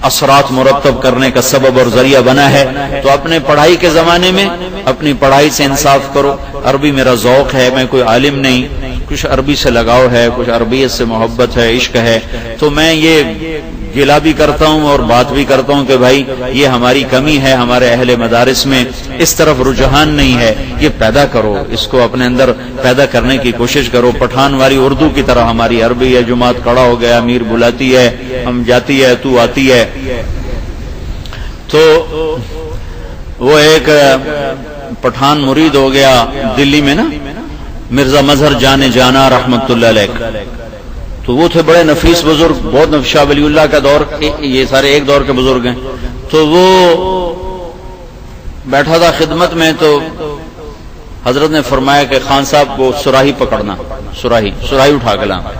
اثرات مرتب کرنے کا سبب اور ذریعہ بنا ہے. تو اپنے پڑھائی کے زمانے میں اپنی پڑھائی سے انصاف کرو. عربی میرا ذوق ہے، میں کوئی عالم نہیں، کچھ عربی سے لگاؤ ہے، کچھ عربیت سے محبت ہے، عشق ہے. تو میں یہ گلا بھی کرتا ہوں اور بات بھی کرتا ہوں کہ بھائی یہ ہماری کمی ہے، ہمارے اہل مدارس میں اس طرف رجحان نہیں ہے. یہ پیدا کرو، اس کو اپنے اندر پیدا کرنے کی کوشش کرو. پٹھان والی اردو کی طرح ہماری عربی ہے. جماعت کھڑا ہو گیا، امیر بلاتی ہے، ہم جاتی ہے، تو آتی ہے. تو وہ ایک پٹھان مرید ہو گیا دلی میں نا، مرزا مظہر جانا رحمت اللہ علیہ. تو وہ تھے بڑے نفیس بزرگ، بہت شاہ ولی اللہ کا دور، یہ سارے ایک دور کے بزرگ ہیں. تو وہ بیٹھا تھا خدمت میں، تو حضرت نے فرمایا کہ خان صاحب کو سراہی پکڑنا، سراہی اٹھا کے لانا.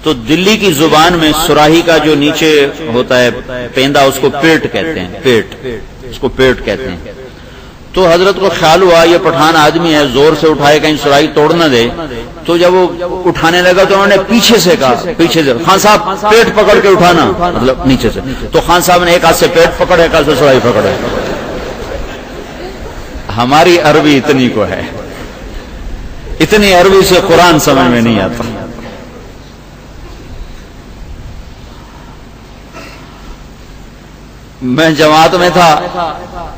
تو دلی کی زبان میں سراہی کا جو نیچے ہوتا ہے پیندا، اس کو پیٹ کہتے ہیں، اس کو پیٹ کہتے ہیں. تو حضرت کو خیال ہوا یہ پٹھان آدمی ہے، زور سے اٹھائے کہیں سراہی توڑ نہ دے. تو جب وہ اٹھانے لگا تو انہوں نے پیچھے سے کہا، پیچھے سے خان صاحب پیٹ پکڑ کے اٹھانا، مطلب نیچے سے. تو خان صاحب نے ایک ہاتھ سے پیٹ پکڑے، ایک ہاتھ سے سراہی پکڑے. ہماری عربی اتنی کو ہے، اتنی عربی سے قرآن سمجھ میں نہیں آتا. میں جماعت میں تھا،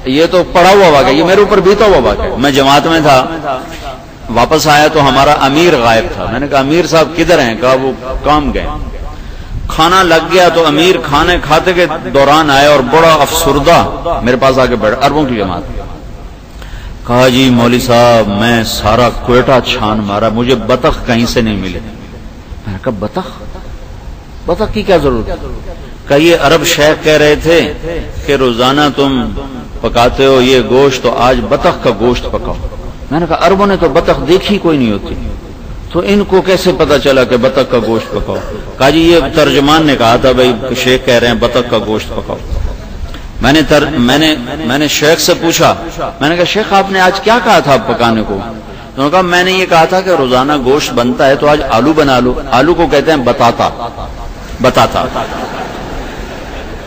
یہ تو پڑا ہوا واقعہ، یہ میرے اوپر بیتا ہوا واقعہ. میں جماعت میں تھا، واپس آیا تو ہمارا امیر غائب تھا. میں نے کہا امیر صاحب کدھر ہیں؟ کہا وہ کام گئے. کھانا لگ گیا تو امیر کھانے کھاتے کے دوران آیا اور بڑا افسردہ میرے پاس آ کے بیٹھا، عربوں کی جماعت. کہا جی مولوی صاحب میں سارا کوئٹہ چھان مارا، مجھے بطخ کہیں سے نہیں ملے. میں نے کہا بطخ کی کیا ضرورت؟ کہ یہ عرب شیخ کہہ رہے تھے کہ روزانہ تم پکاتے ہو یہ گوشت، تو آج بطخ کا گوشت پکاؤ. میں نے کہا عربوں نے تو بطخ دیکھی کوئی نہیں ہوتی، تو ان کو کیسے پتا چلا کہ بطخ کا گوشت پکاؤ؟ کہا جی یہ ترجمان نے کہا تھا بھائی شیخ کہہ رہے ہیں بطخ کا گوشت پکاؤ. میں نے شیخ سے پوچھا، میں نے کہا شیخ آپ نے آج کیا کہا تھا پکانے کو؟ انہوں نے کہا میں نے یہ کہا تھا کہ روزانہ گوشت بنتا ہے تو آج آلو بنا لو. آلو کو کہتے ہیں بتاتا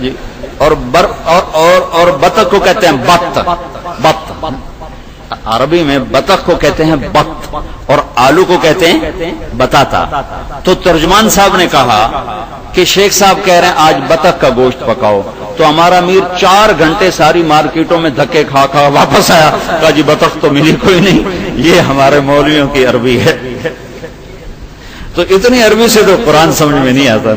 جی، اور بطخ کو کہتے ہیں بط. عربی میں بطخ کو کہتے ہیں بط اور آلو کو کہتے ہیں بتاتا. تو ترجمان صاحب نے کہا کہ شیخ صاحب کہہ رہے ہیں آج بطخ کا گوشت پکاؤ. تو ہمارا امیر 4 گھنٹے ساری مارکیٹوں میں دھکے کھا واپس آیا. کہا جی بطخ تو ملی کوئی نہیں، یہ ہمارے مولویوں کی عربی ہے. تو اتنی عربی سے تو قرآن سمجھ میں نہیں آتا.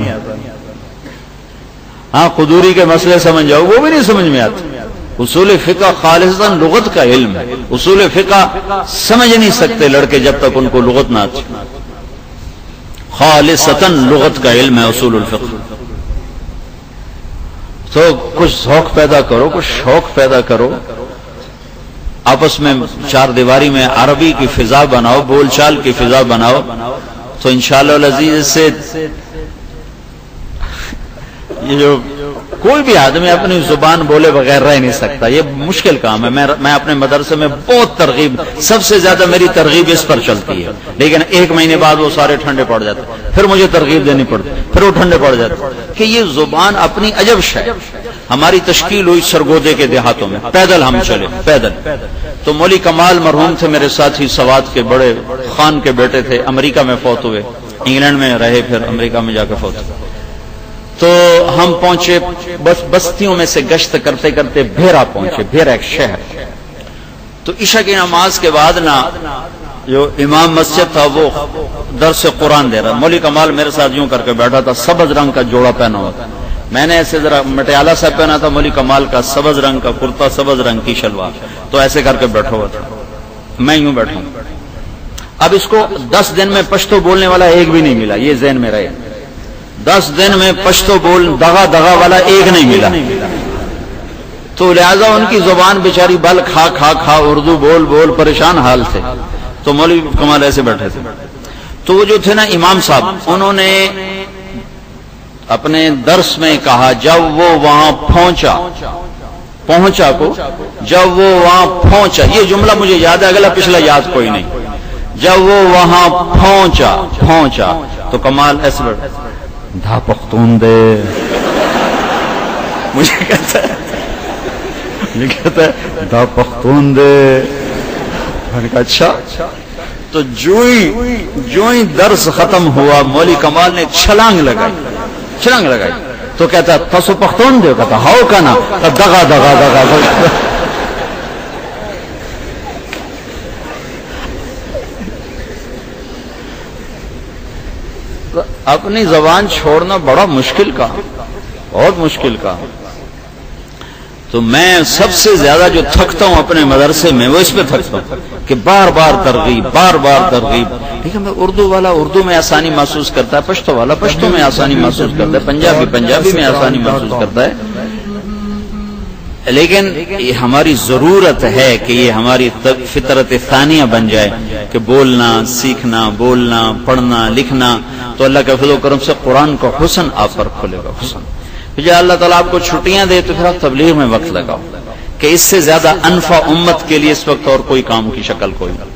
ہاں قدوری کے مسئلے سمجھ جاؤ، وہ بھی نہیں سمجھ میں آتے. اصول فقہ خالصاً لغت کا علم ہے. اصول فقہ سمجھ نہیں سکتے لڑکے جب تک ان کو لغت نہ آتی. خالصاً لغت کا علم ہے اصول الفقہ. تو کچھ ذوق پیدا کرو، کچھ شوق پیدا کرو، آپس میں 4 دیواری میں عربی کی فضا بناؤ، بول چال کی فضا بناؤ. تو انشاءاللہ العزیز سے یہ جو کوئی بھی آدمی اپنی زبان بولے بغیر رہ نہیں سکتا. یہ مشکل کام ہے. میں اپنے مدرسے میں بہت ترغیب، سب سے زیادہ میری ترغیب اس پر چلتی ہے. لیکن 1 مہینے بعد وہ سارے ٹھنڈے پڑ جاتے، پھر مجھے ترغیب دینی پڑتی، پھر وہ ٹھنڈے پڑ جاتے. کہ یہ زبان اپنی عجب شے. ہماری تشکیل ہوئی سرگودے کے دیہاتوں میں، پیدل ہم چلے، پیدل. تو مولوی کمال مرحوم تھے میرے ساتھی، سوات کے بڑے خان کے بیٹے تھے، امریکہ میں فوت ہوئے، انگلینڈ میں رہے، پھر امریکہ میں جا کے فوت ہوئے. تو ہم پہنچے، بستیوں میں سے گشت کرتے کرتے بھیرا پہنچے. بھیرا ایک شہر. تو عشاء کی نماز کے بعد جو امام مسجد تھا وہ درس قرآن دے رہا. مولوی کمال میرے ساتھ یوں کر کے بیٹھا تھا، سبز رنگ کا جوڑا پہنا ہوا. میں نے ایسے ذرا مٹیالہ سا پہنا تھا، مولوی کمال کا سبز رنگ کا کرتا، سبز رنگ کی شلوار. تو ایسے کر کے بیٹھا ہوا تھا، میں یوں بیٹھا ہوں. اب اس کو 10 دن میں پشتو بولنے والا ایک بھی نہیں ملا. یہ ذہن میں رہے، 10 دن میں پشتو بول دغا والا ایک نہیں ملا. تو لہذا ان کی زبان بیچاری بل کھا اردو بول پریشان حال تھے. تو مولوی کمال ایسے بیٹھے تھے. تو وہ جو تھے نا امام صاحب، انہوں نے اپنے درس میں کہا جب وہ وہاں پہنچا کو جب وہ وہاں پہنچا، یہ جملہ مجھے یاد ہے، اگلا پچھلا یاد کوئی نہیں. جب وہ وہاں پہنچا تو کمال ایسے دھا پختون دے مجھے کہتا ہے دھا پختون دے. میں نے کہا اچھا. تو جو ہی درس ختم ہوا مولوی کمال نے چھلانگ لگائی تو کہتا تسو پختون دے، کہتا ہاؤ کا نا دغا دغا دغا. اپنی زبان چھوڑنا بڑا مشکل کام، بہت مشکل کام. تو میں سب سے زیادہ جو تھکتا ہوں اپنے مدرسے میں وہ اس پہ تھکتا ہوں کہ بار بار ترغیب. ٹھیک ہے، میں اردو والا اردو میں آسانی محسوس کرتا ہے، پشتو والا پشتو میں آسانی محسوس کرتا ہے، پنجابی میں آسانی محسوس کرتا ہے. لیکن یہ ہماری ضرورت ہے کہ یہ ہماری فطرت ثانیہ بن جائے کہ بولنا سیکھنا، بولنا پڑھنا لکھنا. تو اللہ کے فضل و کرم سے قرآن کا حسن آپ پر کھلے گا. حسن جب اللہ تعالیٰ آپ کو چھٹیاں دے تو پھر آپ تبلیغ میں وقت لگاؤ کہ اس سے زیادہ انفع امت کے لیے اس وقت اور کوئی کام کی شکل کوئی نہیں.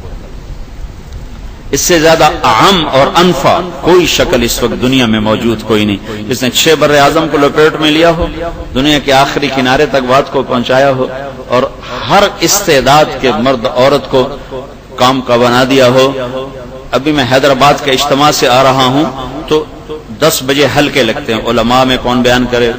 اس سے زیادہ اہم اور انفع کوئی شکل اس وقت دنیا میں موجود کوئی نہیں. جس نے 6 بر اعظم کو لپیٹ میں لیا ہو، دنیا کے آخری کنارے تک بات کو پہنچایا ہو، اور ہر استعداد کے مرد عورت کو کام کا بنا دیا ہو. ابھی میں حیدرآباد کے اجتماع سے آ رہا ہوں تو 10 بجے حلقے لگتے ہیں، علماء میں کون بیان کرے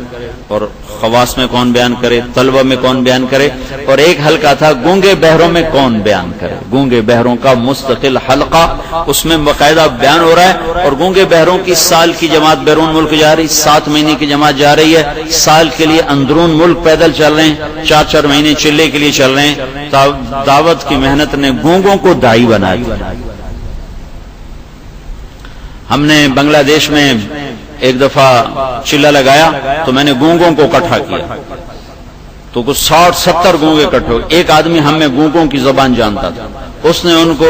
اور خواص میں کون بیان کرے، طلبہ میں کون بیان کرے، اور ایک حلقہ تھا گونگے بہروں میں کون بیان کرے. گونگے بہروں کا مستقل حلقہ، اس میں باقاعدہ بیان ہو رہا ہے. اور گونگے بہروں کی سال کی جماعت بیرون ملک جا رہی، 7 مہینے کی جماعت جا رہی ہے، سال کے لیے اندرون ملک پیدل چل رہے ہیں، 4 مہینے چلے کے لیے چل رہے ہیں. دعوت کی محنت نے گونگوں کو داعی بنا دیا. ہم نے بنگلہ دیش میں ایک دفعہ چلہ لگایا تو میں نے گونگوں کو اکٹھا کیا تو کچھ 60-70 گونگے اکٹھے. ایک آدمی ہم میں گونگوں کی زبان جانتا تھا، اس نے ان کو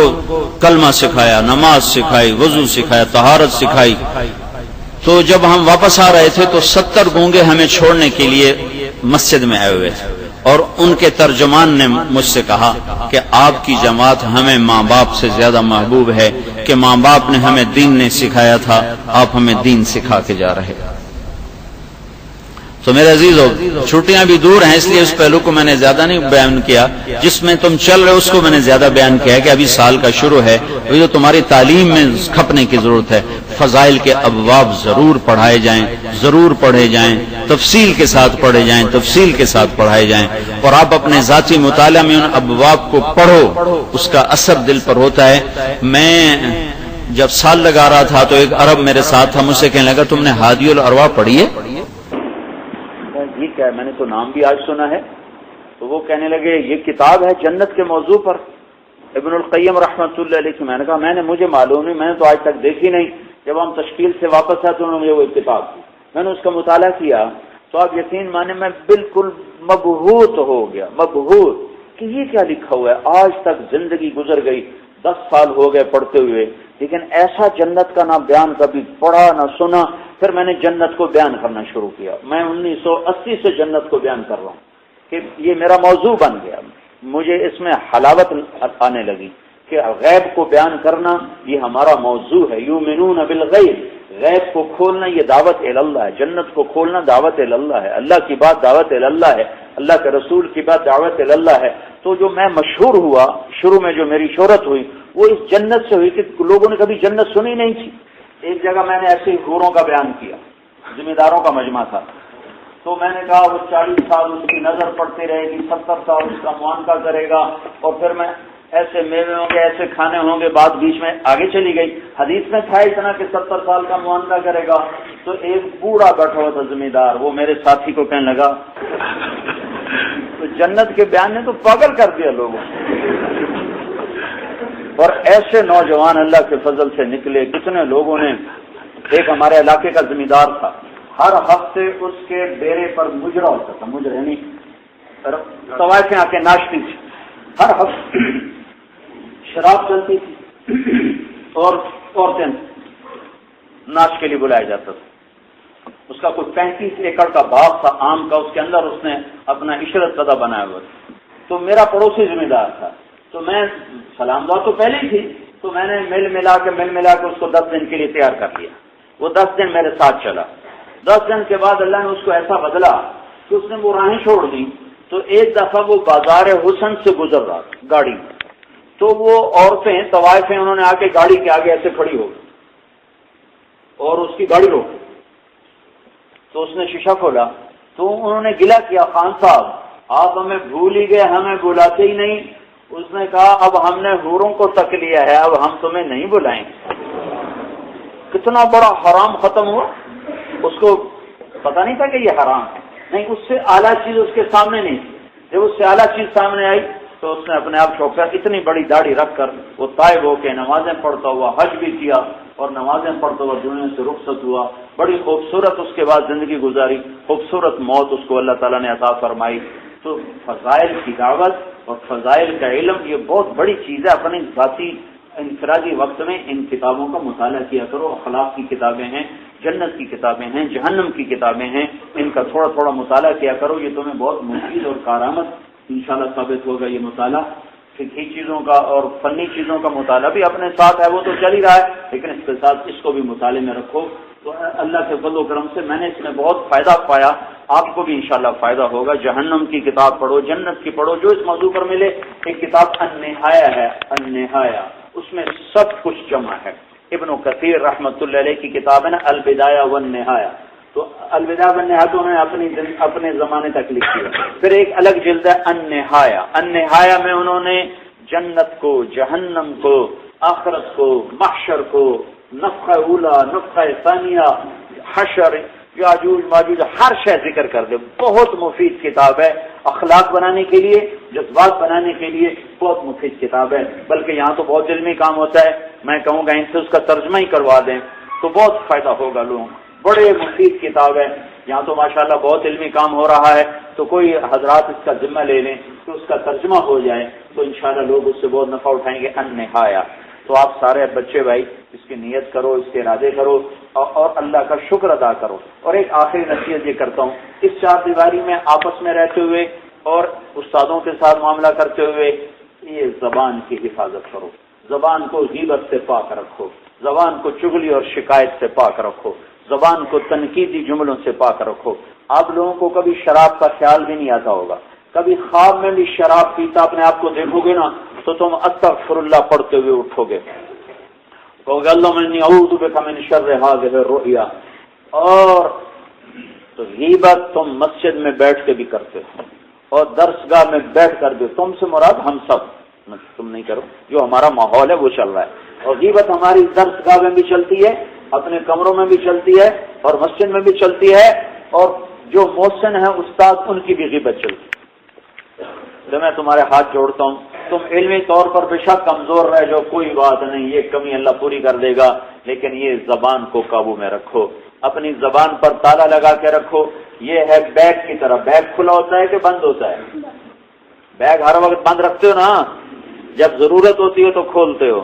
کلمہ سکھایا، نماز سکھائی، وضو سکھایا، طہارت سکھائی. تو جب ہم واپس آ رہے تھے تو 70 گونگے ہمیں چھوڑنے کے لیے مسجد میں آئے ہوئے تھے، اور ان کے ترجمان نے مجھ سے کہا کہ آپ کی جماعت ہمیں ماں باپ سے زیادہ محبوب ہے، کہ ماں باپ نے ہمیں دین نے سکھایا تھا، آپ ہمیں دین سکھا کے جا رہے. تو میرے عزیزو، چھٹیاں بھی دور ہیں، اس لیے اس پہلو کو میں نے زیادہ نہیں بیان کیا. جس میں تم چل رہے اس کو میں نے زیادہ بیان کیا ہے کہ ابھی سال کا شروع ہے، ابھی تو تمہاری تعلیم میں کھپنے کی ضرورت ہے. فضائل کے ابواب ضرور پڑھائے جائیں، ضرور پڑھے جائیں، تفصیل کے ساتھ پڑھے جائیں، تفصیل کے ساتھ پڑھائے جائیں. اور آپ اپنے ذاتی مطالعہ میں ان ابواب کو پڑھو، اس کا اثر دل پر ہوتا ہے. میں جب سال لگا رہا تھا تو ایک عرب میرے ساتھ تھا، مجھ سے کہنے لگا تم نے ہادی الارواح پڑھی ہے؟ ٹھیک ہے، میں نے تو نام بھی آج سنا ہے. تو وہ کہنے لگے یہ کتاب ہے جنت کے موضوع پر، ابن القیم رحمۃ اللہ علیہ کی. میں نے کہا مجھے معلوم نہیں، میں نے تو آج تک دیکھی نہیں. جب ہم تشکیل سے واپس آئے تو انہوں نے مجھے وہ کتاب دی، میں نے اس کا مطالعہ کیا تو آپ یقین مانے میں بالکل مبہوت ہو گیا، مبہوت کہ یہ کیا لکھا ہوا ہے. آج تک زندگی گزر گئی، 10 سال ہو گئے پڑھتے ہوئے، لیکن ایسا جنت کا نہ بیان کبھی پڑھا نہ سنا. پھر میں نے جنت کو بیان کرنا شروع کیا. میں 1980 سے جنت کو بیان کر رہا ہوں کہ یہ میرا موضوع بن گیا. مجھے اس میں حلاوت آنے لگی کہ غیب کو بیان کرنا یہ ہمارا موضوع ہے. یؤمنون بالغیب، غیب کو کھولنا یہ دعوت اللہ ہے. جنت کو کھولنا دعوت اللہ ہے. اللہ کی بات دعوت اللہ ہے. اللہ کے رسول کی بات دعوت اللہ ہے. تو جو میں مشہور ہوا، شروع میں جو میری شہرت ہوئی وہ اس جنت سے ہوئی کہ لوگوں نے کبھی جنت سنی نہیں تھی. ایک جگہ میں نے ایسے ہی حوروں کا بیان کیا، ذمہ داروں کا مجمع تھا. تو میں نے کہا وہ 40 سال اس کی نظر پڑتی رہے گی، 70 سال اس کا معانقہ کرے گا، اور پھر میں ایسے میوے ہوں گے، ایسے کھانے ہوں گے. بات بیچ میں آگے چلی گئی. حدیث میں تھا اتنا کہ 70 سال کا معانقہ کرے گا. تو ایک بوڑھا بیٹھا ہوا تھا ذمہ دار، وہ میرے ساتھی کو کہنے لگا تو جنت کے بیان نے تو پاگل کر دیا لوگوں. اور ایسے نوجوان اللہ کے فضل سے نکلے. کتنے لوگوں نے، ایک ہمارے علاقے کا ذمہ دار تھا، ہر ہفتے اس کے ڈیرے پر مجرا ہوتا تھا. مجرا یعنی طوائفیں آ کے ناشتی تھی. ہر ہفتے شراب چلتی تھی اور عورتیں ناش کے لیے بلایا جاتا تھا. اس کا کوئی 35 ایکڑ کا باغ تھا آم کا، اس کے اندر اس نے اپنا عشرت زدہ بنایا ہوا تھا۔ تو میرا پڑوسی ذمہ دار تھا، تو میں سلام دعا تو پہلے ہی تھی، تو میں نے مل ملا کے اس کو 10 دن کے لیے تیار کر لیا۔ وہ 10 دن میرے ساتھ چلا۔ 10 دن کے بعد اللہ نے اس کو ایسا بدلا کہ اس نے وہ راہیں چھوڑ دی۔ تو ایک دفعہ وہ بازار حسن سے گزر رہا گاڑی میں، تو وہ عورتیں طوائفیں انہوں نے آ کے گاڑی کے آگے ایسے کھڑی ہو گئی اور اس کی گاڑی روکی۔ تو اس نے شیشہ کھولا، تو انہوں نے گلہ کیا، خان صاحب آپ ہمیں بھول ہی گئے، ہمیں بلاتے ہی نہیں۔ اس نے کہا اب ہم نے حوروں کو تک لیا ہے، اب ہم تمہیں نہیں بلائیں گے۔ کتنا بڑا حرام ختم ہوا، اس کو پتہ نہیں تھا کہ یہ حرام ہے، نہیں اس سے اعلیٰ چیز اس کے سامنے نہیں تھی۔ جب اس سے اعلیٰ چیز سامنے آئی تو اس نے اپنے آپ چھوڑ کر اتنی بڑی داڑھی رکھ کر وہ طائب ہو کے نمازیں پڑھتا ہوا حج بھی کیا اور نمازیں پڑھتا ہوا دنیا سے رخصت ہوا۔ بڑی خوبصورت اس کے بعد زندگی گزاری، خوبصورت موت اس کو اللہ تعالیٰ نے عطا فرمائی۔ تو فضائل کی دعوت اور فضائل کا علم یہ بہت بڑی چیز ہے۔ اپنی ذاتی انفرادی وقت میں ان کتابوں کا مطالعہ کیا کرو۔ اخلاق کی کتابیں ہیں، جنت کی کتابیں ہیں، جہنم کی کتابیں ہیں، ان کا تھوڑا تھوڑا مطالعہ کیا کرو، یہ تمہیں بہت مفید اور کارآمد انشاءاللہ ثابت ہوگا۔ یہ مطالعہ فقہی چیزوں کا اور فنی چیزوں کا مطالعہ بھی اپنے ساتھ ہے، وہ تو چل ہی رہا ہے، لیکن اس کے ساتھ اس کو بھی مطالعے میں رکھو۔ تو اللہ کے فضل و کرم سے میں نے اس میں بہت فائدہ پایا، آپ کو بھی انشاءاللہ فائدہ ہوگا۔ جہنم کی کتاب پڑھو، جنت کی پڑھو، جو اس موضوع پر ملے۔ ایک کتاب النہایہ ہے، النہایہ، اس میں سب کچھ جمع ہے۔ ابن کثیر رحمۃ اللہ علیہ کی کتاب ہے نا البدایہ والنہایہ، تو البدایہ والنہایہ تو انہوں نے اپنے زمانے تک لکھی ہے۔ پھر ایک الگ جلد ہے النہایہ، النہایہ میں انہوں نے جنت کو، جہنم کو، آخرت کو، محشر کو، نفخہ اولا، نفخہ ثانیہ، حشر، یاجوج ماجوج، ہر شے ذکر کر دے۔ بہت مفید کتاب ہے، اخلاق بنانے کے لیے، جذبات بنانے کے لیے بہت مفید کتاب ہے۔ بلکہ یہاں تو بہت علمی کام ہوتا ہے، میں کہوں گا ان سے اس کا ترجمہ ہی کروا دیں تو بہت فائدہ ہوگا لوگوں کو۔ بڑے مفید کتاب ہے، یہاں تو ماشاءاللہ بہت علمی کام ہو رہا ہے، تو کوئی حضرات اس کا ذمہ لے لیں تو اس کا ترجمہ ہو جائے تو انشاءاللہ لوگ اس سے بہت نفع اٹھائیں گے۔ النہایہ، تو آپ سارے بچے بھائی اس کی نیت کرو، اس کے ارادے کرو اور اللہ کا شکر ادا کرو۔ اور ایک آخری نصیحت یہ کرتا ہوں، اس چار دیواری میں آپس میں رہتے ہوئے اور استادوں کے ساتھ معاملہ کرتے ہوئے یہ زبان کی حفاظت کرو، زبان کو غیبت سے پاک رکھو، زبان کو چغلی اور شکایت سے پاک رکھو، زبان کو تنقیدی جملوں سے پاک رکھو۔ آپ لوگوں کو کبھی شراب کا خیال بھی نہیں آتا ہوگا، کبھی خواب میں بھی شراب پیتا اپنے آپ کو دیکھو گے نا تو تم استغفر اللہ پڑھتے ہوئے اٹھو گے، کہو گے اللہم انی اعوذ بک من شر ہذہ الرؤیا۔ اور تو غیبت تم مسجد میں بیٹھ کے بھی کرتے ہو اور درسگاہ میں بیٹھ کر بھی، تم سے مراد ہم سب، تم نہیں کرو، جو ہمارا ماحول ہے وہ چل رہا ہے۔ اور غیبت ہماری درسگاہ میں بھی چلتی ہے، اپنے کمروں میں بھی چلتی ہے اور مسجد میں بھی چلتی ہے، اور جو محسن ہیں استاد ان کی بھی غیبت چلتی ہے۔ تو میں تمہارے ہاتھ جوڑتا ہوں، تم علمی طور پر بے شک کمزور رہ جو، کوئی بات نہیں، یہ کمی اللہ پوری کر دے گا، لیکن یہ زبان کو قابو میں رکھو، اپنی زبان پر تالا لگا کے رکھو۔ یہ ہے بیگ کی طرح، بیگ کھلا ہوتا ہے کہ بند ہوتا ہے؟ بیگ ہر وقت بند رکھتے ہو نا، جب ضرورت ہوتی ہے تو کھولتے ہو،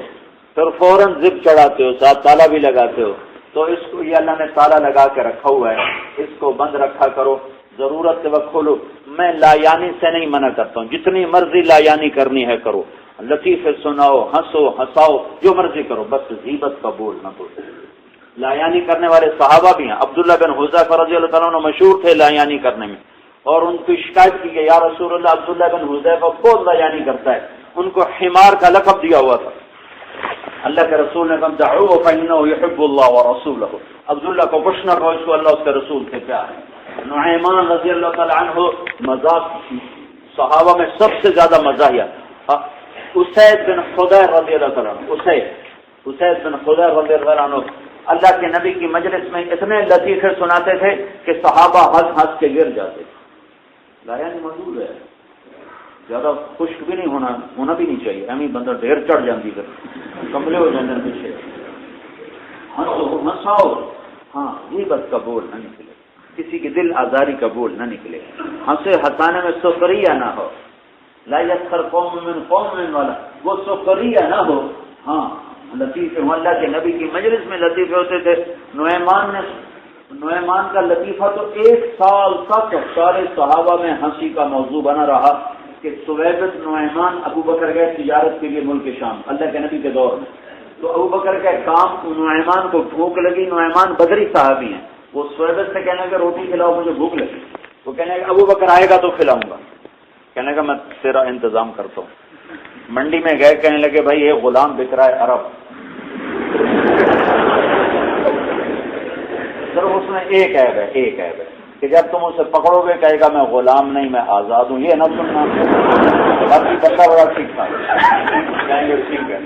پھر فوراً زپ چڑھاتے ہو، ساتھ تالا بھی لگاتے ہو۔ تو اس کو یہ اللہ نے تالا لگا کے رکھا ہوا ہے، اس کو بند رکھا کرو، ضرورت کے وقت کھولو۔ میں لا یعنی سے نہیں منع کرتا ہوں، جتنی مرضی لا یعنی کرنی ہے کرو، لطیفے سناؤ، ہنسو ہنساؤ، جو مرضی کرو، بس غیبت کا بول نہ بولو۔ لا یعنی کرنے والے صحابہ بھی ہیں، عبداللہ بن حذیفہ رضی اللہ تعالیٰ عنہ مشہور تھے لا یعنی کرنے میں، اور ان کی شکایت کی کہ یا رسول اللہ عبداللہ بن حذیفہ بہت لا یعنی کرتا ہے، ان کو حمار کا لقب دیا ہوا تھا۔ اللہ کے رسول نے کہا دعوه فإنه يحب الله ورسوله، عبداللہ کو کچھ نہ کہو، اس کو اللہ اس کے رسول سے پیار ہے۔ نعیمان رضی اللہ تعالی عنہ مزاح صحابہ میں سب سے زیادہ مزاحیہ، اسید بن خضیر رضی اللہ تعالی عنہ، اسید بن خضیر رضی اللہ عنہ اللہ کے نبی کی مجلس میں اتنے لطیفے سناتے تھے کہ صحابہ ہنس ہنس کے گر جاتے تھے۔ لایا نہیں موجود ہے، زیادہ خشک بھی نہیں ہونا بھی نہیں چاہیے، ہمیں بندہ ڈھیر چڑھ جاتی کر کملے ہو جانے پیچھے، ہنساؤ، ہاں غیبت کا بول نہ نکلے، کسی کی دل آزاری کا بول نہ نکلے، ہنسے ہنسانے میں سخریہ نہ ہو، لا یسخر قوم من قوم والا وہ سخریہ نہ ہو، ہاں لطیفے ہوں۔ اللہ کے نبی کی مجلس میں لطیفے ہوتے تھے۔ نعیمان نے نعمان کا لطیفہ تو 1 سال تک سارے صحابہ میں ہنسی کا موضوع بنا رہا کہ سویبت نعمان ابو بکر گئے تجارت کے لیے ملک شام اللہ کے نبی کے دور میں، تو ابو بکر کا کام نعمان کو بھوک لگی، نعمان بدری صحابی ہیں، وہ سویبت سے کہنے کا روٹی کھلاؤ مجھے بھوک لگی، وہ کہنے کا ابو بکر آئے گا تو کھلاؤں گا، کہنے کا میں تیرا انتظام کرتا ہوں۔ منڈی میں گئے، کہنے لگے بھائی یہ غلام بک رہا ہے عرب، صرف اس میں ایک عیب ہے کہ جب تم اسے پکڑو گے کہے گا میں غلام نہیں میں آزاد ہوں، یہ نہ سننا، باقی بندہ بڑا ٹھیک تھا، کہیں گے ٹھیک ہے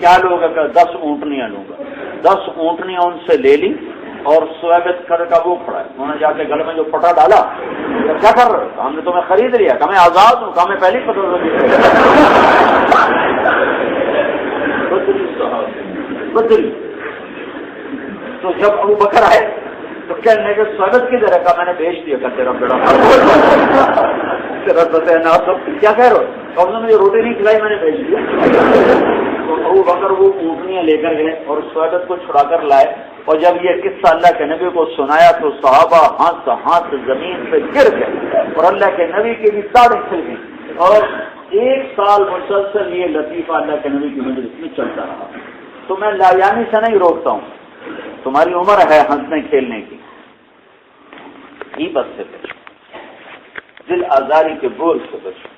کیا لوگ کہ 10 اونٹنیاں لوں گا، 10 اونٹنیاں ان سے لے لی اور سویبت کر کا وہ کھڑا ہے، انہوں نے جا کے گل میں جو پٹا ڈالا، کیا کر رہے ہم نے تمہیں خرید لیا، کہ میں آزاد ہوں، کہ میں پہلے پکڑ بدری۔ تو جب ابو بکر آئے تو کہنے کے سویبت کدھر ہے، میں نے بھیج دیا کہ تیرا بیڑا تیرا کیا کہہ رہے ہو، انہوں نے روٹی نہیں کھلائی میں نے بھیج دیا۔ تو ابو بکر وہ اونٹنیاں لے کر گئے اور سویبت کو چھڑا کر لائے، اور جب یہ قصہ اللہ کے نبی کو سنایا تو صحابہ ہاتھ زمین پہ گر گئے اور اللہ کے نبی کی بھی داڑھی کھل گئی، اور 1 سال مسلسل یہ لطیفہ اللہ کے نبی کی مجلس میں چلتا رہا۔ تو میں لایانی سے نہیں روکتا ہوں، تمہاری عمر ہے ہنسنے کھیلنے کی، غیبت سے بچو، دل آزاری کے بول سے بچو،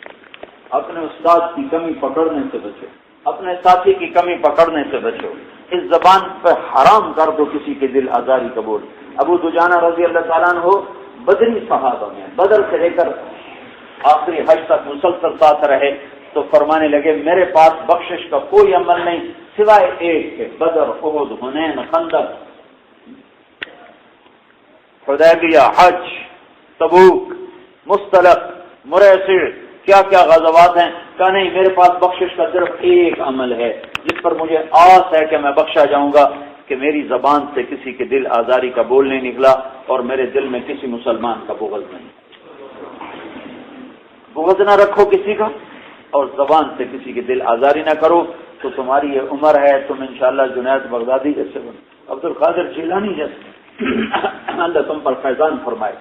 اپنے استاد کی کمی پکڑنے سے بچو، اپنے ساتھی کی کمی پکڑنے سے بچو، اس زبان پہ حرام کر دو کسی کے دل آزاری کا بول۔ ابو دجانہ رضی اللہ تعالیٰ عنہ بدری صحابہ میں بدر سے لے کر آخری حج تک مسلسل ساتھ رہے، تو فرمانے لگے میرے پاس بخشش کا کوئی عمل نہیں سوائے ایک کے، بدر، احد، حنین، خندق، حدیبیہ، حج، تبوک، مستلق، مریسع، کیا کیا غزوات ہیں، کہا نہیں میرے پاس بخشش کا صرف ایک عمل ہے جس پر مجھے آس ہے کہ میں بخشا جاؤں گا، کہ میری زبان سے کسی کے دل آزاری کا بول نہیں نکلا اور میرے دل میں کسی مسلمان کا بغض نہیں، بغض نہ رکھو کسی کا اور زبان سے کسی کے دل آزاری نہ کرو، تو تمہاری یہ عمر ہے تم انشاءاللہ جنید بغدادی جیسے بنو، عبد القادر جیلانی جیسے، اللہ تم پر فیضان فرمائے۔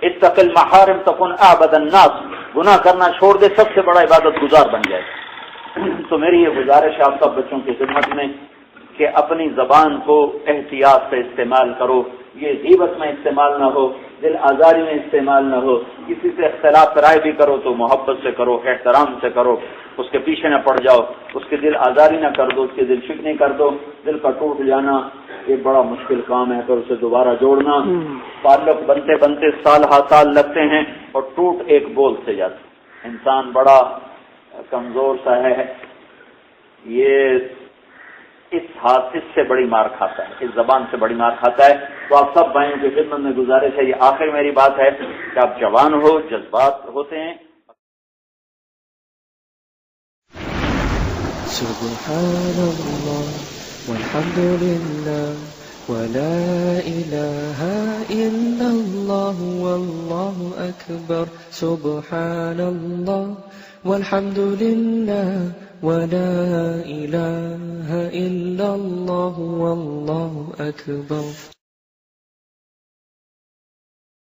اتق المحارم تکن اعبد الناس، گناہ کرنا چھوڑ دے سب سے بڑا عبادت گزار بن جائے۔ تو میری یہ گزارش ہے آپ سب بچوں کی خدمت میں کہ اپنی زبان کو احتیاط سے استعمال کرو، یہ غیبت میں استعمال نہ ہو، دل آزاری میں استعمال نہ ہو، کسی سے اختلاف رائے بھی کرو تو محبت سے کرو، احترام سے کرو، اس کے پیچھے نہ پڑ جاؤ، اس کے دل آزاری نہ کر دو، اس کے دل شکنی کر دو، دل کا ٹوٹ جانا یہ بڑا مشکل کام ہے، پھر اسے دوبارہ جوڑنا، تعلق بنتے بنتے سال ہا سال لگتے ہیں اور ٹوٹ ایک بول سے جاتا ہے، انسان بڑا کمزور سا ہے، یہ اس سے بڑی مار کھاتا ہے، اس زبان سے بڑی مار کھاتا ہے۔ تو آپ سب بھائیوں کی خدمت میں گزارش ہے، یہ آخر میری بات ہے کہ آپ جوان ہو، جذبات ہوتے ہیں۔ سبحان اللہ والحمد للہ ولا الہ الا اللہ واللہ اکبر، سبحان اللہ والحمد للہ ولا الہ الا اللہ واللہ اکبر۔